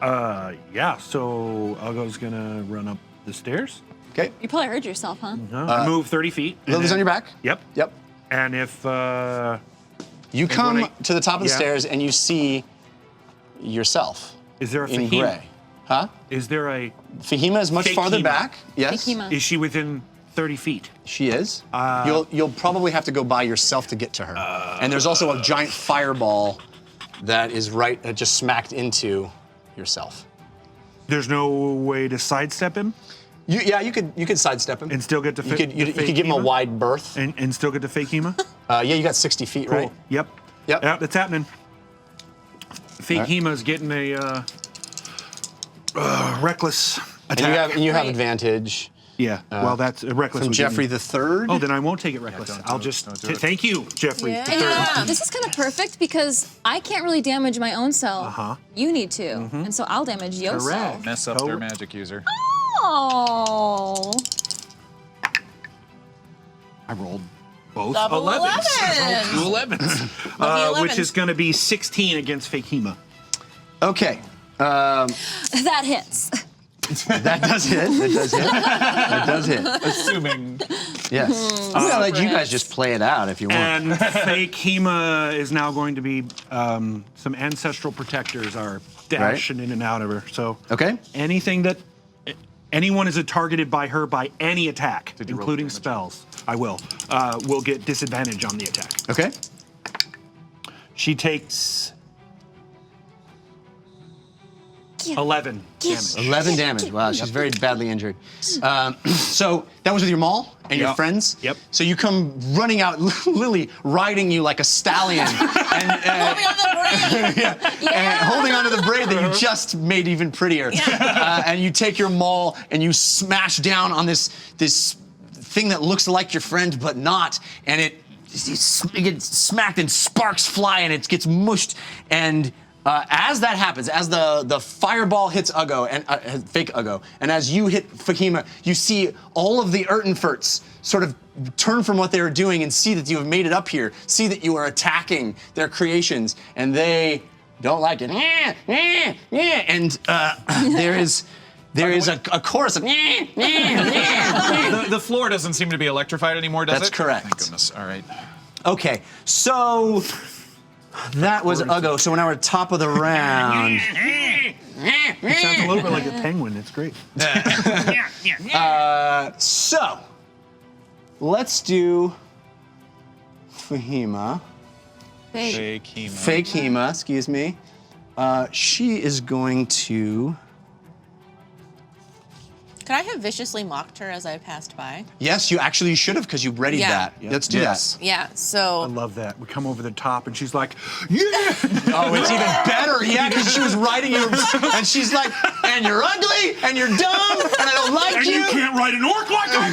Yeah. So Uggo's gonna run up the stairs. Okay. You probably heard yourself, huh? I move 30 feet. and Lily's then- on your back. Yep. Yep. And if You come when I- to the top of the yeah. stairs, and you see yourself is there a in Fahima? gray. Huh? Is there a? Fahima is much farther Fahima. back. Yes. Fahima. Is she within 30 feet? She is. You'll probably have to go by yourself to get to her. And there's also a giant fireball that is just smacked into yourself. There's no way to sidestep him You could sidestep him and still get to. You could give him a wide berth. and still get to fake Hema. Yeah, you got 60 feet, Cool. right? Yep. Yep. Yep. That's happening. Fake Alright. Hema's getting a reckless And attack. you have Right. advantage Yeah. Well, that's a reckless. from would give Jeffrey me- the Third. Oh, then I won't take it reckless. I'll just thank you, Jeffrey. the third. And this is kind of perfect because I can't really damage my own self. Uh-huh. You need to. And so I'll damage yourself. Mess up their magic user. Oh. I rolled both Double 11s. 11. Two 11s. Lucky Which 11s. is going to be 16 against fake Hema. Okay. That hits. That does hit. That does hit. That does hit. Assuming. Yes. I'm gonna let you guys just play it out if you want. And fake Hema is now going to be some ancestral protectors are dashing in and out of her. So Okay. anything that anyone is targeted by her by any attack, including spells, I will get disadvantage on the attack. Okay. She takes 11 damage. 11 damage. Wow, she's very badly injured. So that was with your maul and your Yep. friends? Yep. So you come running out, Lily riding you like a stallion. and, and holding onto the braid that you just made even prettier. And you take your maul and you smash down on this thing that looks like your friend but not. And it gets smacked and sparks fly and it gets mushed. And As that happens, as the fireball hits Uggo and fake Uggo, and as you hit Fahima, you see all of the Ertinferts sort of turn from what they were doing and see that you have made it up here, see that you are attacking their creations, and they don't like it. And there is a chorus of The floor doesn't seem to be electrified anymore, does it? That's correct. Thank goodness. All right. Okay, so that was Uggo. So now we're top of the round. It sounds a little bit like a penguin. It's great. So let's do Fahima. Fake Hema. Fake Hema, excuse me. She is going to. Could I have viciously mocked her as I passed by? Yes, you actually should have because you readied Yeah. that. Let's do that. Yeah, I so love that. We come over the top, and she's like, "Yeah!" Oh, it's even better. Yeah, because she was riding you, and she's like, "And you're ugly, and you're dumb, and I don't like And you." you can't ride an orc like I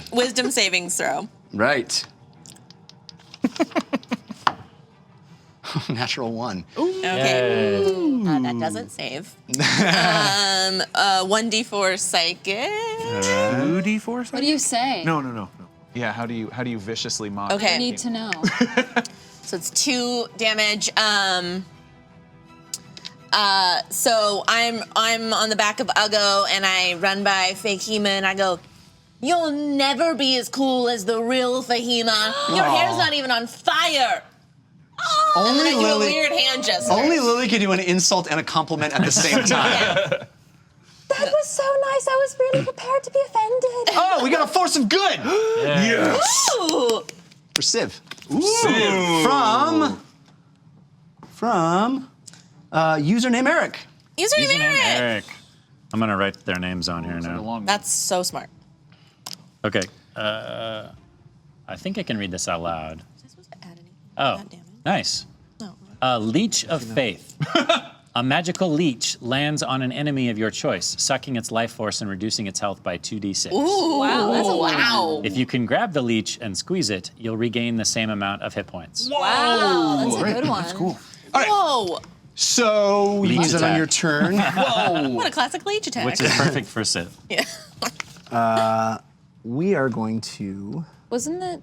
can. wisdom savings throw. Right. Natural 1. Okay. That doesn't save. 1d4 psychic. 2d4. What do you say? No. Yeah, how do you viciously mock? Okay. I need to know. So it's 2 damage. So I'm on the back of Uggo and I run by Fahima and I go, "You'll never be as cool as the real Fahima. Your hair's not even on fire." And then I do a weird hand gesture. Only Lily can do an insult and a compliment at the same time. That was so nice. I was really prepared to be offended. Oh, we got a force of good Yes. Ooh. for Civ. Civ. From username Eric. Username Eric. Eric. I'm gonna write their names on here now. Long That's so smart. Okay. I think I can read this out loud. Was I supposed to add anything? Oh, God damn it. nice. No. Leech of Faith. A magical leech lands on an enemy of your choice, sucking its life force and reducing its health by 2d6. Ooh, Wow, that's a lot. wow. If you can grab the leech and squeeze it, you'll regain the same amount of hit points. Wow, that's a good one. That's cool. Whoa. So you Leech use it on attack. your turn. What a classic leech attack. Which is perfect for Civ. Yeah. We are going to. Wasn't it?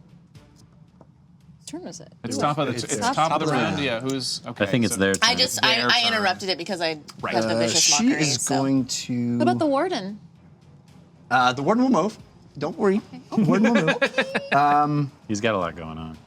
Whose turn was it? It's top of the top of the round. Yeah, who's okay? I think it's so- their turn. I just, Their I turn. interrupted it because I got the vicious She mockery. is so. going to. What about the warden? The warden will move. Don't worry. The warden will move. He's got a lot going on.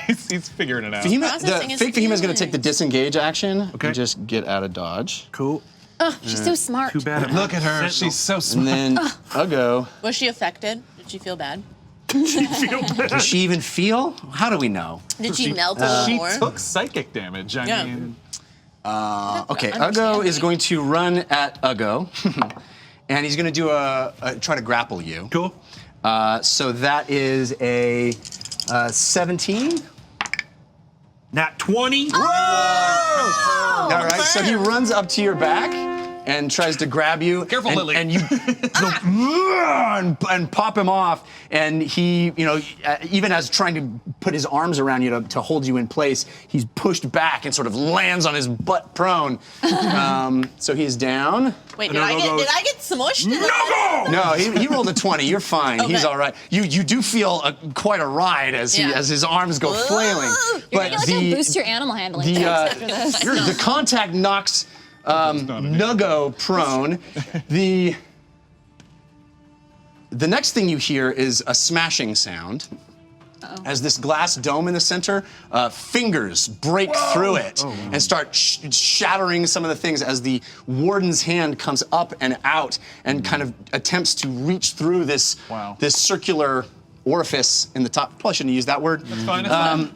he's figuring it out. Fahima, Processing the is fake Fahima is going to good. take the disengage action Okay. and just get out of dodge. Cool. Oh, she's so smart. Too bad. Look at her. She's so And smart. then Uggo. Was she affected? Did she feel bad? Does she even feel? How do we know? Did she melt a little She more? took psychic damage. I Yeah. mean, Okay, Understand Uggo is me. going to run at Uggo, and he's going to do try to grapple you. Cool. So that is a 17. Nat 20. All right, so he runs up to your back and tries to grab you. Careful, and, Lily. And you go and pop him off. And he, even as trying to put his arms around you to hold you in place, he's pushed back and sort of lands on his butt prone. So he's down. Wait, And did I Uggo goes, get smushed? No, he rolled a 20. You're fine. He's Okay. all right. You do feel quite a ride as his arms go flailing. You're gonna like boost your animal handling the, checks after this. the contact knocks Uggo prone. The next thing you hear is a smashing sound. As this glass dome in the center, fingers break through it and start shattering some of the things as the warden's hand comes up and out and kind of attempts to reach through this circular orifice in the top. Probably shouldn't use that word. That's fine.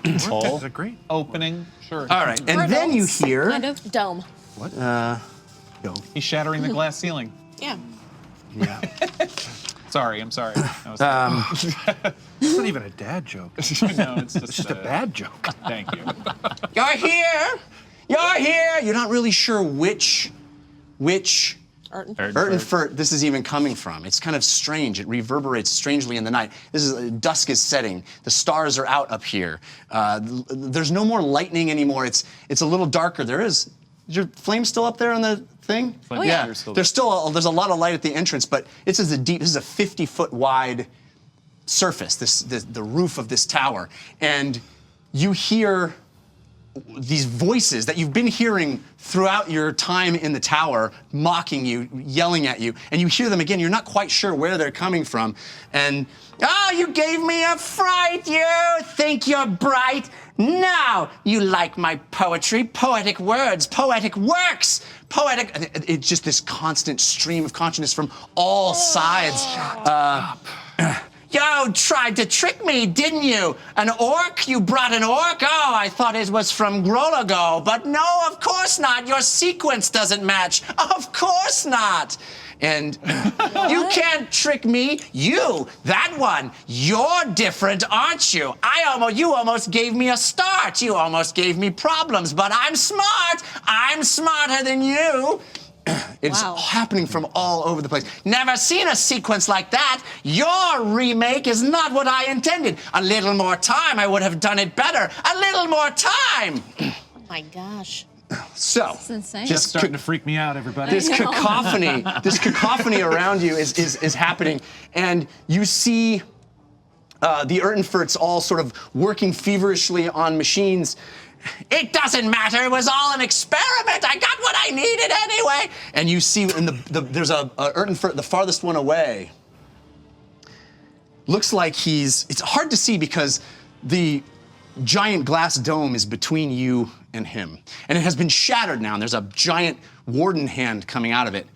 It's fine. That's a great. Opening. Sure. All right, and then you hear. Kind of. Dome. He's shattering the glass ceiling. Yeah. Yeah. Sorry, I'm sorry. That was It's not even a dad joke. It's no, it's just a bad joke. Thank you. You're here. You're here. You're not really sure which Ertinfert, this is even coming from. It's kind of strange. It reverberates strangely in the night. Dusk is setting. The stars are out up here. There's no more lightning anymore. It's a little darker. Is your flame still up there on the thing? Oh, yeah. There's a lot of light at the entrance, but this is a 50-foot wide surface, the roof of this tower. And you hear these voices that you've been hearing throughout your time in the tower, mocking you, yelling at you, and you hear them again. You're not quite sure where they're coming from. And, oh, you gave me a fright, you think you're bright. Now you like my poetry, poetic words, poetic works, it's just this constant stream of consciousness from all sides. You tried to trick me, didn't you? An orc? You brought an orc? Oh, I thought it was from Grolago. But no, of course not. Your sequence doesn't match. Of course not. And you can't trick me. You, that one, you're different, aren't you? You almost gave me a start. You almost gave me problems, but I'm smart. I'm smarter than you. It's happening from all over the place. Never seen a sequence like that. Your remake is not what I intended. A little more time, I would have done it better. A little more time. Oh my gosh. So, That's insane. Just starting to freak me out, everybody. this cacophony around you is happening, and you see the Ertinferts all sort of working feverishly on machines. It doesn't matter. It was all an experiment. I got what I needed anyway. And you see, there's a Ertinfert, the farthest one away. Looks like it's hard to see because the giant glass dome is between you and him, and it has been shattered now. And there's a giant Warden hand coming out of it.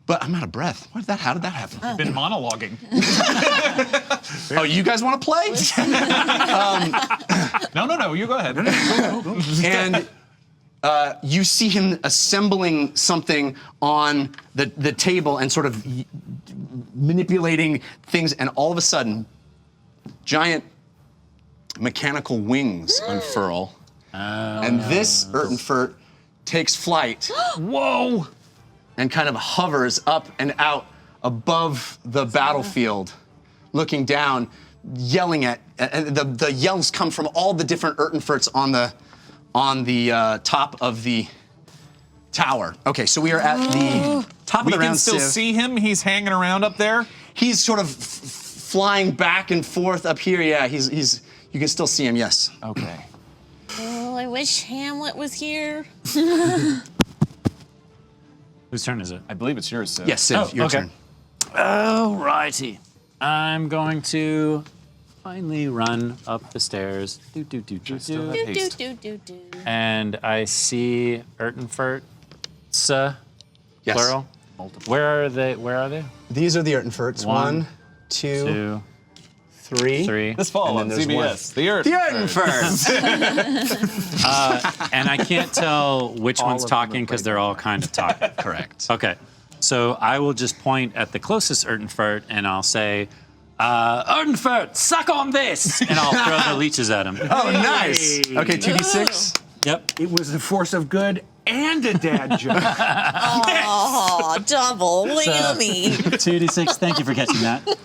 But I'm out of breath. How did that happen? You've been monologuing. Oh, you guys want to play? No, you go ahead. And you see him assembling something on the table and sort of manipulating things, and all of a sudden, giant mechanical wings unfurl. And this Ertinfert takes flight. Whoa! And kind of hovers up and out above the battlefield, looking down, yelling at. And the yells come from all the different Ertinferts on the top of the tower. Okay, so we are at the top of the round. We can still see him. He's hanging around up there. He's sort of flying back and forth up here. Yeah, he's. You can still see him. Yes. Okay. Oh, I wish Hamlet was here. Whose turn is it? I believe it's yours, Sid. Yes, Sid, your turn. Alrighty. I'm going to finally run up the stairs. And I see Ertinfert. Yes. Plural. Multiple. Where are they? These are the Ertinferts. One, two, three. This fall on CBS. The Ertinferts. And I can't tell which one's talking because they're all kind of talking. Correct. Okay. So I will just point at the closest Ertinfert and I'll say, Ertinfert, suck on this! And I'll throw the leeches at him. Oh, nice. Okay, 2d6. Yep. It was a force of good and a dad joke. Oh, double whammy. 2d6, thank you for catching that. You're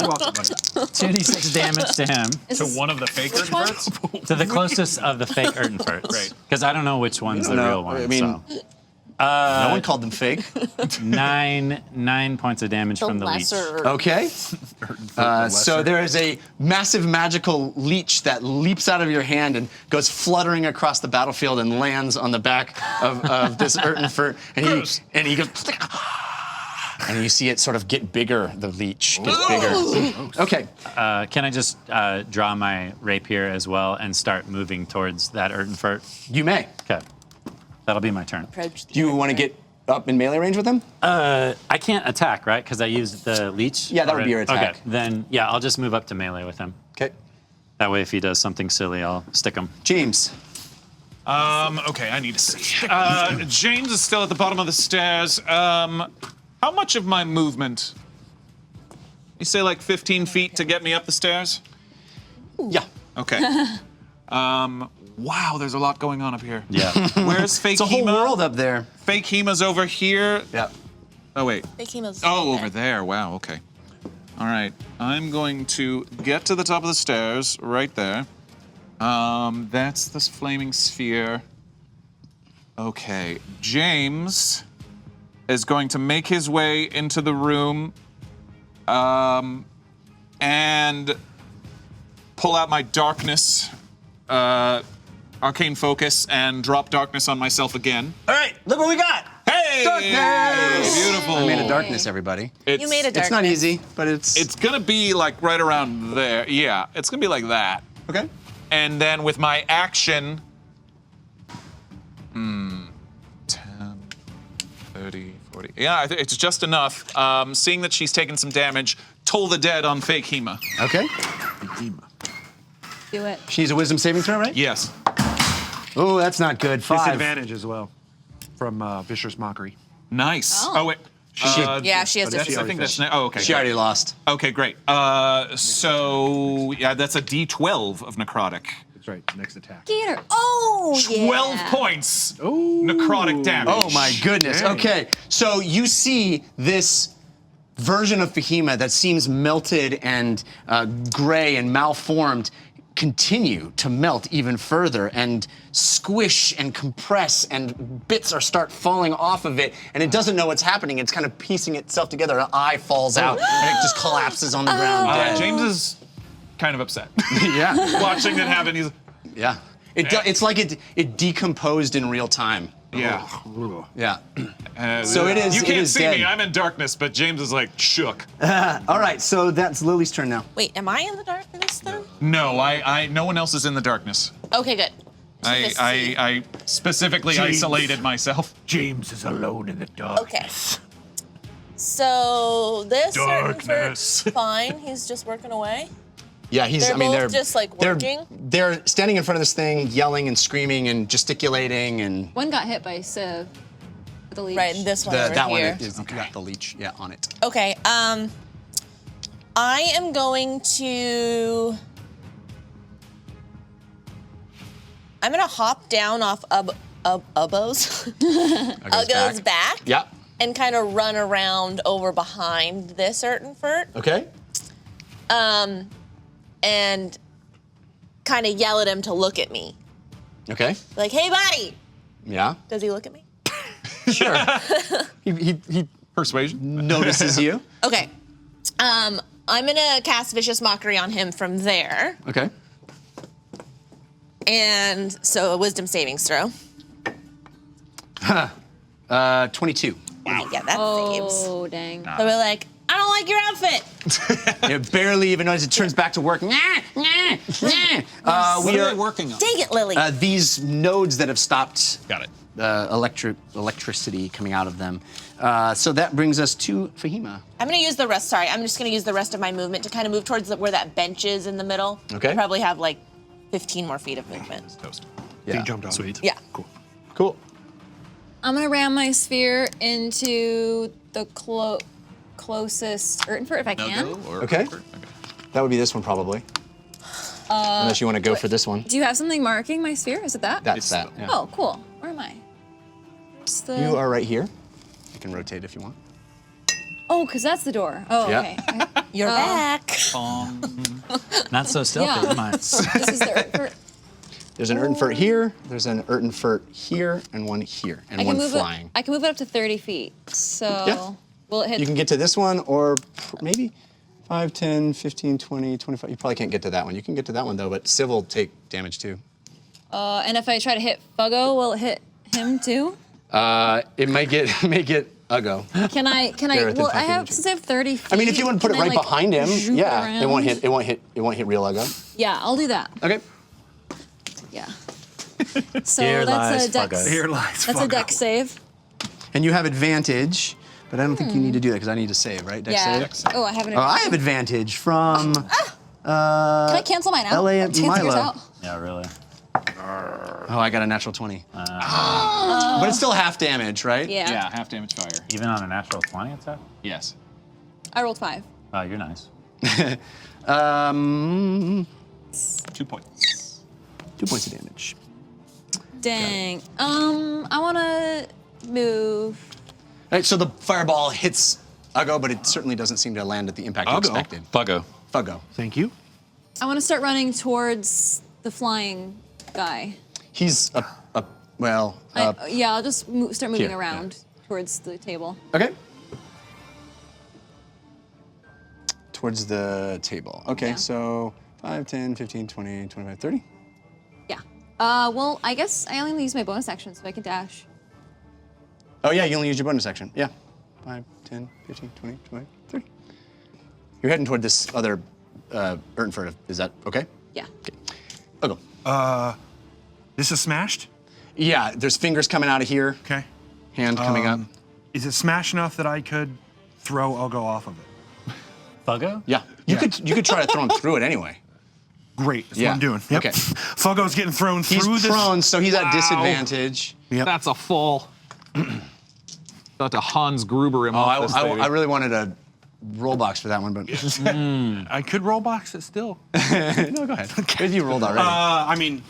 welcome, buddy. 2d6 damage to him. To one of the fake Ertinferts? To the closest of the fake Ertinferts. Right. Because I don't know which one's the real one. I mean, so. no one called them fake. 9 points of damage from the leech. Okay. So there is a massive magical leech that leaps out of your hand and goes fluttering across the battlefield and lands on the back of this Ertinfert. And he goes, and you see it sort of get bigger. The leech gets bigger. Okay. Can I just draw my rapier as well and start moving towards that Ertinfert? You may. Okay. That'll be my turn. Do you want to get up in melee range with him? I can't attack, right? Because I used the leech? Yeah, that would be your attack. Okay, then, yeah, I'll just move up to melee with him. Okay. That way, if he does something silly, I'll stick him. James. Okay, I need to see. James is still at the bottom of the stairs. How much of my movement? You say like 15 feet to get me up the stairs? Yeah. Okay. Wow, there's a lot going on up here. Yeah. Where's fake It's a whole Hema? world up there. Fake Hema's over here. Yeah. Oh, wait. Fahima's Oh, over there. Wow, okay. All right. I'm going to get to the top of the stairs right there. That's this flaming sphere. Okay. James is going to make his way into the room and pull out my darkness, arcane focus, and drop darkness on myself again. All right, look what we got. Hey! Darkness! Beautiful. I made a darkness, everybody. You made a darkness. It's not easy, but It's gonna be like right around there. Yeah, it's gonna be like that. okay. And then with my action, 10, 30, 40. Yeah, I think it's just enough. Seeing that she's taken some damage, toll the dead on Fahima. Okay. Do it. She needs a wisdom saving throw, right? Yes. Oh, that's not good. 5. Disadvantage as well from Vicious Mockery. Nice. Oh. Wait. Yeah, she has But to. that's- I think that's. Oh, okay. She already lost. Okay, great. So yeah, that's a D12 of necrotic. That's right. Next attack. Get her. Oh, 12 yeah. points. Necrotic damage. Oh my goodness. Dang. Okay, so you see this version of Fahima that seems melted and gray and malformed continue to melt even further and squish and compress, and bits start falling off of it, and it doesn't know what's happening. It's kind of piecing itself together. An eye falls out and it just collapses on the ground. Dead. James is kind of upset. Yeah, Watching it happen, he's. yeah. It's like it decomposed in real time. Yeah. Yeah. So it is. You it can't is see dead. me. I'm in darkness, but James is like shook. All right, so that's Lily's turn now. Wait, am I in the darkness then? No, I. No one else is in the darkness. Okay, good. I specifically James. isolated myself. James is alone in the dark. Okay. So this Darkness. Ertinfert's fine. He's just working away. Yeah, he's. They're I mean, both they're just, like, they're- working? They're standing in front of this thing, yelling and screaming and gesticulating, and One got hit by Civ. With the leech. Right, and this one over that one here. is got the leech, yeah, on it. Okay. I am going to. I'm gonna hop down off Uggo's back. Yeah. And kind of run around over behind this Ertinfert. Okay. And kind of yell at him to look at me. Okay. Like, hey, buddy. Yeah. Does he look at me? Sure. he Persuasion. notices you. Okay. I'm gonna cast Vicious Mockery on him from there. Okay. And so a Wisdom savings throw. 22. Wow. Yeah, that saves. Oh, dang. So we're like, I don't like your outfit. It barely even notices. It turns back to work. We are working on? Dang it, Lily. these nodes that have stopped. Got it. Electricity coming out of them. So that brings us to Fahima. I'm gonna use the rest. Sorry, I'm just gonna use the rest of my movement to kind of move towards where that bench is in the middle. Okay. I probably have like 15 more feet of movement. Toast. Yeah. He jumped on. Sweet. Yeah. Cool. Cool. I'm gonna ram my sphere into the closest Ertinfert if I can. Okay. That would be this one probably. Unless you want to go for this one. Do you have something marking my sphere? Is it that? That's that. Yeah. Oh, cool. Where am I? Where's the... You are right here. You can rotate if you want. Oh, because that's the door. Oh, Yeah. okay. You're back. Not so stealthy, Yeah. am I? This is the Ertinfert. There's an Ertinfert here, there's an Ertinfert here, and one here, and one flying. I can move it up to 30 feet. So Yeah. will it hit? You can get to this one, or maybe 5, 10, 15, 20, 25. You probably can't get to that one. You can get to that one, though, but Civ will take damage, too. And if I try to hit Fuggo, will it hit him too? It may get Uggo. Can I? They're within Well, 5 I feet have of you. since I have 30 feet. I mean, if you want to put it can I, right behind him, zoom yeah, it won't around? hit. It won't hit real Uggo. Yeah, I'll do that. Okay. Yeah. So Here that's lies a dex. Fuggo. Here lies That's a dex save. And you have advantage, but I don't think you need to do that because I need to save, right? Dex Yeah. save. Oh, I have an Oh, I advantage. have advantage from Can I cancel mine out? LA Cancel yours Milo. out? Yeah, really. Oh, I got a natural 20. But it's still half damage, right? Yeah. Yeah, half damage fire. Even on a natural 20 attack? Yes. I rolled 5. Wow, you're nice. 2 points. 2 points of damage. Dang. I want to move. Right, so the fireball hits Uggo, but it certainly doesn't seem to land at the impact you Uggo? expected. Fuggo. Fuggo. Thank you. I want to start running towards the flying guy. He's well. Yeah, I'll just start moving here, around towards the table. Okay. Towards the table. Okay, Yeah. so 5, 10, 15, 20, 25, 30. Yeah. Well, I guess I only use my bonus action, so I can dash. Oh, yeah, you only use your bonus action. Yeah. 5, 10, 15, 20, 25, 30. You're heading toward this other Ertinfert. Is that okay? Yeah. Uggo. This is smashed? Yeah, there's fingers coming out of here. Okay. Hand coming up. Is it smashed enough that I could throw Uggo off of it? Fuggo? Yeah. You could try to throw him through it anyway. Great, that's Yeah. what I'm doing. Yep. Okay. Fuggo's getting thrown He's through this. prone, so he's at Wow. disadvantage. Yep. That's a fall. About to Hans Gruber him off this baby. I really wanted a roll box for that one, but I could roll box it still. no, go ahead. If you rolled already. I mean,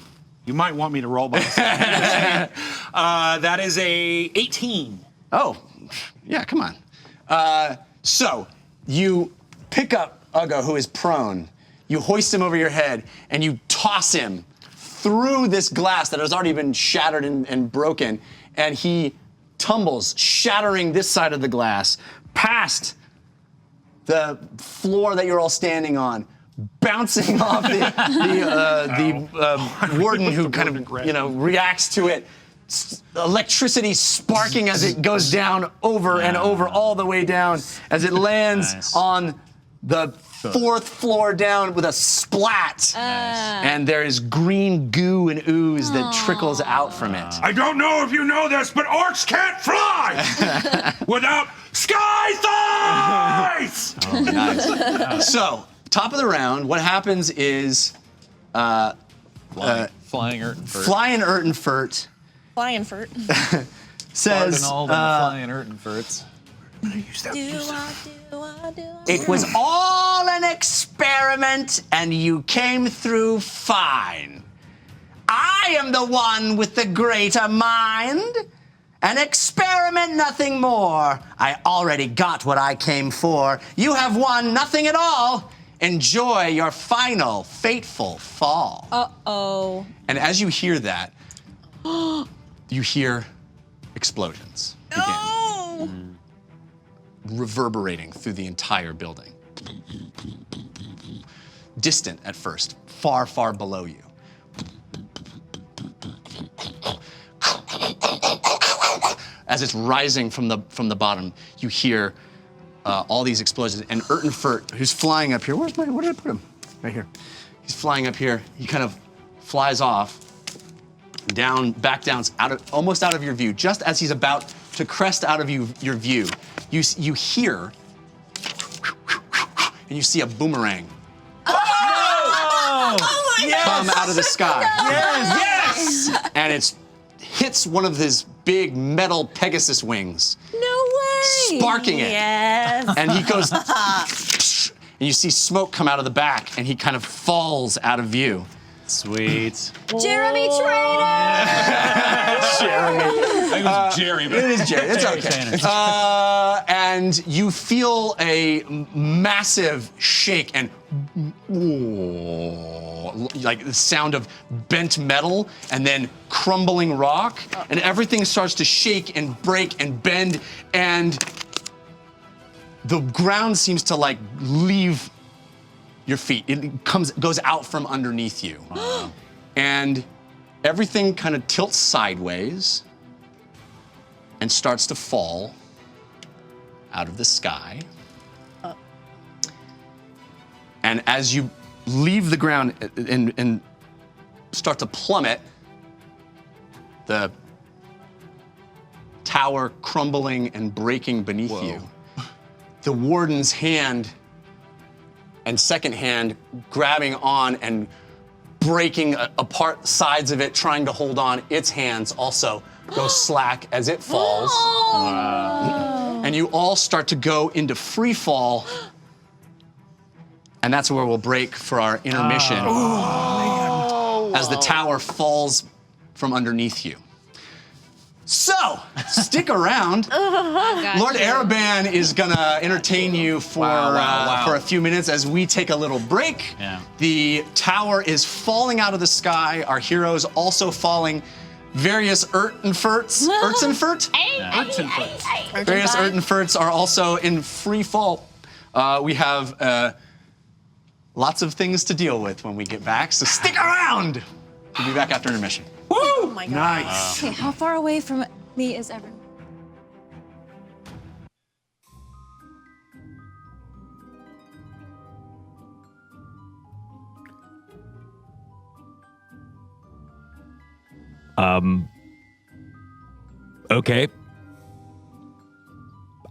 you might want me to roll box. That is a 18. Oh, yeah, come on. So you pick up Uggo, who is prone. You hoist him over your head, and you toss him through this glass that has already been shattered and broken, and he tumbles, shattering this side of the glass, past the floor that you're all standing on, bouncing off the warden who kind of reacts to it. Electricity sparking as it goes down over and over, all the way down, as it lands on the 4th floor down with a splat. And there is green goo and ooze that trickles out from it. I don't know if you know this, but orcs can't fly without sky thighs! Oh, nice. So, top of the round, what happens is Flying Ertinfert. Flying Ertinfert Lionfert. says Flying Ertinferts. it was all an experiment and you came through fine. I am the one with the greater mind. An experiment, nothing more. I already got what I came for. You have won nothing at all. Enjoy your final fateful fall. Uh-oh. And as you hear that, you hear explosions begin, reverberating through the entire building. Distant at first, far, far below you. As it's rising from the bottom, you hear all these explosions. And Ertinfert, who's flying up here, where did I put him? Right here. He's flying up here. He kind of flies off, back down, almost out of your view. Just as he's about to crest out of your view, you hear, and you see a boomerang come out of the sky. Yes! And it hits one of his big metal Pegasus wings, No way. sparking it. Yes. And he goes, and you see smoke come out of the back, and he kind of falls out of view. Sweet. Jeremy Trainer! Jeremy. I think it was Jerry, but It is Jerry. It's okay. And you feel a massive shake and like the sound of bent metal and then crumbling rock, and everything starts to shake and break and bend, and the ground seems to like leave your feet. It goes out from underneath you. And everything kind of tilts sideways and starts to fall out of the sky. And as you leave the ground and start to plummet, the tower crumbling and breaking beneath you, the warden's hand and second hand grabbing on and breaking apart sides of it, trying to hold on. Its hands also go slack as it falls. And you all start to go into free fall. And that's where we'll break for our intermission. As the tower falls from underneath you. So, stick around. Lord Araban is gonna entertain you for a few minutes as we take a little break. Yeah. The tower is falling out of the sky. Our heroes also falling. Various Ertinferts. Various Ertinferts are also in free fall. We have lots of things to deal with when we get back, so stick around. We'll be back after intermission. Oh my God. Nice. Okay, how far away from me is everyone? Okay.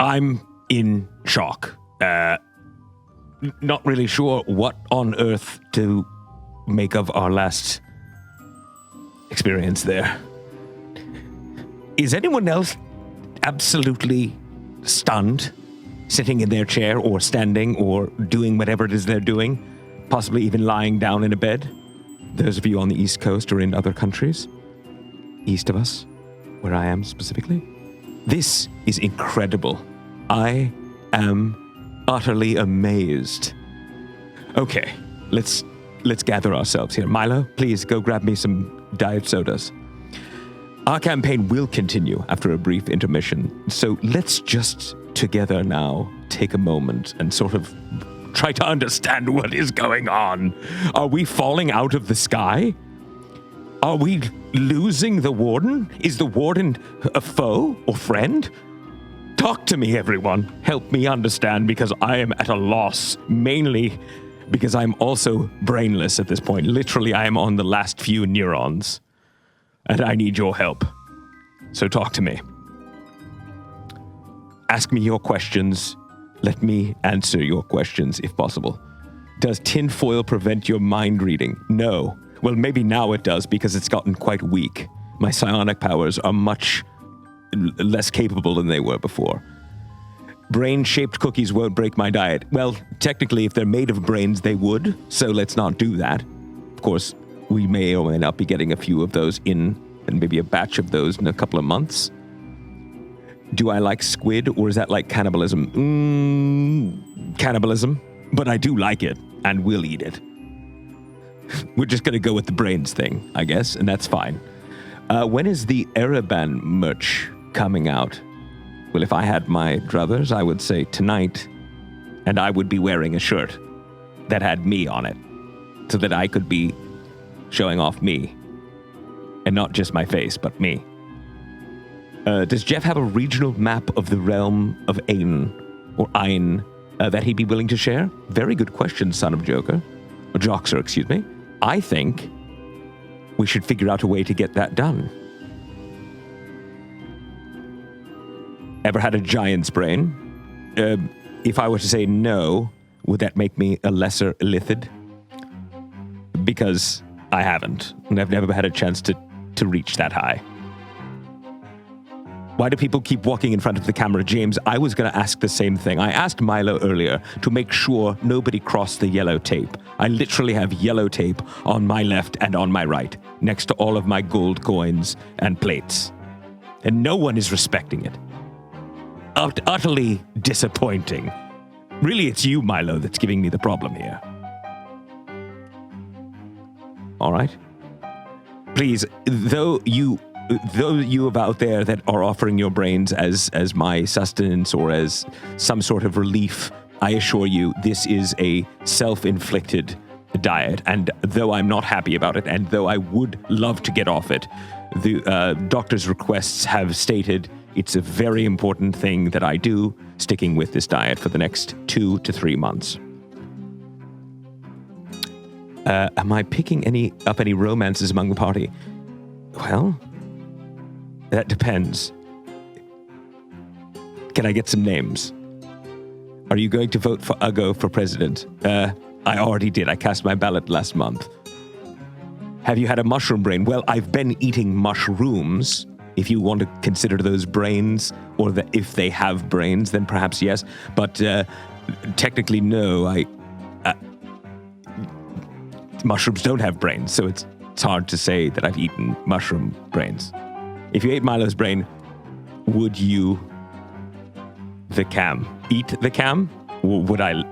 I'm in shock. Not really sure what on earth to make of our last experience there. Is anyone else absolutely stunned, sitting in their chair or standing or doing whatever it is they're doing, possibly even lying down in a bed? Those of you on the East Coast or in other countries, east of us, where I am specifically. This is incredible. I am utterly amazed. Okay, let's gather ourselves here. Milo, please go grab me some diet sodas. Our campaign will continue after a brief intermission, so let's just together now take a moment and sort of try to understand what is going on. Are we falling out of the sky? Are we losing the Warden? Is the Warden a foe or friend? Talk to me, everyone. Help me understand, because I am at a loss, mainly because I'm also brainless at this point. Literally, I am on the last few neurons, and I need your help. So talk to me. Ask me your questions. Let me answer your questions, if possible. Does tinfoil prevent your mind reading? No. Well, maybe now it does, because it's gotten quite weak. My psionic powers are much less capable than they were before. Brain-shaped cookies won't break my diet. Well, technically, if they're made of brains, they would, so let's not do that. Of course, we may or may not be getting a few of those in, and maybe a batch of those in a couple of months. Do I like squid, or is that like cannibalism? Cannibalism. But I do like it, and will eat it. We're just going to go with the brains thing, I guess, and that's fine. When is the Araban merch coming out? Well, if I had my druthers, I would say tonight, and I would be wearing a shirt that had me on it, so that I could be showing off me, and not just my face, but me. Does Jeff have a regional map of the realm of Ain, or Ain, that he'd be willing to share? Very good question, son of Joker. Or Joxer, excuse me. I think we should figure out a way to get that done. Ever had a giant's brain? If I were to say no, would that make me a lesser illithid? Because I haven't, and I've never had a chance to reach that high. Why do people keep walking in front of the camera, James? I was going to ask the same thing. I asked Milo earlier to make sure nobody crossed the yellow tape. I literally have yellow tape on my left and on my right, next to all of my gold coins and plates. And no one is respecting it. Utterly disappointing. Really, it's you, Milo, that's giving me the problem here. All right? Please, though you out there that are offering your brains as my sustenance or as some sort of relief, I assure you this is a self-inflicted diet, and though I'm not happy about it, and though I would love to get off it, the doctor's requests have stated it's a very important thing that I do, sticking with this diet for the next 2 to 3 months. Am I picking up any romances among the party? Well, that depends. Can I get some names? Are you going to vote for Uggo for president? I already did. I cast my ballot last month. Have you had a mushroom brain? Well, I've been eating mushrooms. If you want to consider those brains, or if they have brains, then perhaps yes. But technically, no. Mushrooms don't have brains, so it's hard to say that I've eaten mushroom brains. If you ate Milo's brain, would you eat the cam? Would I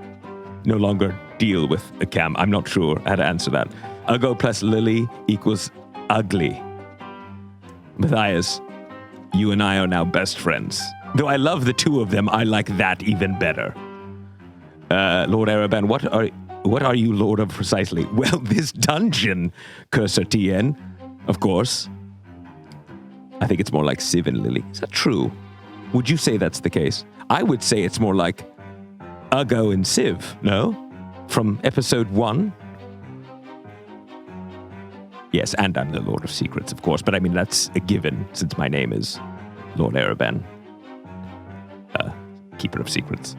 no longer deal with a cam? I'm not sure how to answer that. Uggo plus Lily equals ugly. Matthias, you and I are now best friends. Though I love the two of them, I like that even better. Lord Araban, what are you Lord of precisely? Well, this dungeon, Cursor TN, of course. I think it's more like Civ and Lily. Is that true? Would you say that's the case? I would say it's more like Uggo and Civ, no? From episode 1? Yes, and I'm the Lord of Secrets, of course, but I mean, that's a given, since my name is Lord Araban. Keeper of Secrets.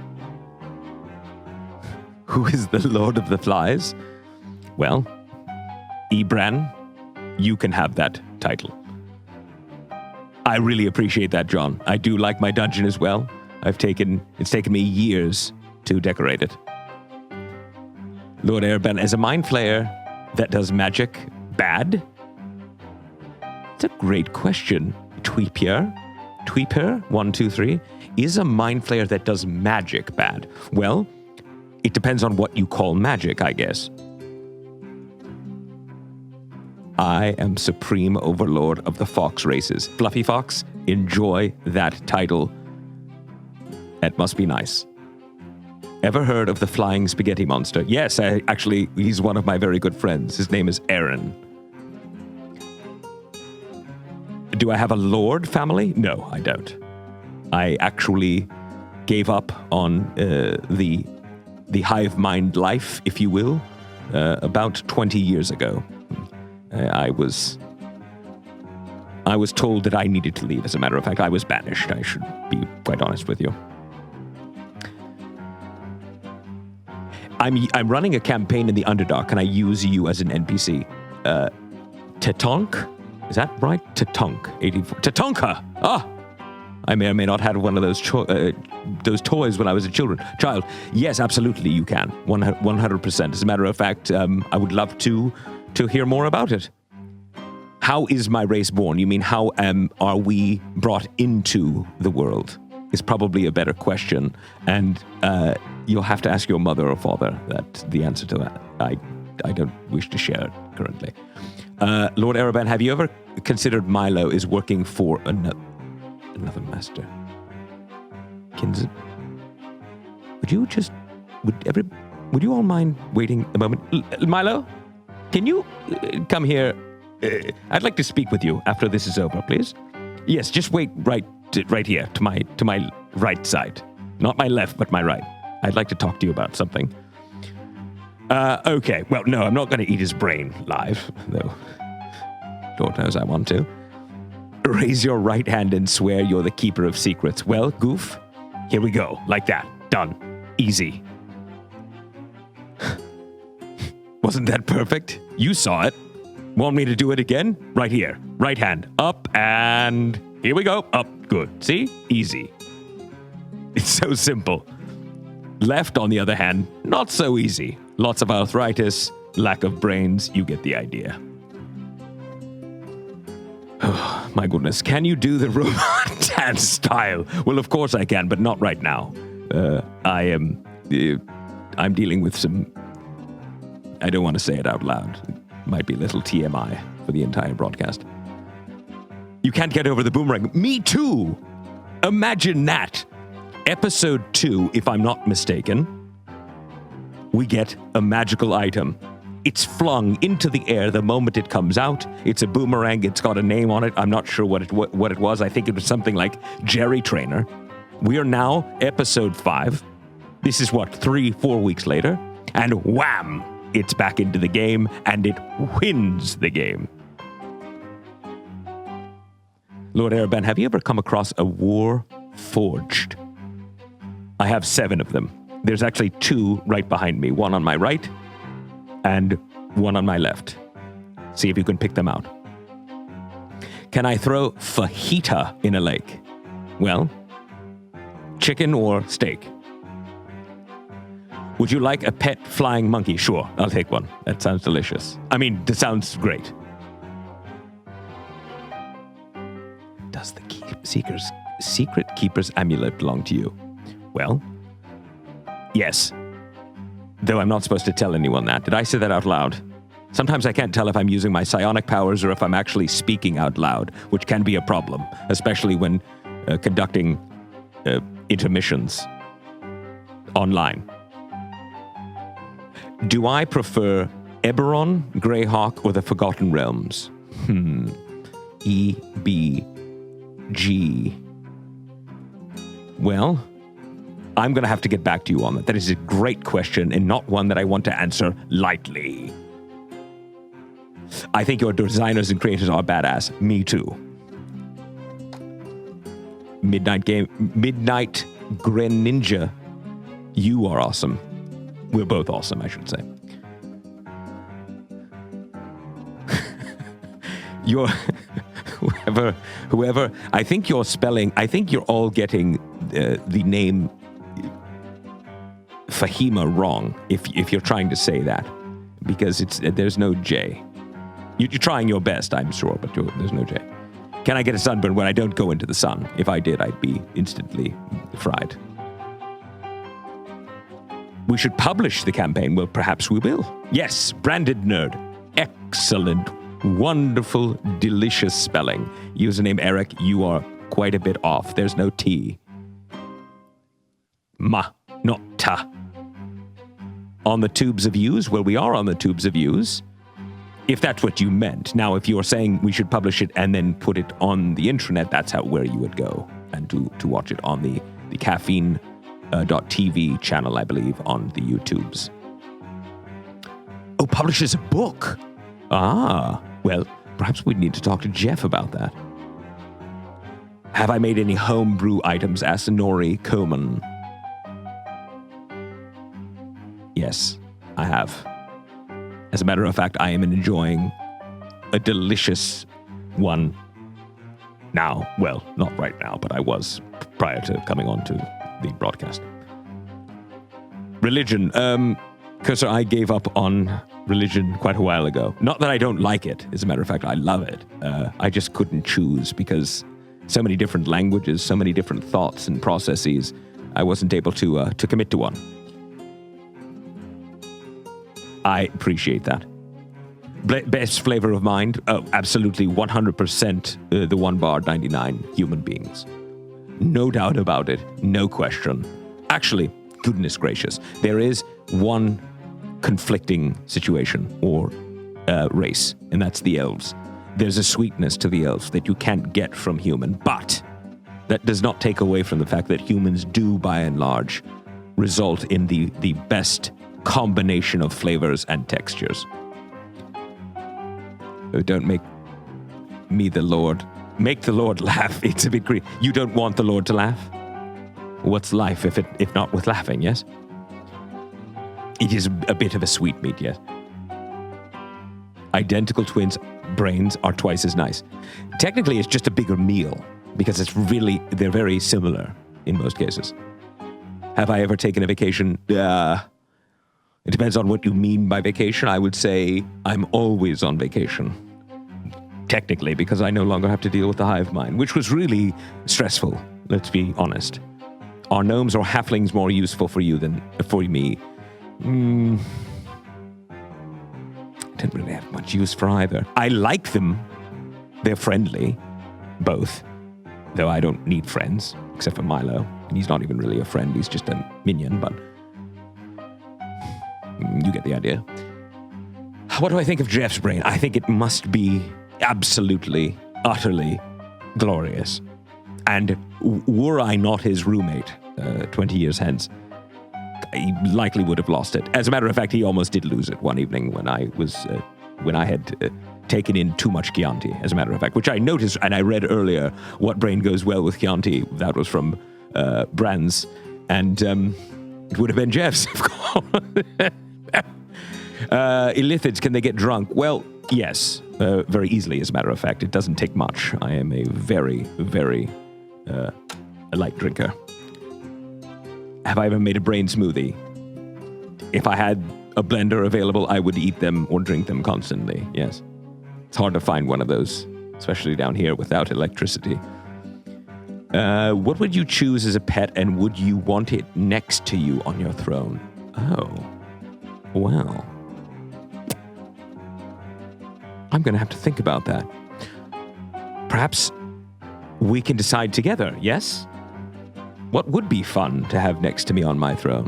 Who is the Lord of the Flies? Well, Ebran, you can have that title. I really appreciate that, John. I do like my dungeon as well. It's taken me years to decorate it. Lord Araban, as a mind flayer that does magic bad? It's a great question. Tweeper, 1, 2, 3, is a mind flayer that does magic bad? Well, it depends on what you call magic, I guess. I am supreme overlord of the fox races. Fluffy Fox, enjoy that title. That must be nice. Ever heard of the flying spaghetti monster? Yes, he's one of my very good friends. His name is Aaron. Do I have a lord family? No, I don't. I actually gave up on the hive mind life, if you will, about 20 years ago. I was told that I needed to leave. As a matter of fact, I was banished. I should be quite honest with you. I'm running a campaign in the Underdark. Can I use you as an NPC? Tatonk? Is that right? Tatonk. 84. Tatonka! Ah! I may or may not have one of those toys when I was a child. Yes, absolutely you can. 100%. As a matter of fact, I would love to hear more about it. How is my race born? You mean how are we brought into the world? Is probably a better question. And you'll have to ask your mother or father the answer to that. I don't wish to share it currently. Lord Araban, have you ever considered Milo is working for another master? Kinzit? Would you all mind waiting a moment? Milo, can you come here? I'd like to speak with you after this is over, please. Yes, just wait right here to my right side. Not my left, but my right. I'd like to talk to you about something. Okay. Well, no, I'm not going to eat his brain live, though. Lord knows I want to. Raise your right hand and swear you're the keeper of secrets. Well, goof, here we go. Like that. Done. Easy. Wasn't that perfect? You saw it. Want me to do it again? Right here. Right hand. Up and... here we go. Up. Good. See? Easy. It's so simple. Left, on the other hand, not so easy. Lots of arthritis, lack of brains. You get the idea. Oh, my goodness. Can you do the robot dance style? Well, of course I can, but not right now. I'm dealing with some... I don't want to say it out loud. It might be a little TMI for the entire broadcast. You can't get over the boomerang. Me too! Imagine that. Episode 2, if I'm not mistaken, we get a magical item. It's flung into the air the moment it comes out. It's a boomerang. It's got a name on it. I'm not sure what it was. I think it was something like Jerry Trainer. We are now episode 5. This is 3-4 weeks later. And wham! It's back into the game, and it wins the game. Lord Araban, have you ever come across a War Forged? I have 7 of them. There's actually 2 right behind me. One on my right and one on my left. See if you can pick them out. Can I throw fajita in a lake? Well, chicken or steak? Would you like a pet flying monkey? Sure, I'll take one. That sounds delicious. I mean, that sounds great. Does the secret keeper's amulet belong to you? Well, yes. Though I'm not supposed to tell anyone that. Did I say that out loud? Sometimes I can't tell if I'm using my psionic powers or if I'm actually speaking out loud, which can be a problem, especially when conducting intermissions online. Do I prefer Eberron, Greyhawk, or the Forgotten Realms? E, B, G. Well, I'm going to have to get back to you on that. That is a great question and not one that I want to answer lightly. I think your designers and creators are badass. Me too. Midnight Greninja, you are awesome. We're both awesome, I should say. You're whoever. I think you're all getting the name Fahima wrong. If you're trying to say that, because there's no J. You're trying your best, I'm sure, but there's no J. Can I get a sunburn when I don't go into the sun? If I did, I'd be instantly fried. We should publish the campaign. Well, perhaps we will. Yes, branded nerd. Excellent. Wonderful, delicious spelling. Username Eric, you are quite a bit off. There's no T. Ma, not ta. On the tubes of use? Well, we are on the tubes of use. If that's what you meant. Now, if you're saying we should publish it and then put it on the intranet, that's where you would go and to watch it on the caffeine.tv channel, I believe, on the YouTubes. Oh, publishes a book. Ah, well, perhaps we'd need to talk to Jeff about that. Have I made any homebrew items? Asked Nori Koman. Yes, I have. As a matter of fact, I am enjoying a delicious one now. Well, not right now, but I was prior to coming on to the broadcast. Religion. Cursor, I gave up on religion quite a while ago. Not that I don't like it. As a matter of fact, I love it. I just couldn't choose because so many different languages, so many different thoughts and processes, I wasn't able to commit to one. I appreciate that. Best flavor of mind? Oh, absolutely 100% the 1 bar 99 human beings. No doubt about it. No question. Actually, goodness gracious, there is one conflicting situation or race, and that's the elves. There's a sweetness to the elves that you can't get from human, but that does not take away from the fact that humans do, by and large, result in the best combination of flavors and textures. Don't make me the Lord. Make the Lord laugh. It's a bit creepy. You don't want the Lord to laugh? What's life if not with laughing, yes? It is a bit of a sweetmeat, yes. Identical twins' brains are twice as nice. Technically, it's just a bigger meal because they're very similar in most cases. Have I ever taken a vacation? It depends on what you mean by vacation. I would say I'm always on vacation. Technically, because I no longer have to deal with the hive mind, which was really stressful, let's be honest. Are gnomes or halflings more useful for you than for me? Didn't really have much use for either. I like them. They're friendly, both. Though I don't need friends, except for Milo. And he's not even really a friend, he's just a minion, but you get the idea. What do I think of Jeff's brain? I think it must be absolutely, utterly glorious. And were I not his roommate 20 years hence, he likely would have lost it. As a matter of fact, he almost did lose it one evening when I had taken in too much Chianti, as a matter of fact, which I noticed, and I read earlier, what brain goes well with Chianti. That was from Brands, and it would have been Jeff's, of course. Illithids, can they get drunk? Well, yes, very easily, as a matter of fact. It doesn't take much. I am a very, very light drinker. Have I ever made a brain smoothie? If I had a blender available, I would eat them or drink them constantly, yes. It's hard to find one of those, especially down here without electricity. What would you choose as a pet, and would you want it next to you on your throne? Oh, well. I'm going to have to think about that. Perhaps we can decide together, yes? What would be fun to have next to me on my throne?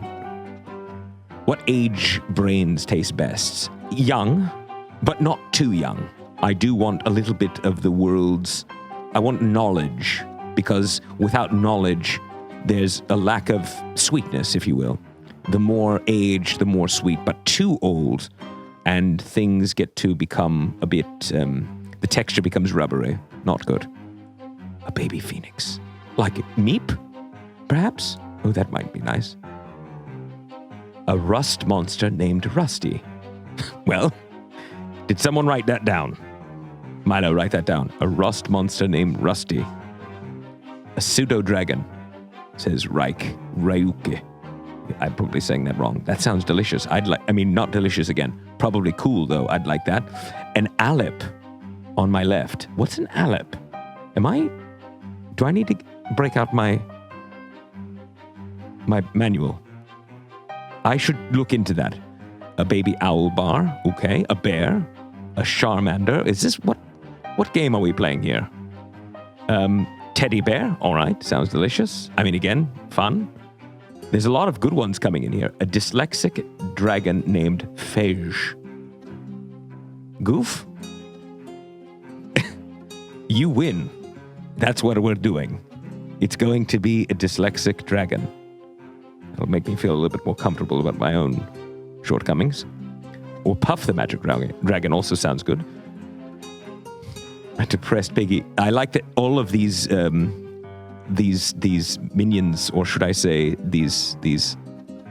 What age brains taste best? Young, but not too young. I do want a little bit of the world's... I want knowledge, because without knowledge, there's a lack of sweetness, if you will. The more age, the more sweet, but too old, and things get to become a bit... the texture becomes rubbery. Not good. A baby phoenix. Like Meep, perhaps? Oh, that might be nice. A rust monster named Rusty. Well, did someone write that down? Milo, write that down. A rust monster named Rusty. A pseudo-dragon, says Ryuke. I'm probably saying that wrong. That sounds delicious. Not delicious again. Probably cool, though. I'd like that. An Alep on my left. What's an Alep? Do I need to break out my manual? I should look into that. A baby owl bar, okay. A bear, a Charmander. Is this what game are we playing here? Teddy bear, all right, sounds delicious. Again, fun. There's a lot of good ones coming in here. A dyslexic dragon named Phage. Goof? You win. That's what we're doing. It's going to be a dyslexic dragon. It'll make me feel a little bit more comfortable about my own shortcomings. Or Puff the Magic Dragon also sounds good. A depressed piggy. I like that all of these minions, or should I say these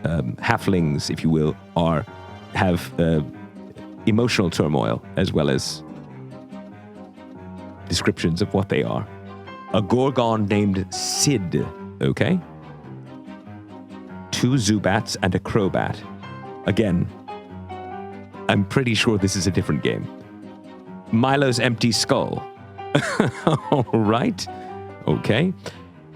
halflings, if you will, have emotional turmoil as well as descriptions of what they are. A Gorgon named Sid, okay? 2 Zubats and a Crobat. Again, I'm pretty sure this is a different game. Milo's Empty Skull. All right. Okay.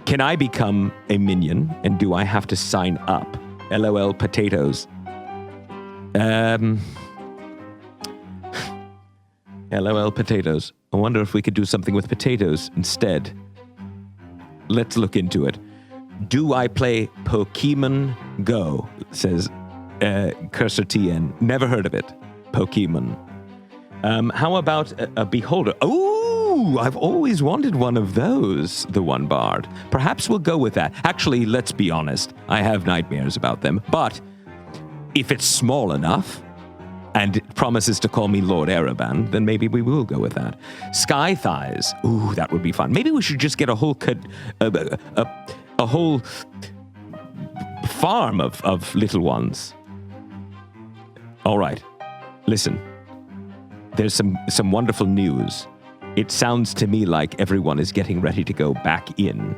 Can I become a minion, and do I have to sign up? LOL potatoes. LOL potatoes. I wonder if we could do something with potatoes instead. Let's look into it. Do I play Pokemon Go? Says Cursor TN. Never heard of it. Pokemon. How about a Beholder? Oh, I've always wanted one of those, the One Bard. Perhaps we'll go with that. Actually, let's be honest. I have nightmares about them. But if it's small enough and it promises to call me Lord Ereban, then maybe we will go with that. Sky Thighs. Ooh, that would be fun. Maybe we should just get a whole a whole farm of little ones. All right. Listen. There's some wonderful news. It sounds to me like everyone is getting ready to go back in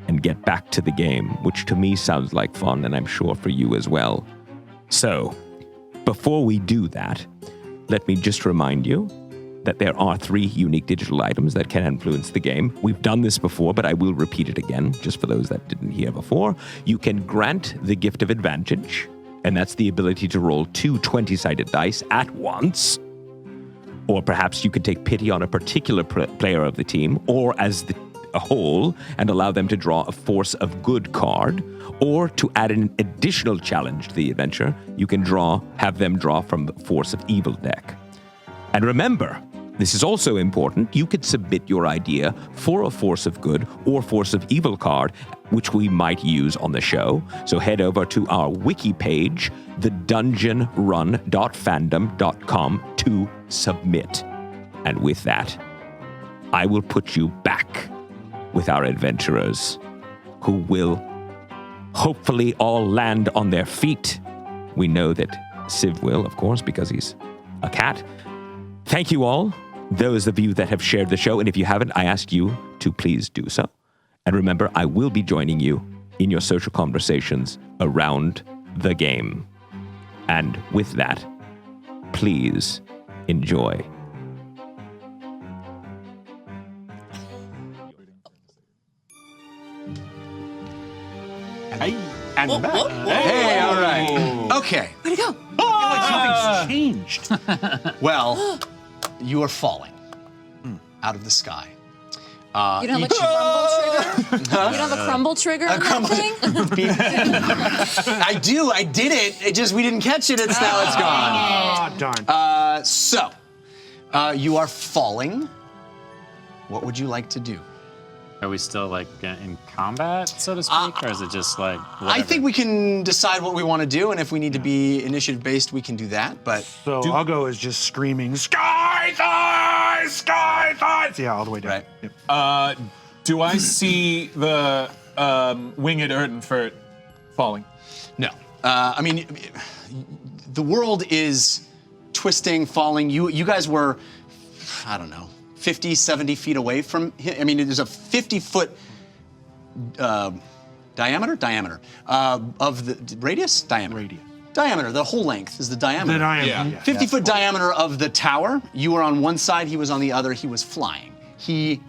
and get back to the game, which to me sounds like fun, and I'm sure for you as well. So, before we do that, let me just remind you that there are 3 unique digital items that can influence the game. We've done this before, but I will repeat it again, just for those that didn't hear before. You can grant the gift of advantage, and that's the ability to roll 2 20-sided dice at once. Or perhaps you could take pity on a particular player of the team, or as a whole, and allow them to draw a Force of Good card. Or to add an additional challenge to the adventure, you can have them draw from the Force of Evil deck. And remember, this is also important, you could submit your idea for a Force of Good or Force of Evil card, which we might use on the show. So head over to our wiki page, thedungeonrun.fandom.com, to submit. And with that, I will put you back with our adventurers, who will hopefully all land on their feet. We know that Civ will, of course, because he's a cat. Thank you all, those of you that have shared the show, and if you haven't, I ask you to please do so. And remember, I will be joining you in your social conversations around the game. And with that, please enjoy. And Whoop, back. whoop, whoop. Hey, all right. Okay. Where'd it go? Something's changed. Well, you are falling out of the sky. You don't have a crumble trigger? You don't have a crumble trigger on that thing? I do. I did it. It just we didn't catch it. It's now it's gone. Oh, darn. So, you are falling. What would you like to do? Are we still like in combat, so to speak, or is it just like? Whatever? I think we can decide what we want to do, and if we need to be initiative based, we can do that. But So Uggo is just screaming, "Sky thighs! Sky thighs!" Yeah, all the way down. Right. Yep. Do I see the winged Ertinfert falling? no, I mean, the world is twisting, falling. You guys were, I don't know, 50, 70 feet away from him. I mean, there's a 50-foot diameter of the radius? Diameter, the whole length is the diameter. The diameter. Yeah. Yeah. 50-foot diameter of the tower. You were on one side, he was on the other, he was flying. He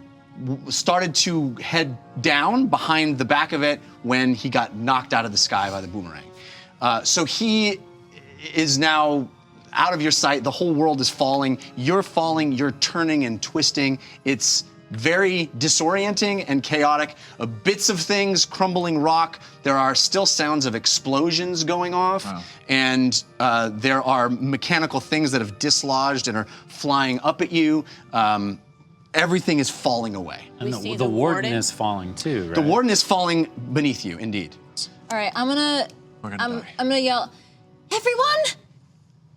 started to head down behind the back of it when he got knocked out of the sky by the boomerang. So he is now out of your sight. The whole world is falling. You're turning and twisting. It's very disorienting and chaotic. Bits of things, crumbling rock. There are still sounds of explosions going off. Wow. And there are mechanical things that have dislodged and are flying up at you. Everything is falling away. And We the, see the the warden warden. is falling too, right? The warden is falling beneath you, indeed. All right, I'm gonna die. I'm gonna yell, "Everyone,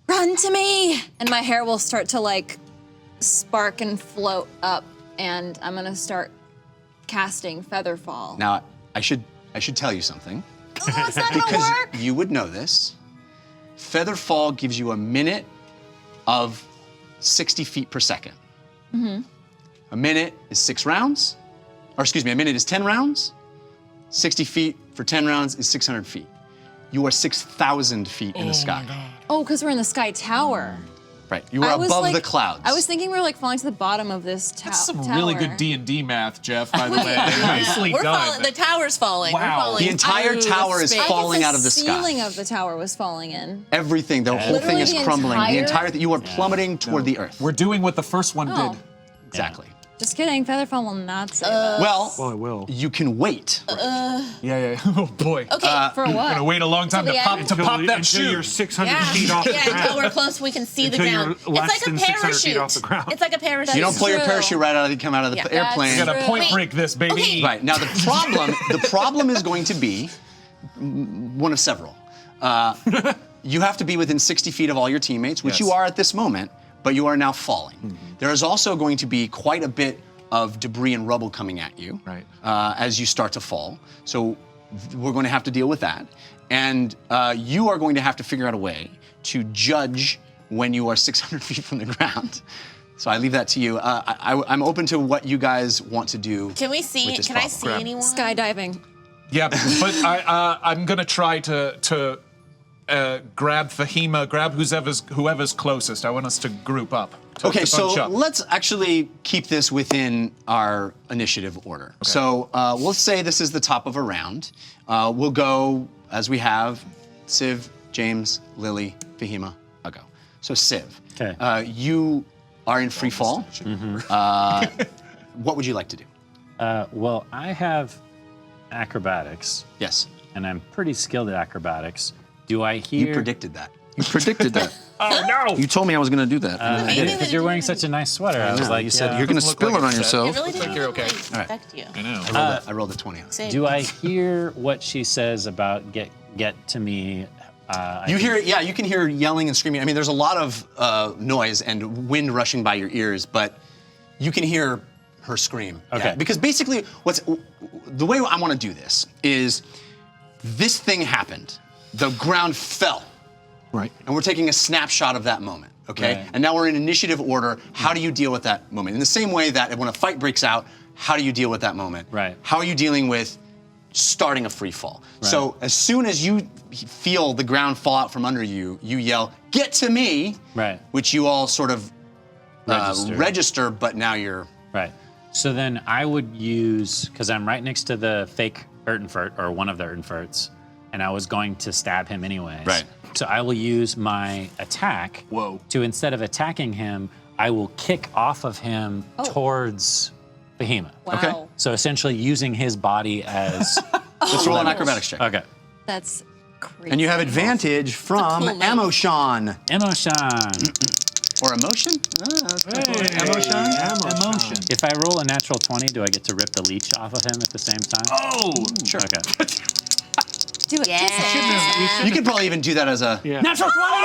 run to me!" And my hair will start to like spark and float up, and I'm gonna start casting Featherfall. Now, I should tell you something. Oh, it's not gonna Because work. you would know this. Featherfall gives you a minute of 60 feet per second. A minute is 6 rounds. Or excuse me, a minute is 10 rounds. 60 feet for 10 rounds is 600 feet. You are 6,000 feet in the sky. Oh, because we're in the sky tower. Right, you are I was above like- the clouds. I was thinking we were like falling to the bottom of this tower. That's some really good D&D math, Jeff, by the way. Nicely We're done. falling. The tower's falling. Wow. We're falling. The entire out of tower is space. falling out of the The sky. ceiling of the tower was falling in. Everything, the whole thing Literally is the crumbling. The entire- entire thing, you are plummeting toward the earth. We're doing what the first one Oh. did. Exactly. Just kidding. Featherfall will not save us. Well, it will. you can wait. Yeah. Oh boy. Okay. For what? Gonna wait a long time Till to the pop end? to pop that until shoe. you're 600 yeah. feet off the Yeah, ground. until we're close, we can see the Until ground. you're less It's like than a 600 feet parachute. off the ground. It's like a parachute. You don't pull your true. parachute right out of you come out of the Yeah. airplane. We're gonna point Wait. break this, baby. Okay. Right, now the problem is going to be one of several. You have to be within 60 feet of all your teammates, which Yes. you are at this moment, but you are now falling. There is also going to be quite a bit of debris and rubble coming at you Right. as you start to fall. So we're going to have to deal with that. And you are going to have to figure out a way to judge when you are 600 feet from the ground. So I leave that to you. I'm open to what you guys want to do. Can we see? with this Can I problem. see anyone? Skydiving. Yeah, but I'm gonna try to grab Fahima, grab whoever's closest. I want us to group up. To Okay, bunch so up. let's actually keep this within our initiative order. So we'll say this is the top of a round. We'll go as we have: Civ, James, Lily, Fahima, Uggo. So Civ, Okay. you are in free fall. What would you like to do? Well, I have acrobatics, Yes, and I'm pretty skilled at acrobatics. Do I hear? you predicted that. You predicted that. Oh no! You told me I was going to do that. and I Maybe did. they Because you're wearing such a nice sweater. I was No, like, you said yeah. you're going to doesn't look spill like it on it's yourself. It really Looks like didn't you're really okay. affect you. I know. I rolled a 20. Same. Do I hear what she says about get to me? You hear, yeah, you can hear yelling and screaming. I mean, there's a lot of noise and wind rushing by your ears, but you can hear her scream. Okay. Yeah, because basically, the way I want to do this is, this thing happened. The ground fell. Right. And we're taking a snapshot of that moment, okay? Right. And now we're in initiative order. How do you deal with that moment? In the same way that when a fight breaks out, how do you deal with that moment? Right. How are you dealing with starting a free fall? So as soon as you feel the ground fall out from under you, you yell, "Get to me!" Right. Which you all sort of register, but now you're Right. So then I would use, because I'm right next to the fake Ertinfert, or one of the Ertinferts, and I was going to stab him anyways. Right. So I will use my attack Whoa. to, instead of attacking him, I will kick off of him towards Fahima. Wow. Okay. So essentially using his body as... Let's roll an acrobatics check. Okay. That's crazy. And you have advantage from cool name. Emotion. Emotion. Or emotion? Emotion. If I roll a natural 20, do I get to rip the leach off of him at the same time? Oh, Sure. Okay. Do it. Yeah. You could probably even do that as a Natural 20!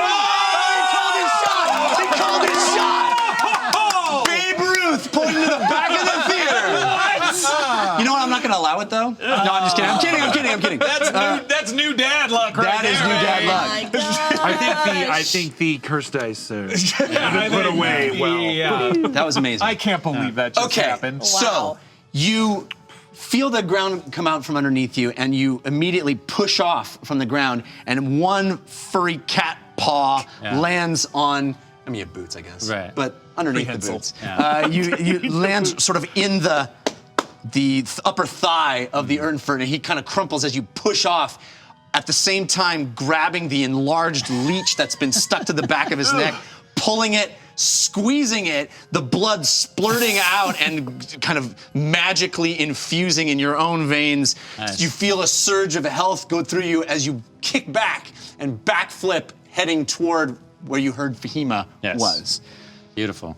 He called his shot! Babe Ruth pointing to the back of the theater. You know what? I'm not going to allow it though. No, I'm just kidding. I'm kidding. That's new dad luck right That is there. new dad Oh luck. my gosh. I think the curse dice put away well. Yeah. That was amazing. I can't believe that just Okay, happened. so you feel the ground come out from underneath you, and you immediately push off from the ground, and one furry cat paw lands on. I mean, you have boots, I guess. Right. But underneath the Prehensile. boots, you land sort of in the upper thigh of the Ertinfert, and he kind of crumples as you push off. At the same time, grabbing the enlarged leech that's been stuck to the back of his neck, pulling it, squeezing it, the blood splurting out and kind of magically infusing in your own veins. Nice. You feel a surge of health go through you as you kick back and backflip, heading toward where you heard Fahima was. Beautiful.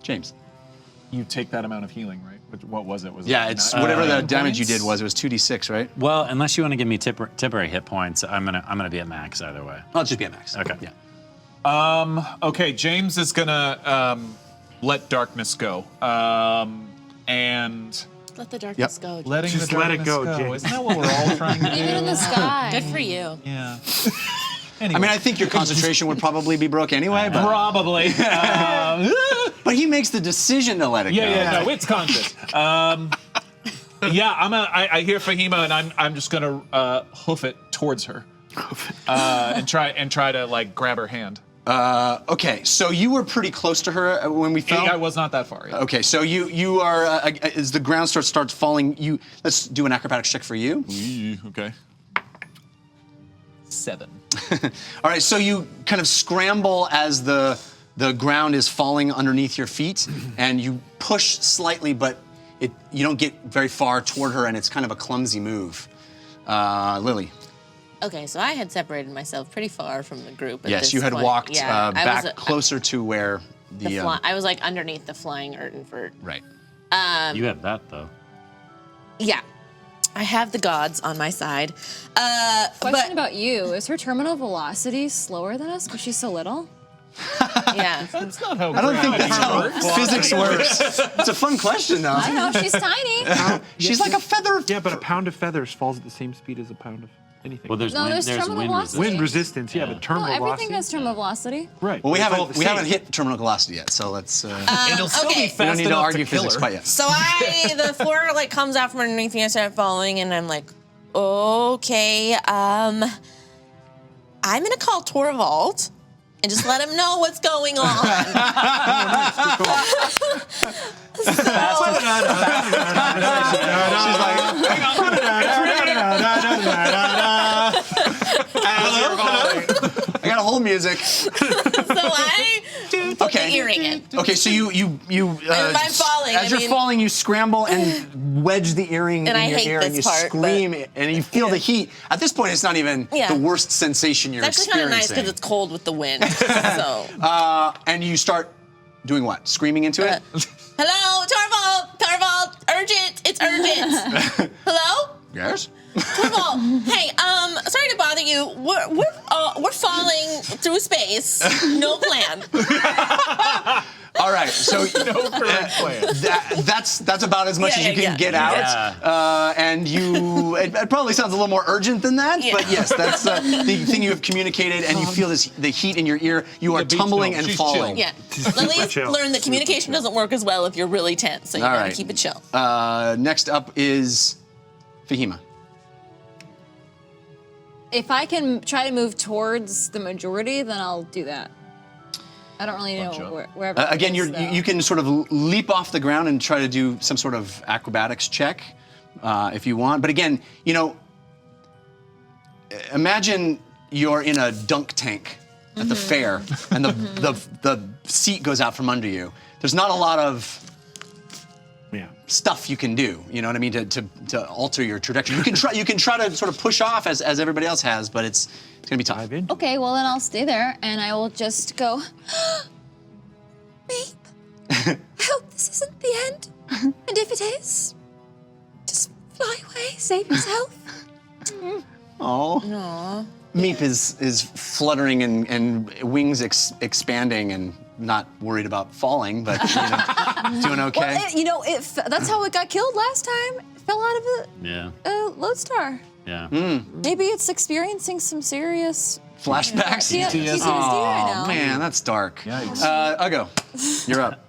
James. You take that amount of healing, right? What was it? Was Yeah, it it's nine- whatever the nine damage you points? did was. It was 2d6, right? Well, unless you want to give me temporary hit points, I'm gonna be at max either way. I'll just be at max. Okay. Yeah. Okay, James is gonna let darkness go, and Let the darkness go. letting Just the let it darkness go, James. Isn't that what we're all trying to do? Even in the sky. Good for you. Yeah. I mean, I think your concentration would probably be broke anyway, but Probably. but he makes the decision to let it go. No, it's conscious. I hear Fahima, and I'm just gonna hoof it towards her, and try to like grab her hand. Okay, so you were pretty close to her when we fell. I was not that far. Yeah. Okay, so you are as the ground starts falling. Let's do an acrobatics check for you. Okay. 7. All right, so you kind of scramble as the ground is falling underneath your feet, and you push slightly, but you don't get very far toward her, and it's kind of a clumsy move. Lily. Okay, so I had separated myself pretty far from the group. At Yes, this you had point. walked Yeah, I back was, closer to where the. I was like underneath the flying Ertinfert. Right. You have that though. Yeah, I have the gods on my side. Question about you: is her terminal velocity slower than us because she's so little? Yeah. That's not how. I don't think that's how physics works. It's a fun question, though. I don't know. She's tiny. She's like a feather. Yeah, but a pound of feathers falls at the same speed as a pound of anything. Well, there's No, wind, there's there's terminal wind velocity. wind resistance. resistance, yeah, but terminal No, velocity. everything has terminal velocity. Right. Well, we it's all haven't the we same. haven't hit terminal velocity yet, so let's. It'll still okay. be we fast don't need to enough argue kill physics her. quite yet. So the floor like comes out from underneath me. I start falling, and I'm like, okay, I'm gonna call Torvald and just let him know what's going on. She's like, I got a whole music. So I put the earring in. Okay, so you I'm falling, As I you're mean- falling, you scramble and wedge the earring And in I your hate ear, and you this part, scream, and you feel the heat. At this point, it's not even Yeah. the worst sensation you're It's actually kind of nice experiencing. because it's cold with the wind. So, And you start doing what? Screaming into it? hello, Torvald, urgent, it's urgent. Hello, Yes. Torvald. Hey, sorry to bother you. We're falling through space. No plan. All right, so No current plan. that's about as much Yeah, as you yeah, can yeah. get out. And it probably sounds a little more urgent than that, Yeah. but yes, that's the thing you have communicated, and you feel the heat in your ear. You are beach tumbling no, and she's falling. Yeah. Super Lily's chill. learned that communication doesn't work as well if you're really tense, so you All gotta right. keep it chill. Next up is Fahima. If I can try to move towards the majority, then I'll do that. I don't really know wherever. Again, it is, though. you can sort of leap off the ground and try to do some sort of acrobatics check. if you want. But again, imagine you're in a dunk tank at the fair, and the seat goes out from under you. There's not a lot of stuff you can do. You know what I mean? To alter your trajectory. You can try to sort of push off as everybody else has, but it's gonna be tough. Okay, well then I'll stay there and I will just go. Babe, I hope this isn't the end. And if it is, just fly away, save yourself. Oh. Meep is fluttering and wings expanding and not worried about falling, but doing okay. Well, that's how it got killed last time. It fell out of a Lodestar. Yeah. Maybe it's experiencing some serious flashbacks. PTSD right now. Oh man, that's dark. Uggo, you're up.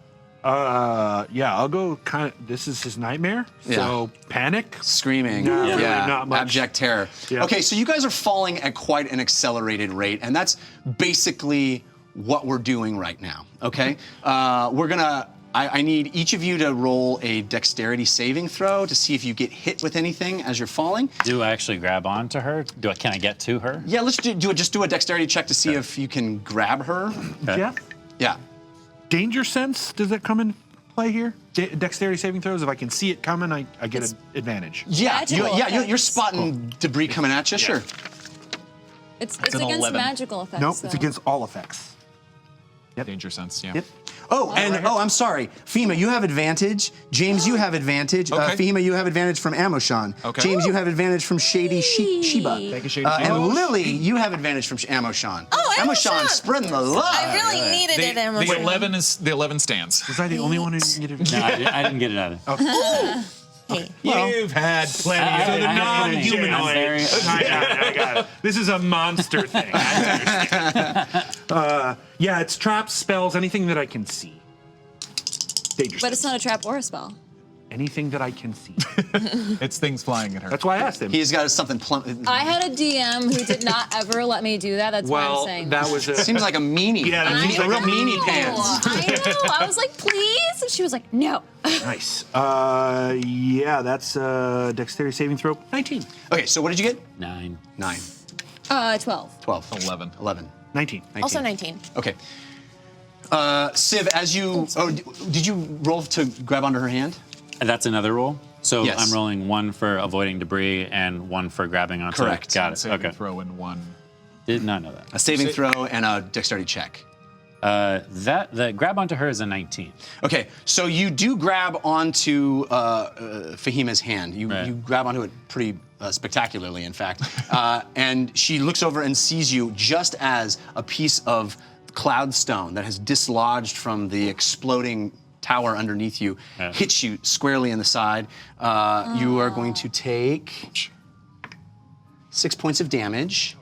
Uggo this is his nightmare. So panic, screaming, really not much. Abject terror. Yeah. Okay, so you guys are falling at quite an accelerated rate, and that's basically what we're doing right now. Okay, I need each of you to roll a dexterity saving throw to see if you get hit with anything as you're falling. Do I actually grab onto her? Can I get to her? Yeah, let's just do a dexterity check to see if you can grab her. Yeah. Yeah. Danger sense, does that come in play here? Dexterity saving throws, if I can see it coming, I get an advantage. Yeah, you're spotting debris coming at you, sure. It's against 11. magical effects. Nope, though. it's against all effects. Yep. Danger sense, yeah. Yep. I'm sorry. Fahima, you have advantage. James, you have advantage. Okay. Fahima, you have advantage from Amoshan. Okay. James, you have advantage from Shady Sheba. Thank you, Shady And Sheba. Lily, you have advantage from Amoshan. Oh, Amoshan, spreading the love. I really needed it, Emma. The 11 stands. Was I the only one who didn't get advantage? No, I didn't get it either. Hey. You've had plenty of the non-humanoid. I got it. This is a monster thing. I understand. It's traps, spells, anything that I can see. Dangerous. But it's not a trap or a spell. Anything that I can see. It's things flying at her. That's why I asked him. He's got something plump. I had a DM who did not ever let me do that. That's why I'm saying that was a... Seems like a meanie. Yeah, that seems a like real a meanie pants. I know. I was like, please. And she was like, no. Nice. That's dexterity saving throw. 19. Okay, so what did you get? 9. 9. 12. 12. 11. 11. 19. Also 19. Okay. Civ, as you... Oh, did you roll to grab onto her hand? That's another roll? So Yes. I'm rolling 1 for avoiding debris and 1 for grabbing onto it. Correct. Got it. Saving Okay. throw in 1. Did not know that. A saving throw and a dexterity check. The grab onto her is a 19. Okay, so you do grab onto Fahima's hand. You grab onto it pretty spectacularly, in fact. And she looks over and sees you just as a piece of cloud stone that has dislodged from the exploding tower underneath you hits you squarely in the side. You are going to take 6 points of damage.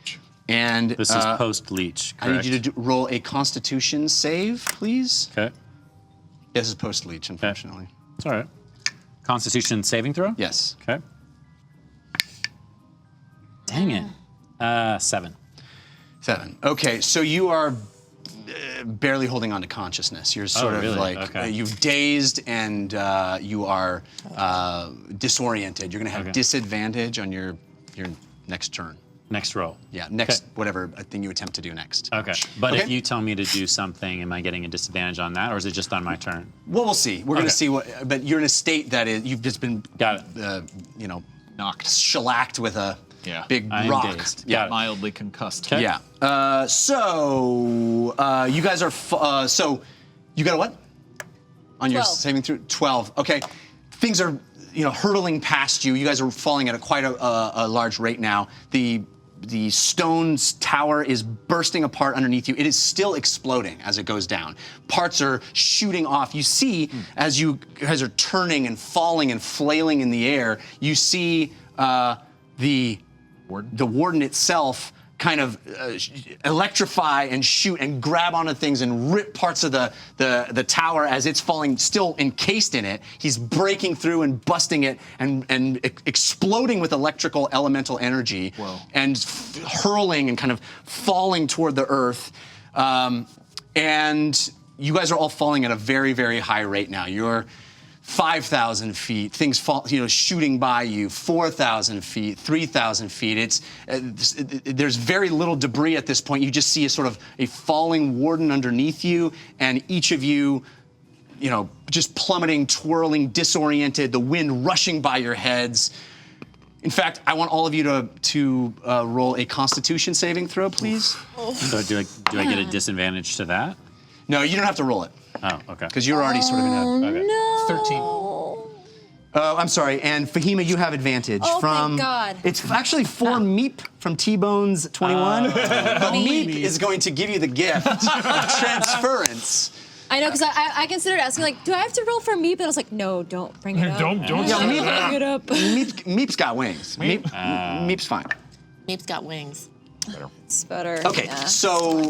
And This is post-leech, correct? I need you to roll a Constitution save, please. Okay. This is post-leech, unfortunately. It's all right. Constitution saving throw? Yes. Okay. Dang it. 7. 7. Okay, so you are barely holding on to consciousness. You're sort of really? like, Okay. you've dazed and you are disoriented. You're going to have disadvantage on your next turn. Next roll. Yeah, next whatever thing you attempt to do next. Okay. But if you tell me to do something, am I getting a disadvantage on that, or is it just on my turn? Well, we'll see. We're going to see what. But you're in a state that is you've just been knocked, shellacked with a big I am rock. dazed. Yeah, mildly concussed. Okay. Yeah. So you guys are. So you got a what? On your 12. saving through 12. Okay. Things are hurtling past you. You guys are falling at quite a large rate now. The stone's tower is bursting apart underneath you. It is still exploding as it goes down. Parts are shooting off. You see, as you guys are turning and falling and flailing in the air, you see the warden itself kind of electrify and shoot and grab onto things and rip parts of the tower as it's falling, still encased in it. He's breaking through and busting it and exploding with electrical elemental energy. Whoa. And hurling and kind of falling toward the earth. And you guys are all falling at a very, very high rate now. 5,000 feet, things fall, shooting by you, 4,000 feet, 3,000 feet. There's very little debris at this point. You just see a sort of a falling warden underneath you, and each of you, just plummeting, twirling, disoriented, the wind rushing by your heads. In fact, I want all of you to roll a Constitution saving throw, please. So do I get a disadvantage to that? No, you don't have to roll it. Oh, okay. Because you're already sort of in a... Okay. No. 13. Oh, I'm sorry. And Fahima, you have advantage Oh, from... thank God. It's actually 4 Meep from T-Bone's 21. But Meep is going to give you the gift of transference. I know, because I considered asking, like, do I have to roll for Meep? And I was like, no, don't bring it up. Don't Yeah, say Meep, that. Bring it up. Meep's got wings. Meep's fine. Meep's got wings. It's better. Okay, yeah. so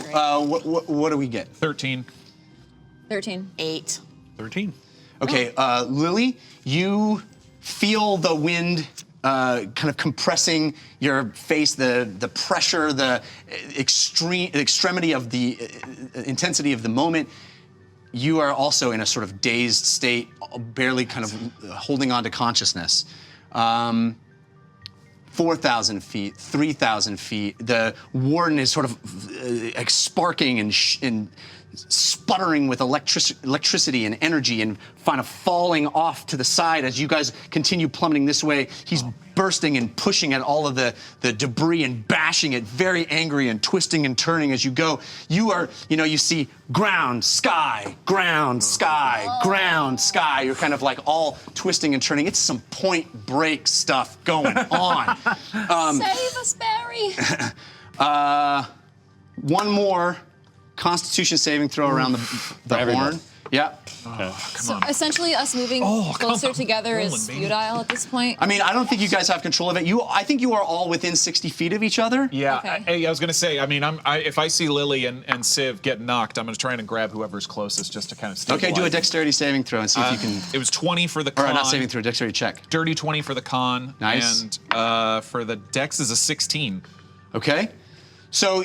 what do we get? 13. 13. 8. 13. Okay, Lily, you feel the wind kind of compressing your face, the pressure, the extremity of the intensity of the moment. You are also in a sort of dazed state, barely kind of holding on to consciousness. 4,000 feet, 3,000 feet. The warden is sort of sparking and sputtering with electricity and energy and kind of falling off to the side as you guys continue plummeting this way. He's bursting and pushing at all of the debris and bashing it, very angry and twisting and turning as you go. You are, you see ground, sky, ground, sky, ground, sky. You're kind of like all twisting and turning. It's some Point Break stuff going on. Save us, Barry. One more Constitution saving throw around the horn. Yeah. So essentially, us moving closer together is futile at this point. I mean, I don't think you guys have control of it. I think you are all within 60 feet of each other. Yeah, Okay. I was gonna say. I mean, if I see Lily and Civ get knocked, I'm gonna try and grab whoever's closest just to kind of stabilize. Okay, do a dexterity saving throw and see if you can. It was 20 for the con. Or not saving throw, dexterity check. Dirty 20 for the con. Nice. And for the dex is a 16. Okay. So,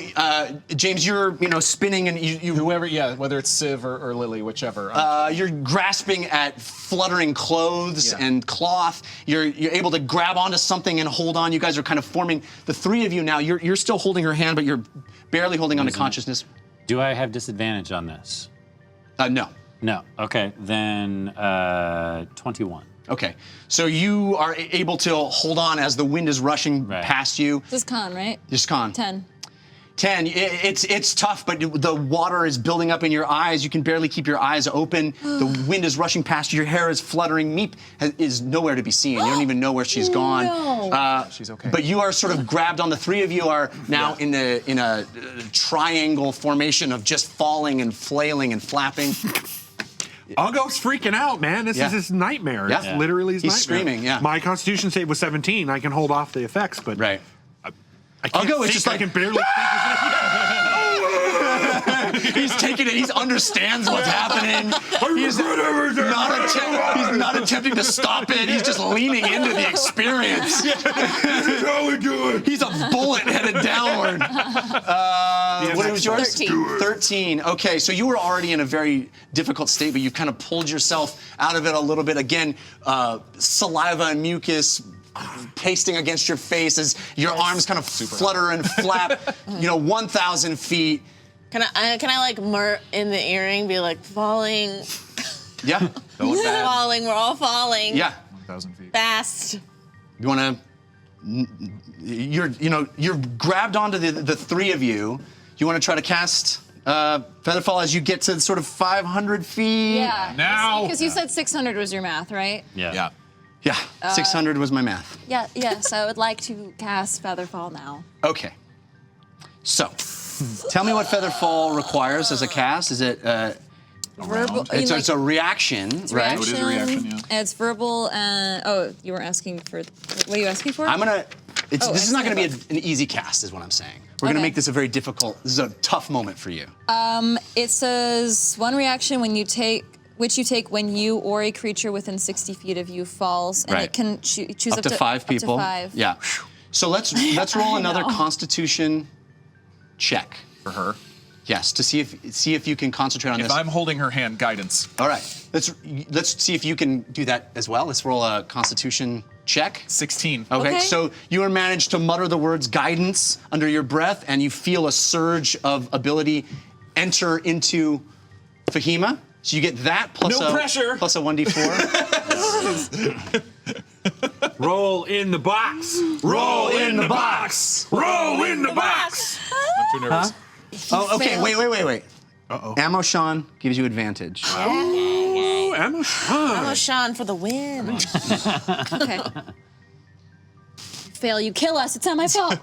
James, you're spinning and you Whoever, whether it's Civ or Lily, whichever. you're grasping at fluttering clothes and cloth. You're able to grab onto something and hold on. You guys are kind of forming. The three of you now. You're still holding her hand, but you're barely holding onto consciousness. Do I have disadvantage on this? No. No. Okay, then 21. Okay. So you are able to hold on as the wind is rushing past you. This is con, right? This is con. 10. 10. It's tough, but the water is building up in your eyes. You can barely keep your eyes open. The wind is rushing past you. Your hair is fluttering. Meep is nowhere to be seen. You don't even know where she's gone. No. She's okay. But you are sort of grabbed on. The three of you are now in a triangle formation of just falling and flailing and flapping. Uggo's freaking out, man. This is his nightmare. Yeah. It's literally his He's nightmare. screaming, yeah. My Constitution save was 17. I can hold off the effects, but Right. I can't Uggo is think. just I like- can barely think. He's taking it. He understands what's happening. He's not attempting to stop it. He's just leaning into the experience. This is how we do it. He's a bullet headed downward. What was yours? 13. 13. Okay, so you were already in a very difficult state, but you've kind of pulled yourself out of it a little bit. Again, saliva and mucus pasting against your face as your arms kind of flutter and flap. 1,000 feet. Can I like in the earring be like falling? Yeah. Falling. We're all falling. Yeah. 1,000 feet. Fast. You want to? You're grabbed onto the three of you. You want to try to cast Featherfall as you get to sort of 500 feet. Yeah. Now. Because you said 600 was your math, right? Yeah. Yeah. 600 was my math. Yeah. Yes, I would like to cast Featherfall now. Okay. So, tell me what Featherfall requires as a cast. Is it? Verbal. It's a reaction, right? It is a reaction, yeah. And it's verbal. And you were asking for. What are you asking for? I'm gonna. This is not gonna be excellent. an easy cast, is what I'm saying. We're gonna Okay. make this a very difficult. This is a tough moment for you. It says one reaction when you take when you or a creature within 60 feet of you falls, and Right. it can choose Up to 5 people. Up to 5. Yeah. So let's roll another know. Constitution check. For her. Yes, to see if you can concentrate on If this. I'm holding her hand, guidance. All right, let's see if you can do that as well. Let's roll a Constitution check. 16. Okay, so you are managed to mutter the words guidance under your breath, and you feel a surge of ability enter into Fahima. So you get that plus No pressure. plus a 1d4. Roll in the box. Roll in the box. Roll in the box. I'm too nervous. Oh, okay. Wait. Uh-oh. Ammo Sean gives you advantage. Ooh, Ammo Sean. Ammo Sean for the win. Okay. Fail, you kill us. It's not my fault.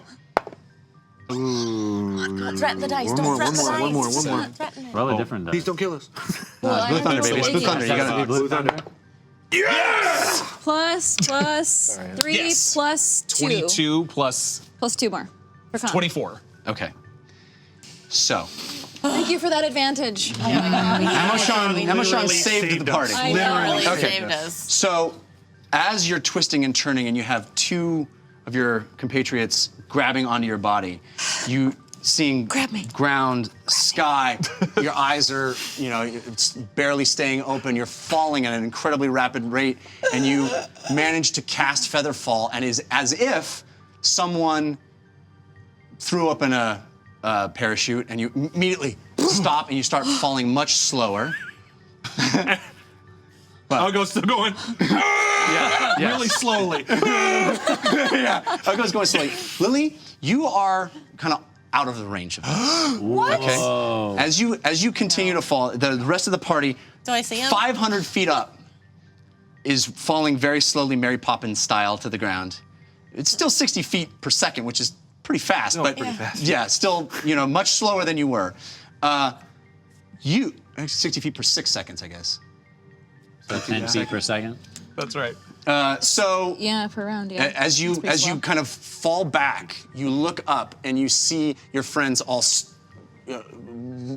Don't threaten the dice. Don't threaten the dice. one more. Don't threaten it. Roll a different Please dice. don't kill us. Blue Thunder, baby. It's Blue Thunder. You gotta be Blue Thunder. Yes! Plus 3 Yes. plus 2. 22 plus Plus 2 more. For con. 24. Okay. So, Thank you for that advantage. Oh my God. Ammo Sean literally saved the saved party. us. I know. Really Okay. saved us. So, as you're twisting and turning and you have two of your compatriots grabbing onto your body, you seeing Grab me. ground, sky, your eyes are, it's barely staying open, you're falling at an incredibly rapid rate, and you manage to cast Featherfall, and is as if someone threw up in a parachute, and you immediately stop and you start falling much slower. Uggo's still going. Really slowly. Yeah, Uggo's going slowly. Lily, you are kind of out of the range of this. Okay. As you continue to fall, the rest of the party, Do I see him? 500 feet up, is falling very slowly, Mary Poppins style, to the ground. It's still 60 feet per second, which is pretty fast, but pretty fast. yeah, still much slower than you were. 60 feet per 6 seconds, I guess. So 10 feet per second. That's right. So Yeah, per round, yeah. as you kind of fall back, you look up and you see your friends all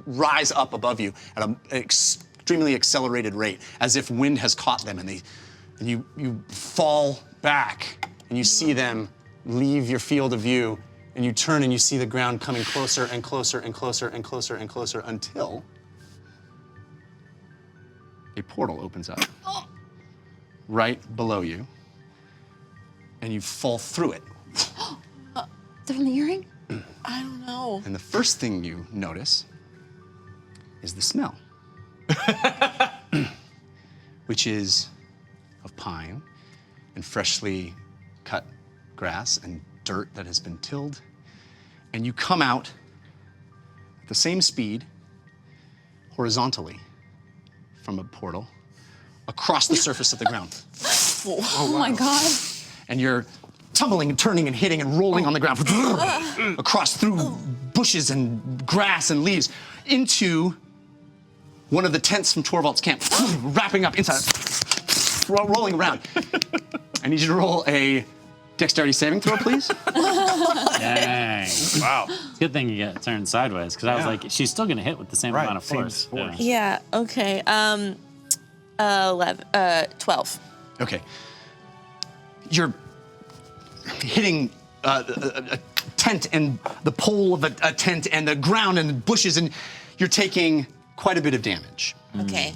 rise up above you at an extremely accelerated rate, as if wind has caught them, and you fall back and you see them leave your field of view, and you turn and you see the ground coming closer and closer and closer and closer and closer until a portal opens up right below you, and you fall through it. Is that from the earring? I don't know. And the first thing you notice is the smell, which is of pine and freshly cut grass and dirt that has been tilled. And you come out at the same speed, horizontally, from a portal across the surface of the ground. Oh my God. And you're tumbling and turning and hitting and rolling on the ground across through bushes and grass and leaves into one of the tents from Torvald's camp, wrapping up inside, rolling around. I need you to roll a dexterity saving throw, please. Dang. Wow. It's a good thing you get turned sideways, because I was like, she's still going to hit with the same amount of same force. force. Yeah, okay. 12. Okay. You're hitting a tent and the pole of a tent and the ground and the bushes, and you're taking quite a bit of damage. Okay.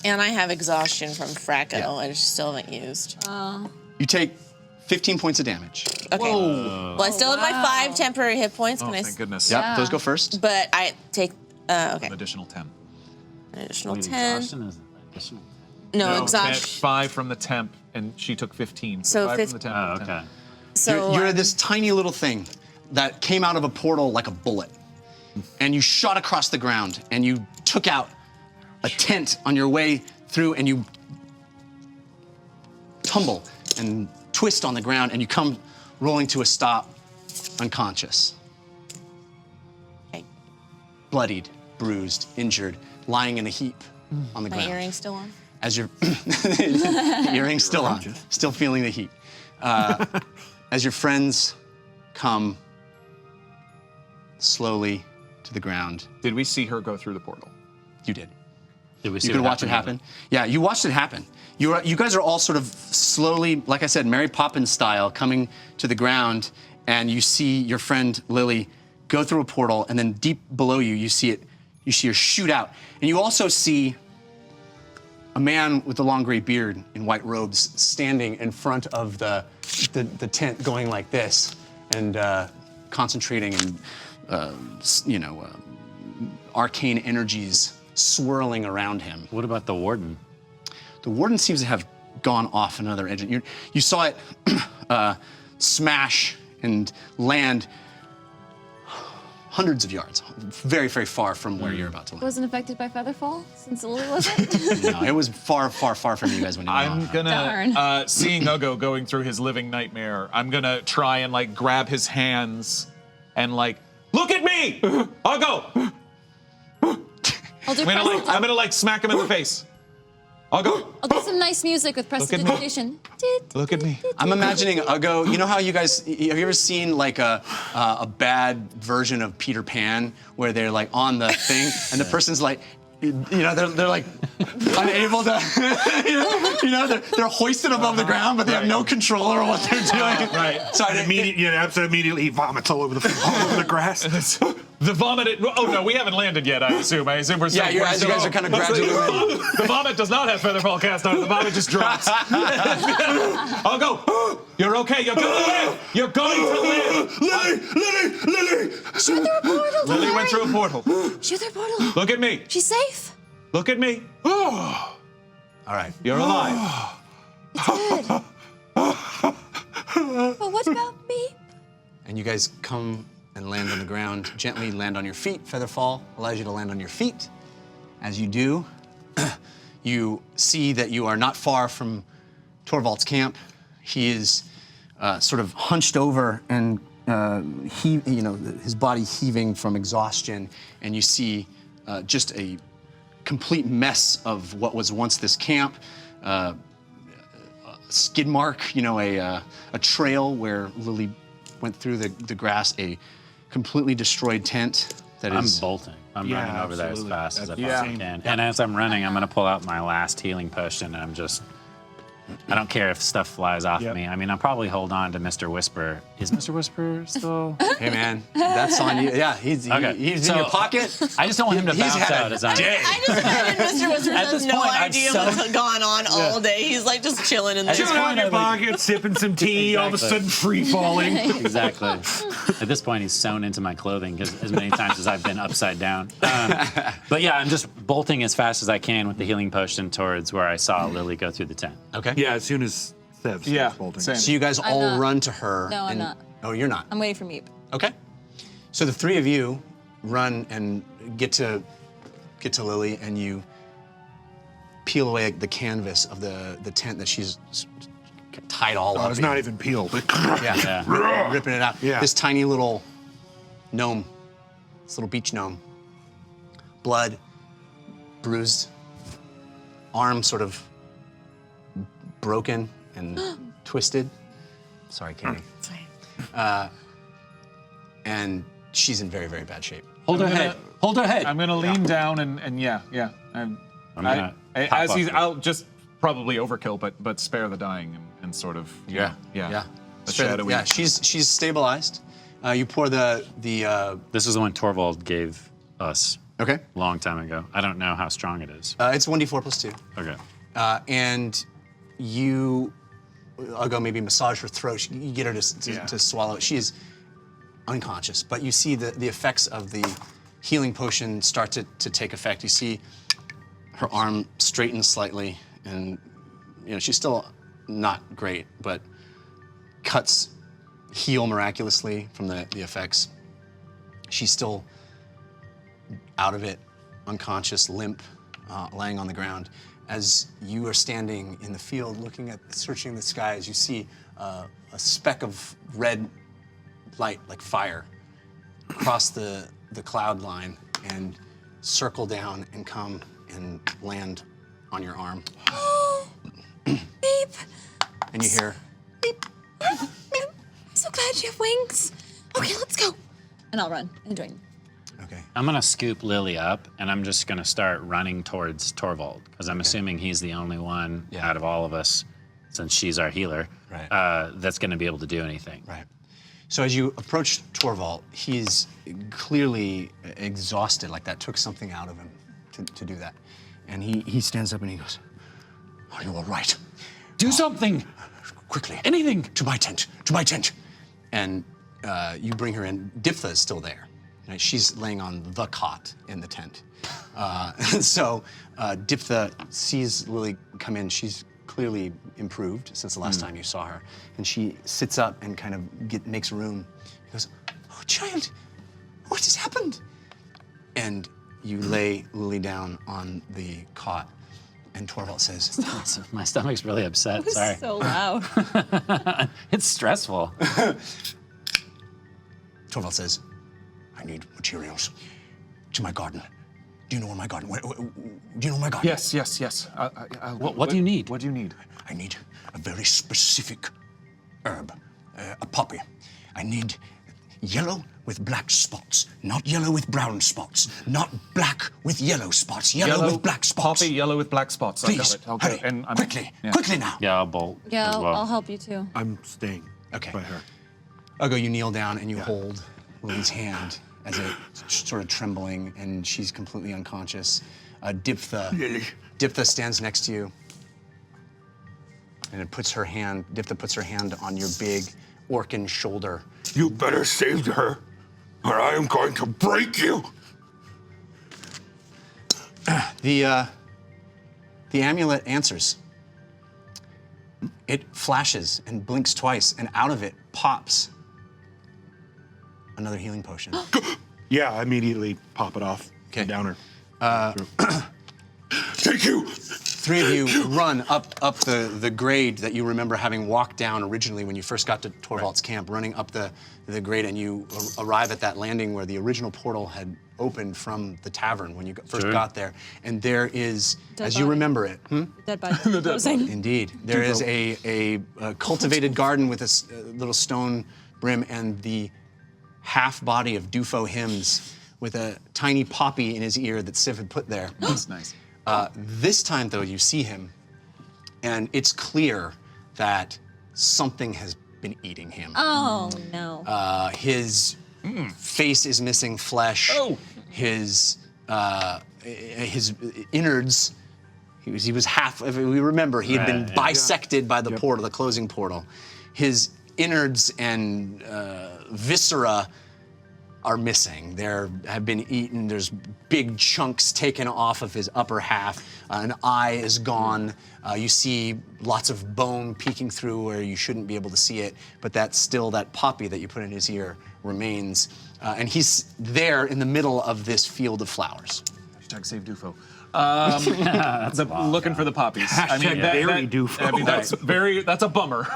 And I have exhaustion from Fracco, Yeah. I still haven't used. You take 15 points of damage. Okay. Well, I still have my 5 temporary hit points. Can I? Thank goodness. Yep, those go first. But I take. Okay. An additional 10. An additional Wait, 10. exhaustion is additional. No, exhaustion. 5 from the temp, and she took 15. So 5 fif- from the temp. Oh, and 10. okay. So You're this tiny little thing that came out of a portal like a bullet, and you shot across the ground, and you took out a tent on your way through, and you tumble and twist on the ground, and you come rolling to a stop, unconscious. Okay. Bloodied, bruised, injured, lying in a heap on the My ground. earring's still on. As your the earring's still on, still feeling the heat. As your friends come slowly to the ground, Did we see her go through the portal? you did. Did we see You could what watch it happened? happen. Yeah, you watched it happen. You guys are all sort of slowly, like I said, Mary Poppins style, coming to the ground, and you see your friend Lily go through a portal, and then deep below you, you see her shoot out. And you also see a man with a long gray beard in white robes standing in front of the tent going like this and concentrating and, arcane energies swirling around him. What about the Warden? The Warden seems to have gone off another engine. You saw it smash and land hundreds of yards, very, very far from where you're about to land. Wasn't affected by Featherfall since Lily wasn't? No, it was far, far, far from you guys when you went I'm off. gonna, seeing Uggo going through his living nightmare, I'm gonna try and like grab his hands and like, look at me, Uggo. I'll do I'm gonna like smack him in the face. Uggo. I'll do some nice music with prestidigitation. Look at me. I'm imagining Uggo. You know how you guys have you ever seen like a bad version of Peter Pan where they're like on the thing and the person's like, they're like unable to, they're hoisted above the ground, but they have no control over what they're doing. Right. So immediately he vomits all over the grass. The vomit. Oh no, we haven't landed yet. I assume we're still. Yeah, you guys are kind of gradually. The vomit does not have Featherfall cast on it. The vomit just drops. I'll go. You're okay. You're gonna live. You're going to live. Lily! Shoot through a portal. Lily went through a portal. Shoot through a portal. Look at me. She's safe. Look at me. All right. You're alive. It's good. But what about me? And you guys come and land on the ground, gently land on your feet. Featherfall allows you to land on your feet. As you do, you see that you are not far from Torvald's camp. He is sort of hunched over and his body heaving from exhaustion, and you see just a complete mess of what was once this camp. A skid mark, a trail where Lily went through the grass, a completely destroyed tent that I'm is... bolting. I'm running over there as fast as I Yeah. possibly can. And as I'm running, I'm going to pull out my last healing potion, and I don't care if stuff flies off me. I mean, I'll probably hold on to Mr. Whisper. Is Mr. Whisper still? Hey, man, that's on you. Yeah, he's in your pocket. I just don't want him to He's bounce had a out as I'm... day. I just imagine Mr. Wizard At has this no point, I'm idea so- what's gone on all day. He's like just chilling in there. At this Chilling out point, in your I'm like- pocket, sipping some tea, all of a Exactly. sudden free falling. Exactly. At this point, he's sewn into my clothing because as many times as I've been upside down. But yeah, I'm just bolting as fast as I can with the healing potion towards where I saw Lily go through the tent. Okay. Yeah, as soon as Seb's bolting. same. So you guys all not. run to her. No, I'm and, not. Oh, you're not. I'm waiting for Meep. Okay. So the three of you run and get to Lily, and you peel away the canvas of the tent that she's tied all up. It's in. not even peeled. Yeah, ripping it out. Yeah. This tiny little gnome, this little beach gnome, blood, bruised, arm sort of broken and twisted. Sorry, Katie. And she's in very, very bad shape. Hold her head. Hold her head. I'm gonna lean down and yeah. As he's, I'll just probably overkill, but spare the dying and sort of yeah. The shadowy. Yeah, she's stabilized. You pour the This is the one Torvald gave us okay. a long time ago. I don't know how strong it is. It's 1d4 plus 2. Okay. And I'll go maybe massage her throat. You get her to swallow it. She is unconscious, but you see the effects of the healing potion start to take effect. You see her arm straighten slightly, and she's still not great, but cuts heal miraculously from the effects. She's still out of it, unconscious, limp, laying on the ground. As you are standing in the field searching the skies, you see a speck of red light, like fire, cross the cloud line and circle down and come and land on your arm. Meep. And you hear, Meep. I'm so glad you have wings. Okay, let's go. And I'll run and join you. okay. I'm going to scoop Lily up, and I'm just going to start running towards Torvald, because I'm assuming he's the only one out of all of us, since she's our healer, Right. that's going to be able to do anything. Right. So as you approach Torvald, he's clearly exhausted, like that took something out of him to do that. And he stands up and he goes, "Are you all right? Do something. Quickly. Anything. To my tent, to my tent." And you bring her in. Diphtha is still there. Right? She's laying on the cot in the tent. So Diphtha sees Lily come in. She's clearly improved since the last time you saw her. And she sits up and kind of makes room. He goes, "Oh, child, what has happened?" And you lay Lily down on the cot. And Torvald says, My stomach's really upset. Sorry. So loud. It's stressful. Torvald says, "I need materials to my garden. Do you know where my garden? Do you know my garden?" Yes. What do you need? What do you need? "I need a very specific herb, a poppy. I need yellow with black spots, not yellow with brown spots, not black with yellow spots, yellow with black spots. Poppy, yellow with black spots. Please, I got it. Okay. hurry, quickly now." Yeah, I'll bolt. Yeah, as well. I'll help you too. I'm staying Okay. by her. Uggo, you kneel down and you hold Lily's hand as it's sort of trembling, and she's completely unconscious. Diphtha stands next to you, and Diphtha puts her hand on your big Orcan shoulder. "You better save her, or I am going to break you." The amulet answers. It flashes and blinks twice, and out of it pops another healing potion. Yeah, I immediately pop it off. Okay. Down her. Thank you. Three of you run up the grade that you remember having walked down originally when you first got to Torvald's camp, running up the grade, and you arrive at that landing where the original portal had opened from the tavern when you first got there. And there is, as you remember it, Dead body. indeed, there is a cultivated garden with a little stone brim and the half body of Dufo Hymns with a tiny poppy in his ear that Sif had put there. That's nice. This time, though, you see him, and it's clear that something has been eating him. Oh no. His face is missing flesh. Oh. His innards. He was half. If we remember, he had been bisected by the portal, the closing portal. His innards and viscera are missing. There have been eaten. There's big chunks taken off of his upper half. An eye is gone. You see lots of bone peeking through where you shouldn't be able to see it, but that's still that poppy that you put in his ear remains. And he's there in the middle of this field of flowers. Hashtag save Dufo. Looking for the poppies. Very Dufo. I mean, that's a bummer.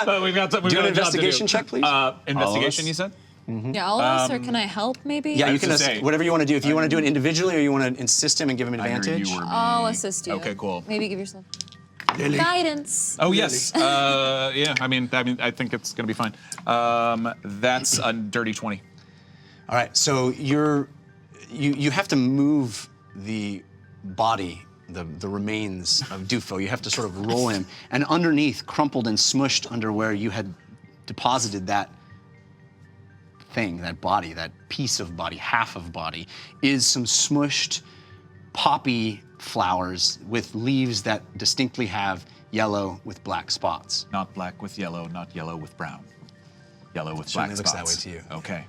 But we've got Do an investigation check, please. Investigation, you said? Yeah, all of us, or can I help maybe? Yeah, you can to say, whatever you want to do. If you want to do it individually or you want to insist him and give him advantage. I'll assist you. Okay, cool. Maybe give yourself guidance. Oh yes, yeah. I mean, I think it's gonna be fine. That's a dirty 20. All right, so you have to move the body, the remains of Dufo. You have to sort of roll him, and underneath, crumpled and smushed under where you had deposited that thing, that body, that piece of body, half of body, is some smushed poppy flowers with leaves that distinctly have yellow with black spots. Not black with yellow, not yellow with brown. Yellow with Certainly black looks spots. that way to you. Okay.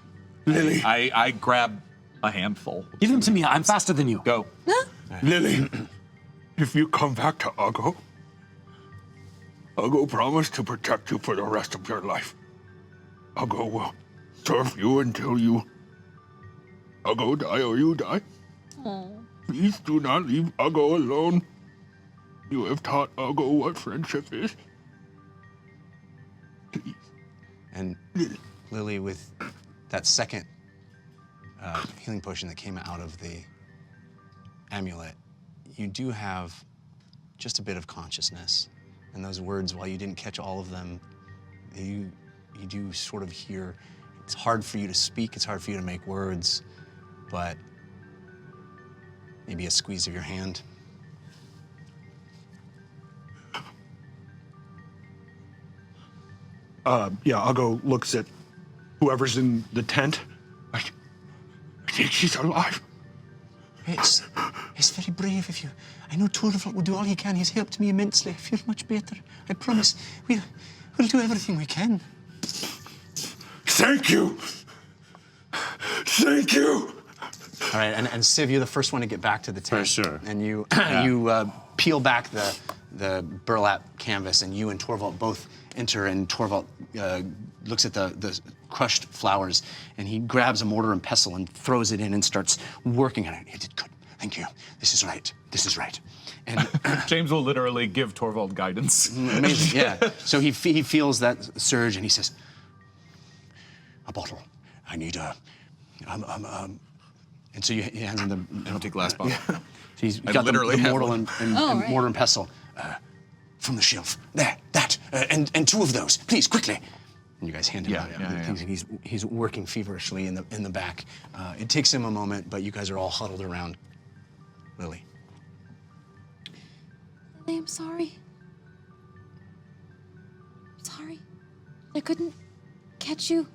Lily. I grab a handful. Give them to me. I'm faster than you. Go. Lily, if you come back to Uggo promised to protect you for the rest of your life. Uggo will serve you until Uggo die or you die. Please do not leave Uggo alone. You have taught Uggo what friendship is. Please. And Lily, with that second healing potion that came out of the amulet, you do have just a bit of consciousness. And those words, while you didn't catch all of them, you do sort of hear. It's hard for you to speak, it's hard for you to make words, but maybe a squeeze of your hand. Yeah, Uggo looks at whoever's in the tent. I think she's alive. It's very brave of you. I know Torvald will do all he can. He's helped me immensely. I feel much better. I promise. We'll do everything we can. Thank you. Thank you. All right, and Civ, you're the first one to get back to the tent. For sure. And you peel back the burlap canvas, and you and Torvald both enter, and Torvald looks at the crushed flowers, and he grabs a mortar and pestle and throws it in and starts working on it. He did good. Thank you. This is right. This is right. And James will literally give Torvald guidance. amazing, yeah. So he feels that surge, and he says, "A bottle. I need a." And so he hands him the empty glass bottle. So he's got the mortar and mortar and pestle from the shelf. There, that, and two of those, please, quickly. And you guys hand him the things, and he's working feverishly in the back. It takes him a moment, but you guys are all huddled around Lily. Lily, I'm sorry. I'm sorry. I couldn't catch you.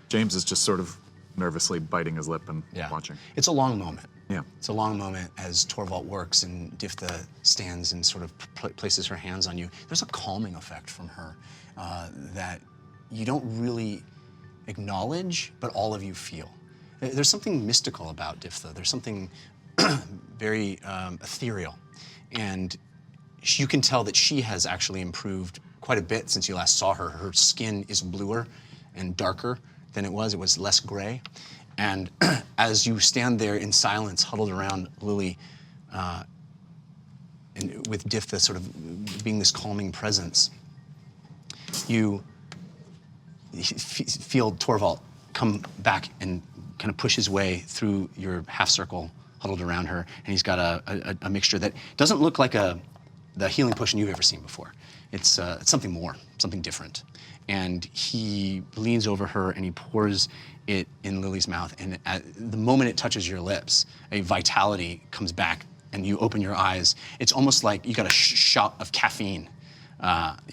James is just sort of nervously biting his lip and watching. It's a long moment. Yeah. It's a long moment as Torvald works and Diftha stands and sort of places her hands on you. There's a calming effect from her that you don't really acknowledge, but all of you feel. There's something mystical about Diftha. There's something very ethereal. And you can tell that she has actually improved quite a bit since you last saw her. Her skin is bluer and darker than it was less gray. And as you stand there in silence, huddled around Lily, and with Diftha sort of being this calming presence, you feel Torvald come back and kind of push his way through your half circle huddled around her, and he's got a mixture that doesn't look like the healing potion you've ever seen before. It's something more, something different. And he leans over her and he pours it in Lily's mouth. And at the moment it touches your lips, a vitality comes back and you open your eyes. It's almost like you got a shot of caffeine.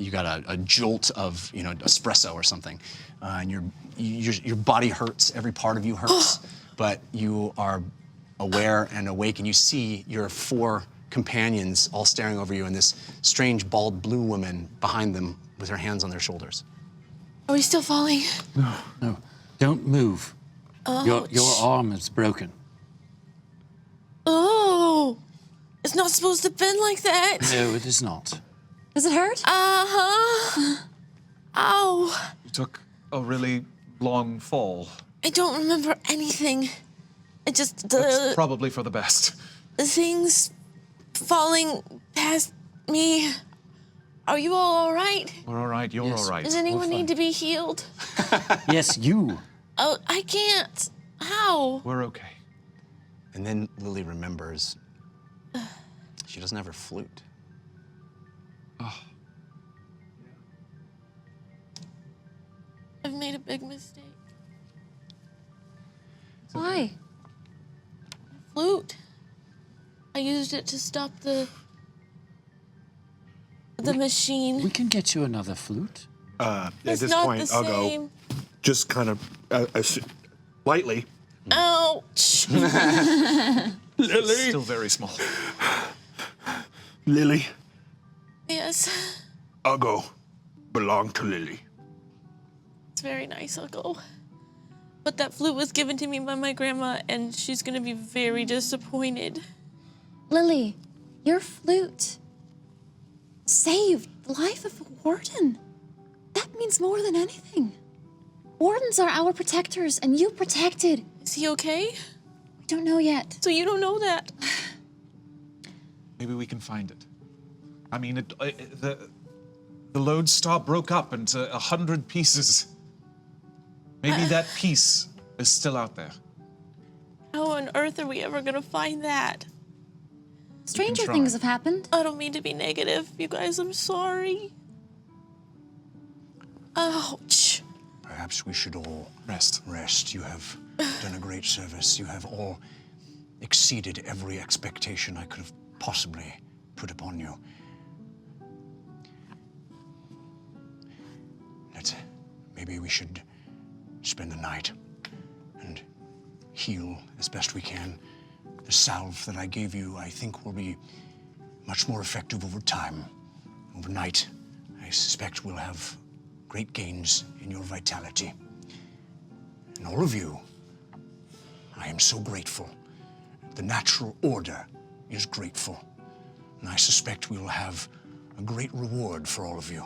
You got a jolt of espresso or something. And your body hurts, every part of you hurts. But you are aware and awake, and you see your 4 companions all staring over you and this strange bald blue woman behind them with her hands on their shoulders. Are we still falling? No. Don't move. Oh, Your arm is broken. Oh, it's not supposed to bend like that. No, it is not. Does it hurt? Uh-huh. Ow. You took a really long fall. I don't remember anything. I just, That's probably for the best. the things falling past me. Are you all right? We're all right. You're all right. Does anyone need to be healed? Yes, you. Oh, I can't. How? We're okay. And then Lily remembers she doesn't have her flute. Oh. I've made a big mistake. Why? Flute. I used it to stop the machine. We can get you another flute. At It's this not point, the I'll same. go just kind of lightly. Ouch. Lily. Still very small. Lily, Yes. Uggo belong to Lily. It's very nice, Uggo. But that flute was given to me by my grandma, and she's gonna be very disappointed. Lily, your flute saved the life of a warden. That means more than anything. Wardens are our protectors, and you protected. Is he okay? We don't know yet. So you don't know that? Maybe we can find it. I mean, the Lodestar broke up into 100 pieces. Maybe that piece is still out there. How on earth are we ever gonna find that? Stranger try. things have happened. I don't mean to be negative, you guys. I'm sorry. Ouch. Perhaps we should all Rest. rest. You have done a great service. You have all exceeded every expectation I could have possibly put upon you. maybe we should spend the night and heal as best we can. The salve that I gave you, I think, will be much more effective over time. Overnight, I suspect we'll have great gains in your vitality. And all of you, I am so grateful. The natural order is grateful. And I suspect we will have a great reward for all of you.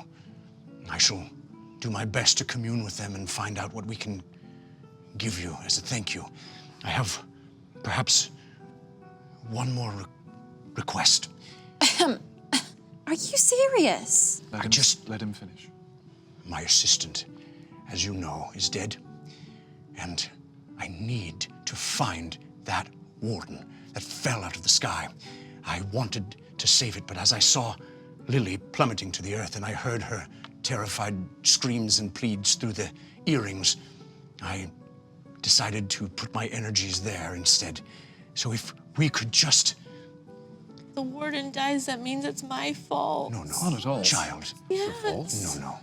I shall do my best to commune with them and find out what we can give you as a thank you. I have perhaps one more request. Are you serious? Let him finish. My assistant, as you know, is dead. And I need to find that warden that fell out of the sky. I wanted to save it, but as I saw Lily plummeting to the earth and I heard her terrified screams and pleads through the earrings, I decided to put my energies there instead. So if we could just... The warden dies, that means it's my fault. No, Not at all. child. Yes. No.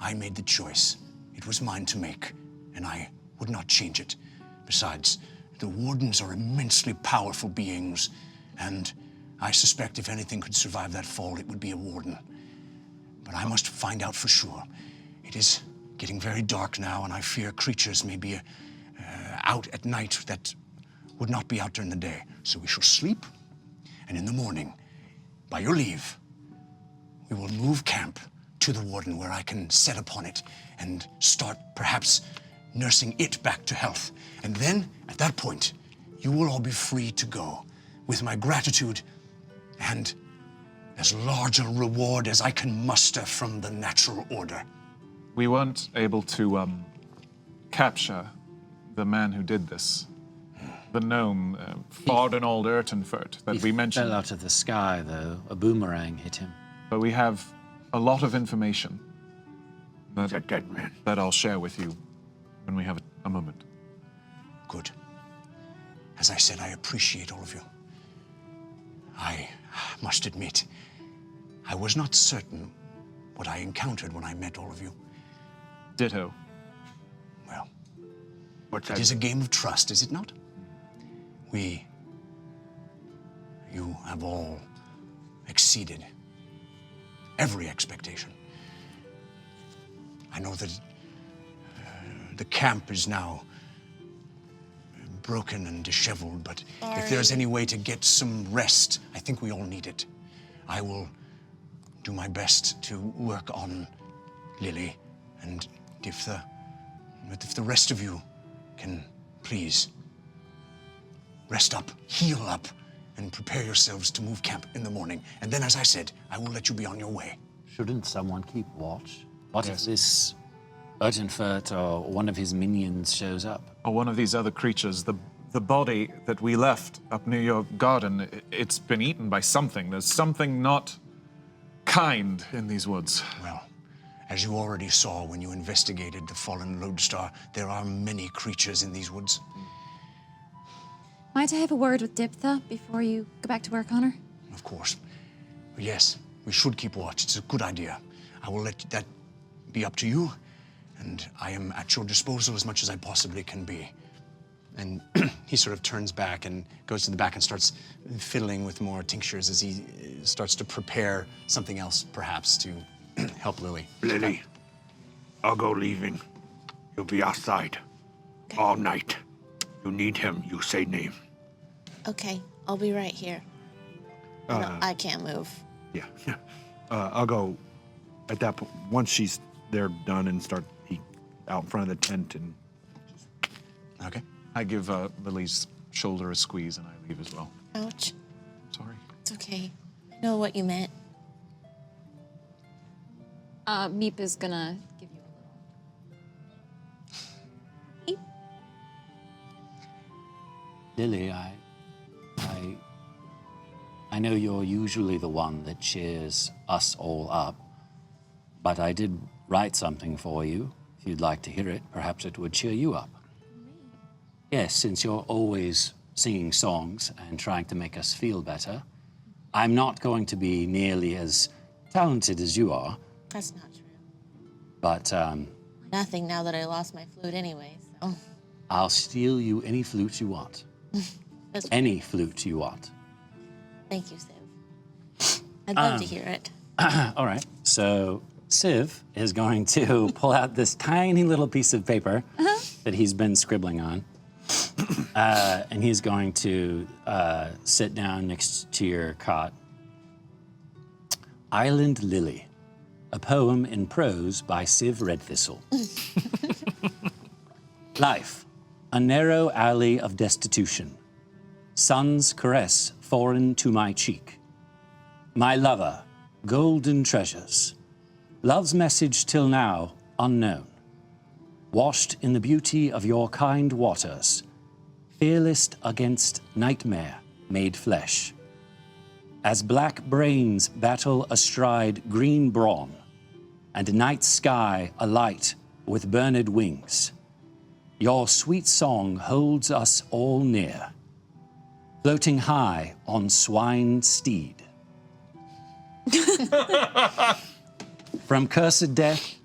I made the choice. It was mine to make, and I would not change it. Besides, the wardens are immensely powerful beings, and I suspect if anything could survive that fall, it would be a warden. But I must find out for sure. It is getting very dark now, and I fear creatures may be out at night that would not be out during the day. So we shall sleep, and in the morning, by your leave, we will move camp to the warden where I can set upon it and start perhaps nursing it back to health. And then, at that point, you will all be free to go with my gratitude and as large a reward as I can muster from the natural order. We weren't able to capture the man who did this. The gnome, Fardenold Ertinfert, that we mentioned. He fell out of the sky, though. A boomerang hit him. But we have a lot of information That dead man. that I'll share with you when we have a moment. Good. As I said, I appreciate all of you. I must admit, I was not certain what I encountered when I met all of you. Ditto. Well, What's it that? is a game of trust, is it not? You have all exceeded every expectation. I know that the camp is now broken and disheveled, but if there's any way to get some rest, I think we all need it. I will do my best to work on Lily, and if the rest of you can please rest up, heal up, and prepare yourselves to move camp in the morning. And then, as I said, I will let you be on your way. Shouldn't someone keep watch? What if this Ertinfert or one of his minions shows up? Or one of these other creatures, the body that we left up near your garden, it's been eaten by something. There's something not kind in these woods. Well, as you already saw when you investigated the fallen Lodestar, there are many creatures in these woods. Might I have a word with Diptha before you go back to work on her? Of course. Yes, we should keep watch. It's a good idea. I will let that be up to you, and I am at your disposal as much as I possibly can be. And he sort of turns back and goes to the back and starts fiddling with more tinctures as he starts to prepare something else, perhaps, to help Lily. Lily, I'll go leaving. He'll be outside all night. You need him, you say name. Okay, I'll be right here. No, I can't move. Yeah. I'll go at that point. Once she's there done and start out in front of the tent and Okay. I give Lily's shoulder a squeeze and I leave as well. Ouch. Sorry. It's okay. I know what you meant. Meep is gonna give you a little. Lily, I know you're usually the one that cheers us all up, but I did write something for you. If you'd like to hear it, perhaps it would cheer you up. Yes, since you're always singing songs and trying to make us feel better, I'm not going to be nearly as talented as you are, That's not true. but I nothing now that I lost my flute anyway, so. I'll steal you any flute you want. Any flute you want. Thank you, Civ. I'd love to hear it. All right. So Civ is going to pull out this tiny little piece of paper that he's been scribbling on. And he's going to sit down next to your cot. Island Lily, a poem in prose by Civ Redthistle. Life, a narrow alley of destitution. Sun's caress foreign to my cheek. My lover, golden treasures. Love's message till now unknown. Washed in the beauty of your kind waters. Fearless against nightmare made flesh. As black brains battle astride green brawn, and night sky alight with burned wings, your sweet song holds us all near, floating high on swine steed. From cursed death,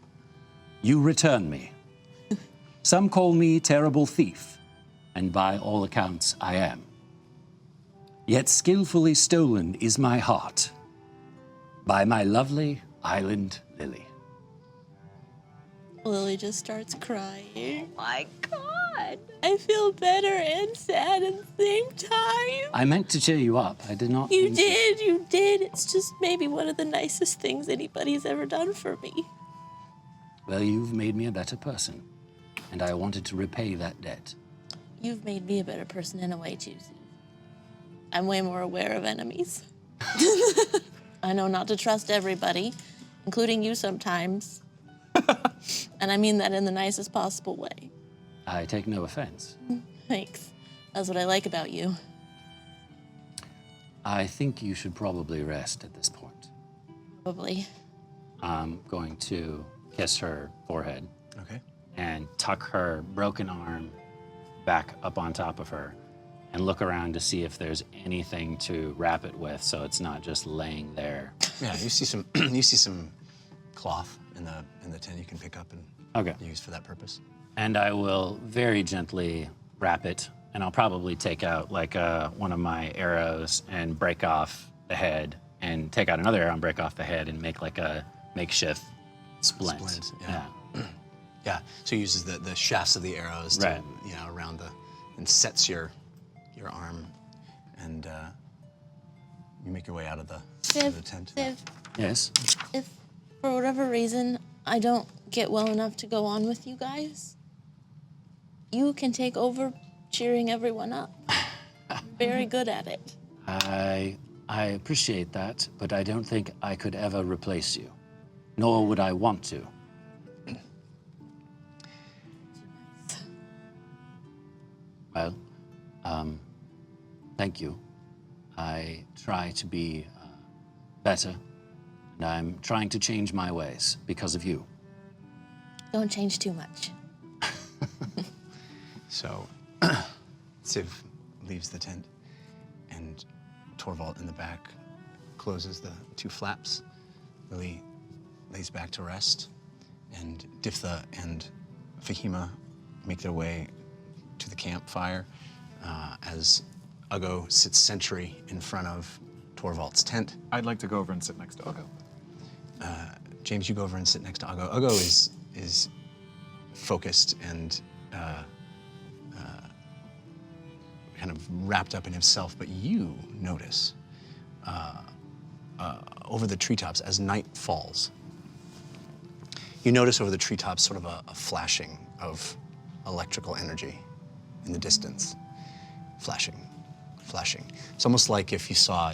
you return me. Some call me terrible thief, and by all accounts I am. Yet skillfully stolen is my heart by my lovely Island Lily. Lily just starts crying. Oh my God. I feel better and sad at the same time. I meant to cheer you up. I did not. You did. It's just maybe one of the nicest things anybody's ever done for me. Well, you've made me a better person, and I wanted to repay that debt. You've made me a better person in a way, too, Steve. I'm way more aware of enemies. I know not to trust everybody, including you sometimes. And I mean that in the nicest possible way. I take no offense. Thanks. That's what I like about you. I think you should probably rest at this point. Probably. I'm going to kiss her forehead. Okay. And tuck her broken arm back up on top of her and look around to see if there's anything to wrap it with so it's not just laying there. Yeah, you see some cloth in the tent you can pick up and use for that purpose. And I will very gently wrap it, and I'll probably take out like one of my arrows and break off the head, and take out another arrow and break off the head and make like a makeshift splint. Yeah. Yeah. So he uses the shafts of the arrows to, around and sets your arm, and you make your way out of the tent. Civ, yes. If for whatever reason I don't get well enough to go on with you guys, you can take over cheering everyone up. I'm very good at it. I appreciate that, but I don't think I could ever replace you, nor would I want to. Well, thank you. I try to be better, and I'm trying to change my ways because of you. Don't change too much. So, Civ leaves the tent, and Torvald in the back closes the two flaps. Lily lays back to rest, and Diphtha and Fahima make their way to the campfire as Uggo sits sentry in front of Torvald's tent. I'd like to go over and sit next to Uggo. James, you go over and sit next to Uggo. Uggo is focused and kind of wrapped up in himself, but you notice over the treetops as night falls. You notice over the treetops sort of a flashing of electrical energy in the distance. Flashing. It's almost like if you saw,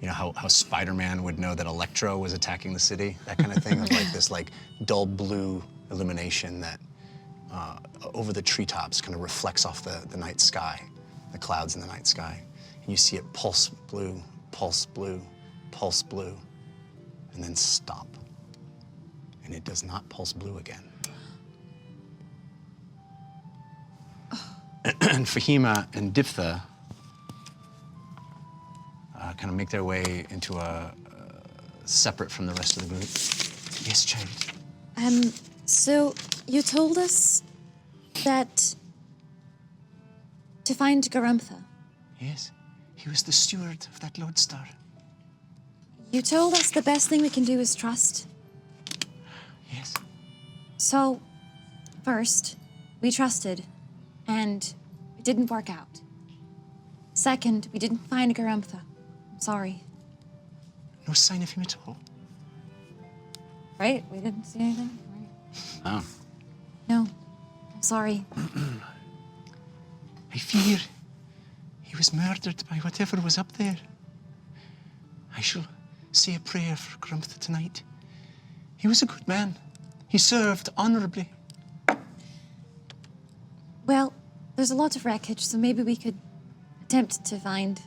you know how Spider-Man would know that Electro was attacking the city, that kind of thing. Of like this dull blue illumination that over the treetops kind of reflects off the night sky, the clouds in the night sky. And you see it pulse blue, pulse blue, pulse blue, and then stop. And it does not pulse blue again. And Fahima and Diphtha kind of make their way into separate from the rest of the group. Yes, child. So, you told us that to find Garumtha. Yes, he was the steward of that Lodestar. You told us the best thing we can do is trust. Yes. So, first, we trusted, and it didn't work out. Second, we didn't find Garumtha. I'm sorry. No sign of him at all. Right? We didn't see anything? Right. No. No. I'm sorry. I fear he was murdered by whatever was up there. I shall say a prayer for Garumtha tonight. He was a good man. He served honorably. Well, there's a lot of wreckage, so maybe we could attempt to find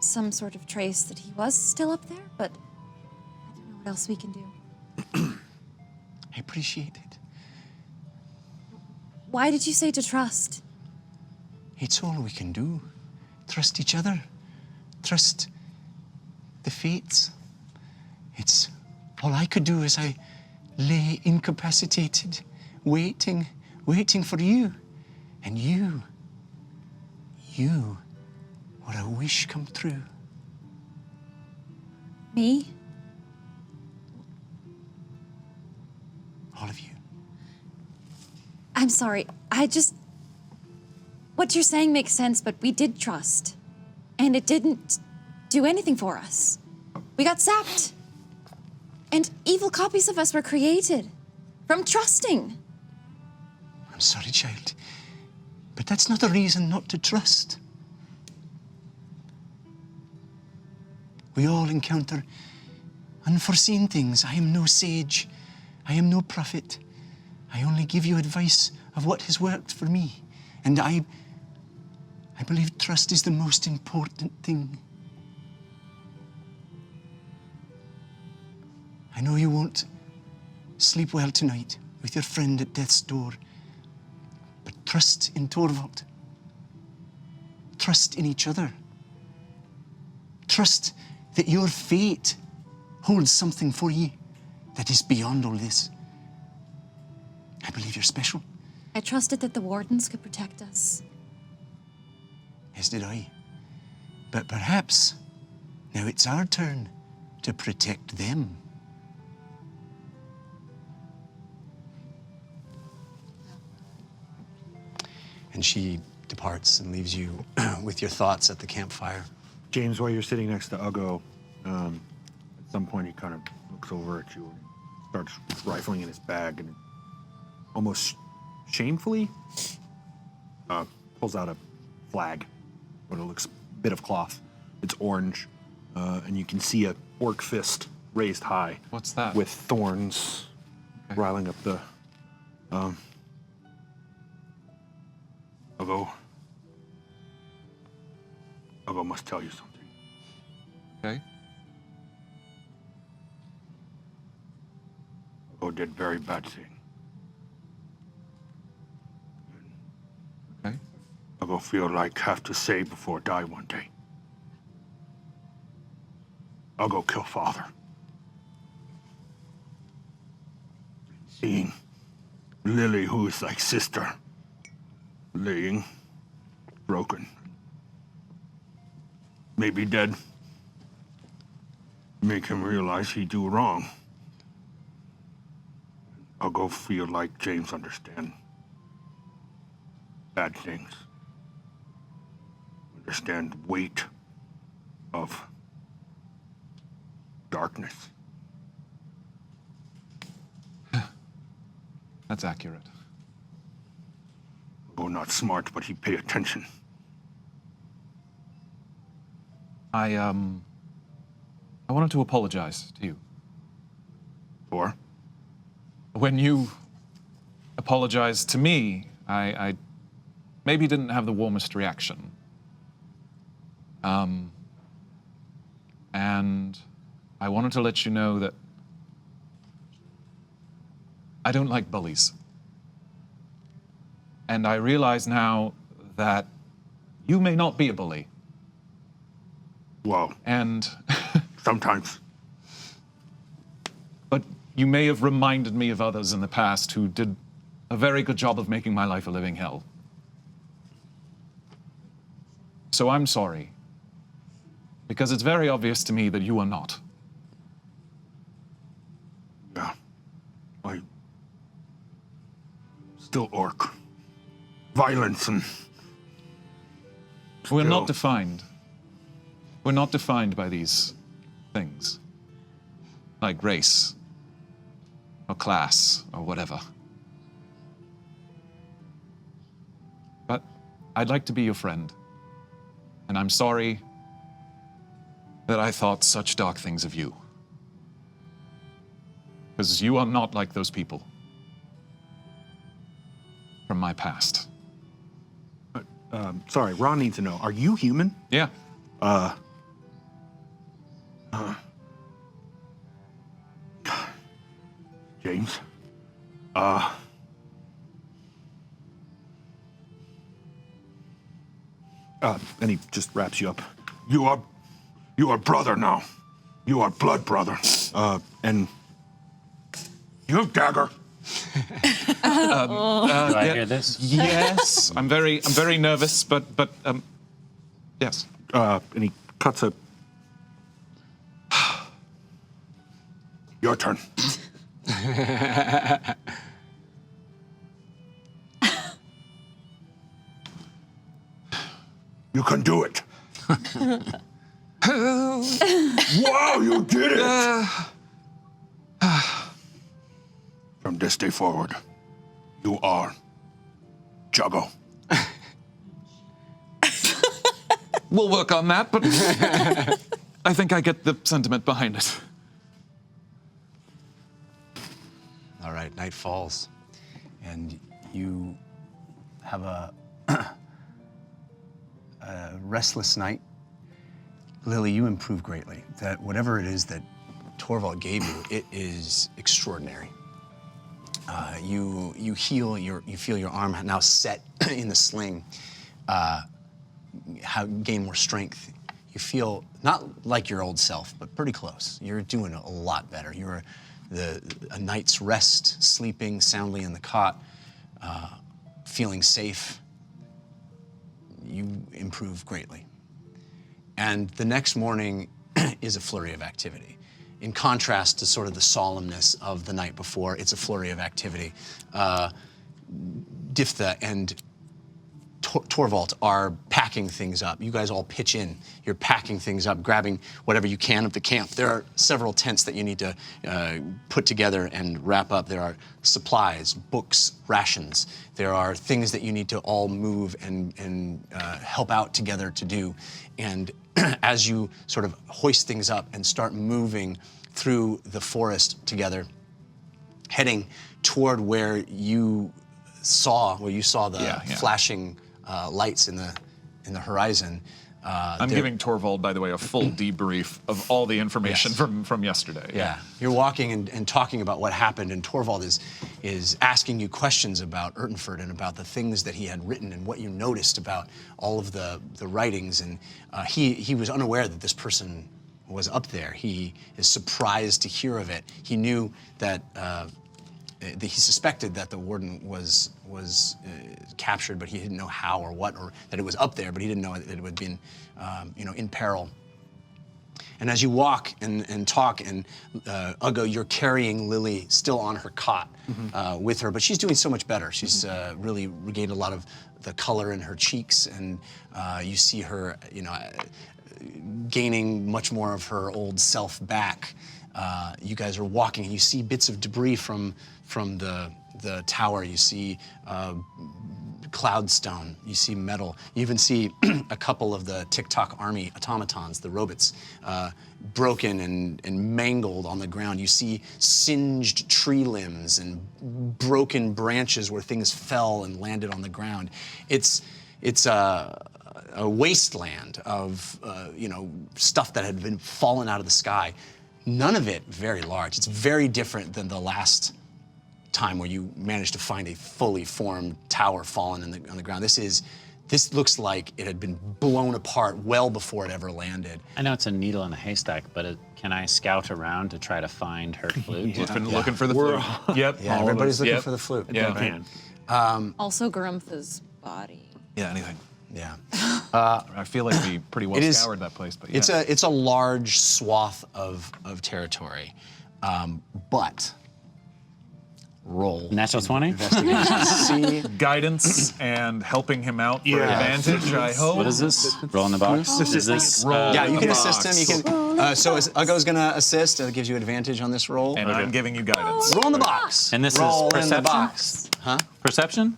some sort of trace that he was still up there, but I don't know what else we can do. I appreciate it. Why did you say to trust? It's all we can do. Trust each other. Trust the fates. It's all I could do as I lay incapacitated, waiting for you. And you were a wish come true. Me? All of you. I'm sorry. What you're saying makes sense, but we did trust. And it didn't do anything for us. We got zapped. And evil copies of us were created from trusting. I'm sorry, child, but that's not a reason not to trust. We all encounter unforeseen things. I am no sage. I am no prophet. I only give you advice of what has worked for me. And I believe trust is the most important thing. I know you won't sleep well tonight with your friend at death's door, but trust in Torvald. Trust in each other. Trust that your fate holds something for you that is beyond all this. I believe you're special. I trusted that the Wardens could protect us. As did I. But perhaps now it's our turn to protect them. And she departs and leaves you with your thoughts at the campfire. James, while you're sitting next to Uggo, at some point he kind of looks over at you and starts rifling in his bag and almost shamefully pulls out a flag with a bit of cloth. It's orange, and you can see a orc fist raised high. What's that? With thorns riling up the... Uggo must tell you something. Okay. Uggo did very bad thing. Okay. Uggo feel like have to say before die one day. Uggo kill father. Seeing Lily, who is like sister, laying broken, maybe dead, make him realize he do wrong. I'll go feel like James understand bad things, understand weight of darkness. That's accurate. Oh, not smart, but he pay attention. I wanted to apologize to you. For? When you apologized to me, I maybe didn't have the warmest reaction. And I wanted to let you know that I don't like bullies. And I realize now that you may not be a bully. Well, and sometimes. But you may have reminded me of others in the past who did a very good job of making my life a living hell. So I'm sorry, because it's very obvious to me that you are not. Yeah. I still orc. Violence and... We're not defined. We're not defined by these things. Like race, or class, or whatever. But I'd like to be your friend. And I'm sorry that I thought such dark things of you. Because you are not like those people from my past. Sorry, Ron needs to know. Are you human? Yeah. James? And he just wraps you up. You are brother now. You are blood brother. And you have dagger. Do I hear this? Yes. I'm very nervous, but yes. And he cuts a... Your turn. You can do it. Wow, you did it! From this day forward, you are Juggo. We'll work on that, but I think I get the sentiment behind it. All right, night falls, and you have a restless night. Lily, you improve greatly. That whatever it is that Torvald gave you, it is extraordinary. You feel your arm now set in the sling, gain more strength. You feel not like your old self, but pretty close. You're doing a lot better. You're a night's rest, sleeping soundly in the cot, feeling safe. You improve greatly. And the next morning is a flurry of activity. In contrast to sort of the solemnness of the night before, it's a flurry of activity. Diftha and Torvald are packing things up. You guys all pitch in. You're packing things up, grabbing whatever you can of the camp. There are several tents that you need to put together and wrap up. There are supplies, books, rations. There are things that you need to all move and help out together to do. And as you sort of hoist things up and start moving through the forest together, heading toward where you saw the flashing lights in the horizon. I'm giving Torvald, by the way, a full debrief of all the information from yesterday. Yeah, you're walking and talking about what happened, and Torvald is asking you questions about Ertinfert and about the things that he had written and what you noticed about all of the writings. And he was unaware that this person was up there. He is surprised to hear of it. He knew that he suspected that the Warden was captured, but he didn't know how or what, or that it was up there, but he didn't know that it had been, in peril. And as you walk and talk, and Uggo, you're carrying Lily still on her cot with her, but she's doing so much better. She's really regained a lot of the color in her cheeks, and you see her, gaining much more of her old self back. You guys are walking, and you see bits of debris from the tower. You see cloudstone. You see metal. You even see a couple of the TikTok army automatons, the robots, broken and mangled on the ground. You see singed tree limbs and broken branches where things fell and landed on the ground. It's a wasteland of stuff that had been fallen out of the sky. None of it very large. It's very different than the last time where you managed to find a fully formed tower fallen on the ground. This is This looks like it had been blown apart well before it ever landed. I know it's a needle in a haystack, but can I scout around to try to find her flute? Looking for the flute. Yep. Yeah, everybody's looking for the flute. Yeah. Also, Grump's body. Yeah, anything. Yeah. I feel like we pretty well scoured that place, but yeah. It's a large swath of territory, but roll natural 20. See guidance and helping him out for advantage. I hope. What is this? Roll in the box. Is this? yeah, you can assist him. You can. So Uggo's gonna assist. That gives you advantage on this roll. And I'm giving you guidance. Roll in the box. And this roll is perception. in the box. Huh? Perception.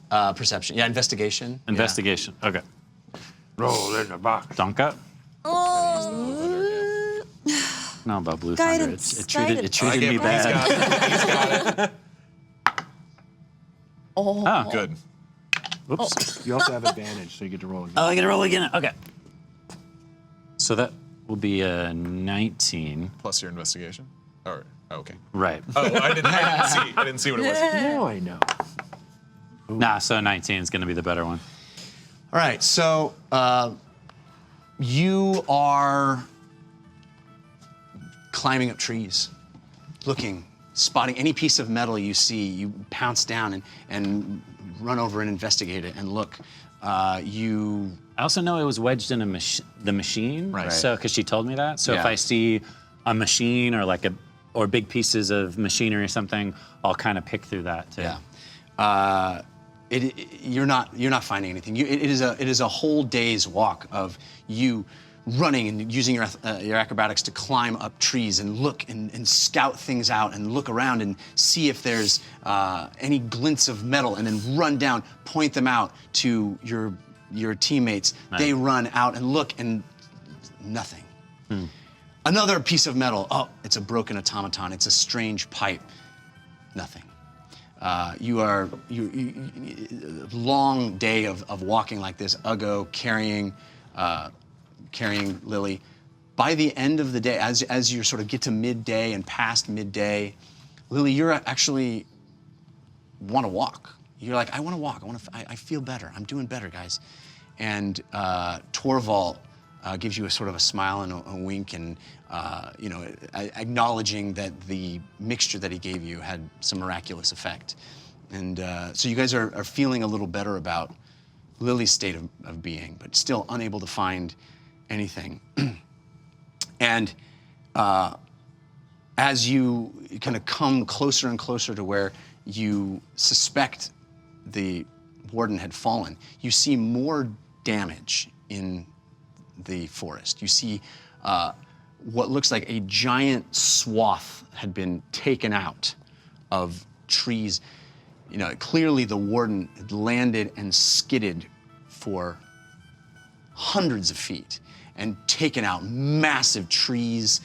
Perception. Yeah, investigation. Investigation. Okay. Roll in the box. Donka. No, about Blue Thunder. It treated me bad. He's got it. Oh, good. Whoops. You also have advantage, so you get to roll again. Oh, I get to roll again. Okay. So that will be a 19. Plus your investigation. Or okay. Right. Oh, I didn't see what it was. Now I know. Nah, so 19 is going to be the better one. All right. So you are climbing up trees, looking, spotting any piece of metal you see. You pounce down and run over and investigate it and look. I also know it was wedged in the machine, right? So because she told me that. So if I see a machine or or big pieces of machinery or something, I'll kind of pick through that too. Yeah. You're not finding anything. It is a whole day's walk of you running and using your acrobatics to climb up trees and look and scout things out and look around and see if there's any glints of metal and then run down, point them out to your teammates. Right. They run out and look and nothing. Another piece of metal. Oh, it's a broken automaton. It's a strange pipe. Nothing. Long day of walking like this. Uggo carrying Lily. By the end of the day, as you sort of get to midday and past midday, Lily, you're actually want to walk. You're like, I want to walk. I feel better. I'm doing better, guys. And Torvald gives you a sort of a smile and a wink, and acknowledging that the mixture that he gave you had some miraculous effect. And so you guys are feeling a little better about Lily's state of being, but still unable to find anything. And as you kind of come closer and closer to where you suspect the Warden had fallen, you see more damage in the forest. You see what looks like a giant swath had been taken out of trees. Clearly the Warden had landed and skidded for hundreds of feet and taken out massive trees,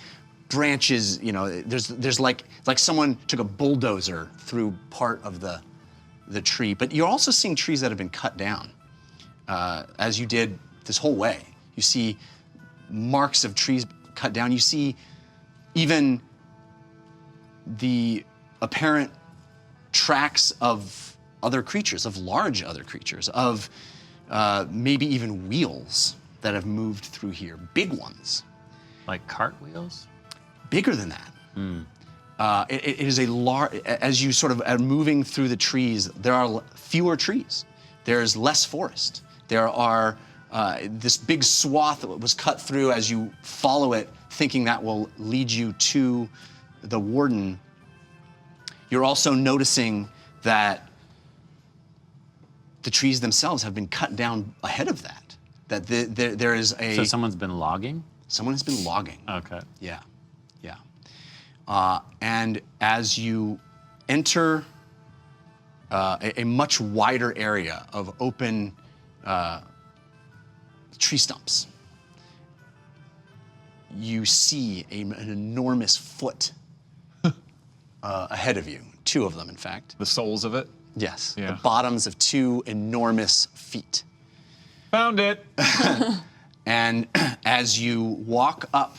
branches. There's like someone took a bulldozer through part of the tree. But you're also seeing trees that have been cut down, as you did this whole way. You see marks of trees cut down. You see even the apparent tracks of other creatures, of large other creatures, of maybe even wheels that have moved through here, big ones. Like cartwheels? Bigger than that. It is a large, as you sort of are moving through the trees, there are fewer trees. There's less forest. There are this big swath that was cut through. As you follow it, thinking that will lead you to the Warden, you're also noticing that the trees themselves have been cut down ahead of that. That there is a... So someone's been logging? Someone has been logging. Okay. Yeah. And as you enter a much wider area of open tree stumps, you see an enormous foot ahead of you. Two of them, in fact. The soles of it? Yes. Yeah. The bottoms of two enormous feet. Found it. And as you walk up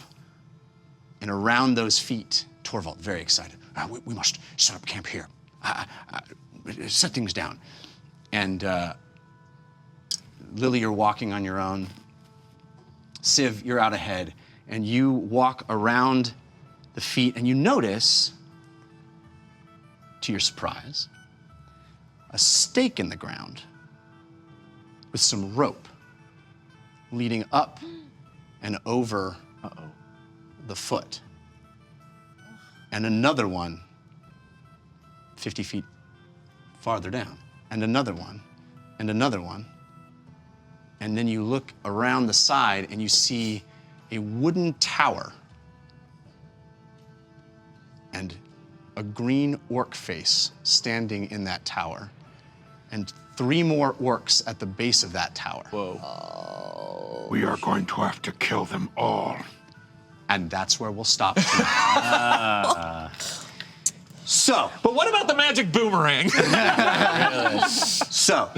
and around those feet, Torvald, very excited. We must set up camp here. Set things down. And Lily, you're walking on your own. Civ, you're out ahead, and you walk around the feet, and you notice, to your surprise, a stake in the ground with some rope leading up and over the foot. And another one 50 feet farther down, and another one, and another one. And then you look around the side and you see a wooden tower and a green orc face standing in that tower, and 3 more orcs at the base of that tower. Whoa. We are going to have to kill them all. And that's where we'll stop tonight. So. But what about the magic boomerang? So.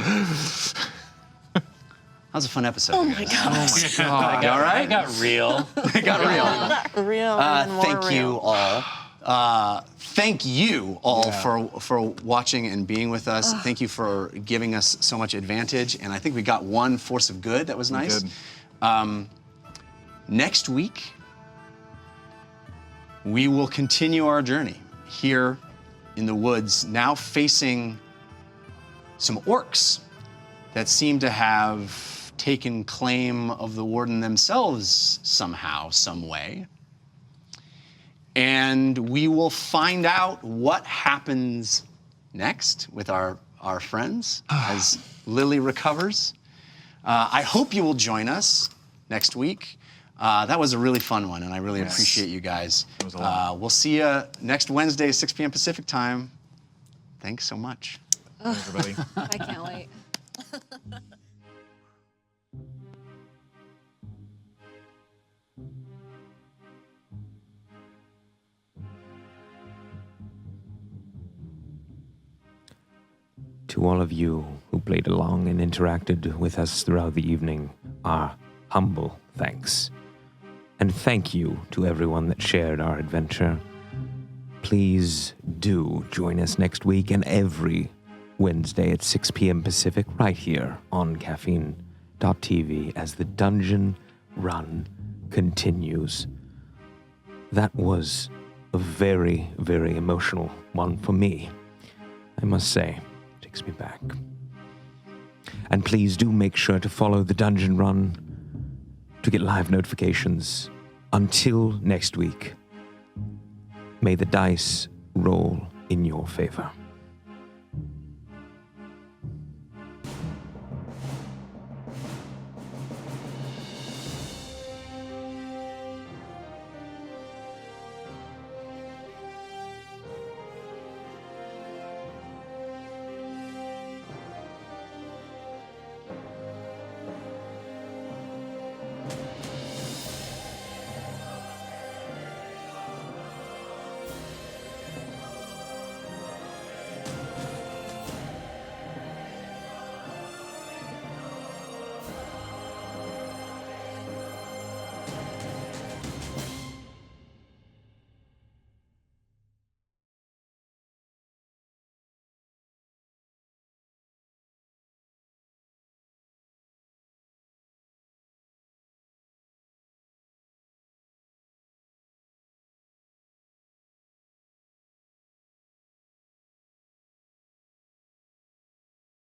That was a fun episode. Oh my god. All right? It got real. It got real. Real. Even more Thank real. you all. Thank you all for watching and being with us. Thank you for giving us so much advantage. And I think we got one force of good that was nice. Next week, we will continue our journey here in the woods, now facing some orcs that seem to have taken claim of the Warden themselves somehow, some way. And we will find out what happens next with our friends as Lily recovers. I hope you will join us next week. That was a really fun one, and I really appreciate you guys. It was a lot. We'll see you next Wednesday, 6 p.m. Pacific time. Thanks so much. Everybody. I can't wait. To all of you who played along and interacted with us throughout the evening, our humble thanks. And thank you to everyone that shared our adventure. Please do join us next week and every Wednesday at 6 p.m. Pacific right here on caffeine.tv as the Dungeon Run continues. That was a very, very emotional one for me, I must say. Takes me back. And please do make sure to follow the Dungeon Run to get live notifications. Until next week, may the dice roll in your favor.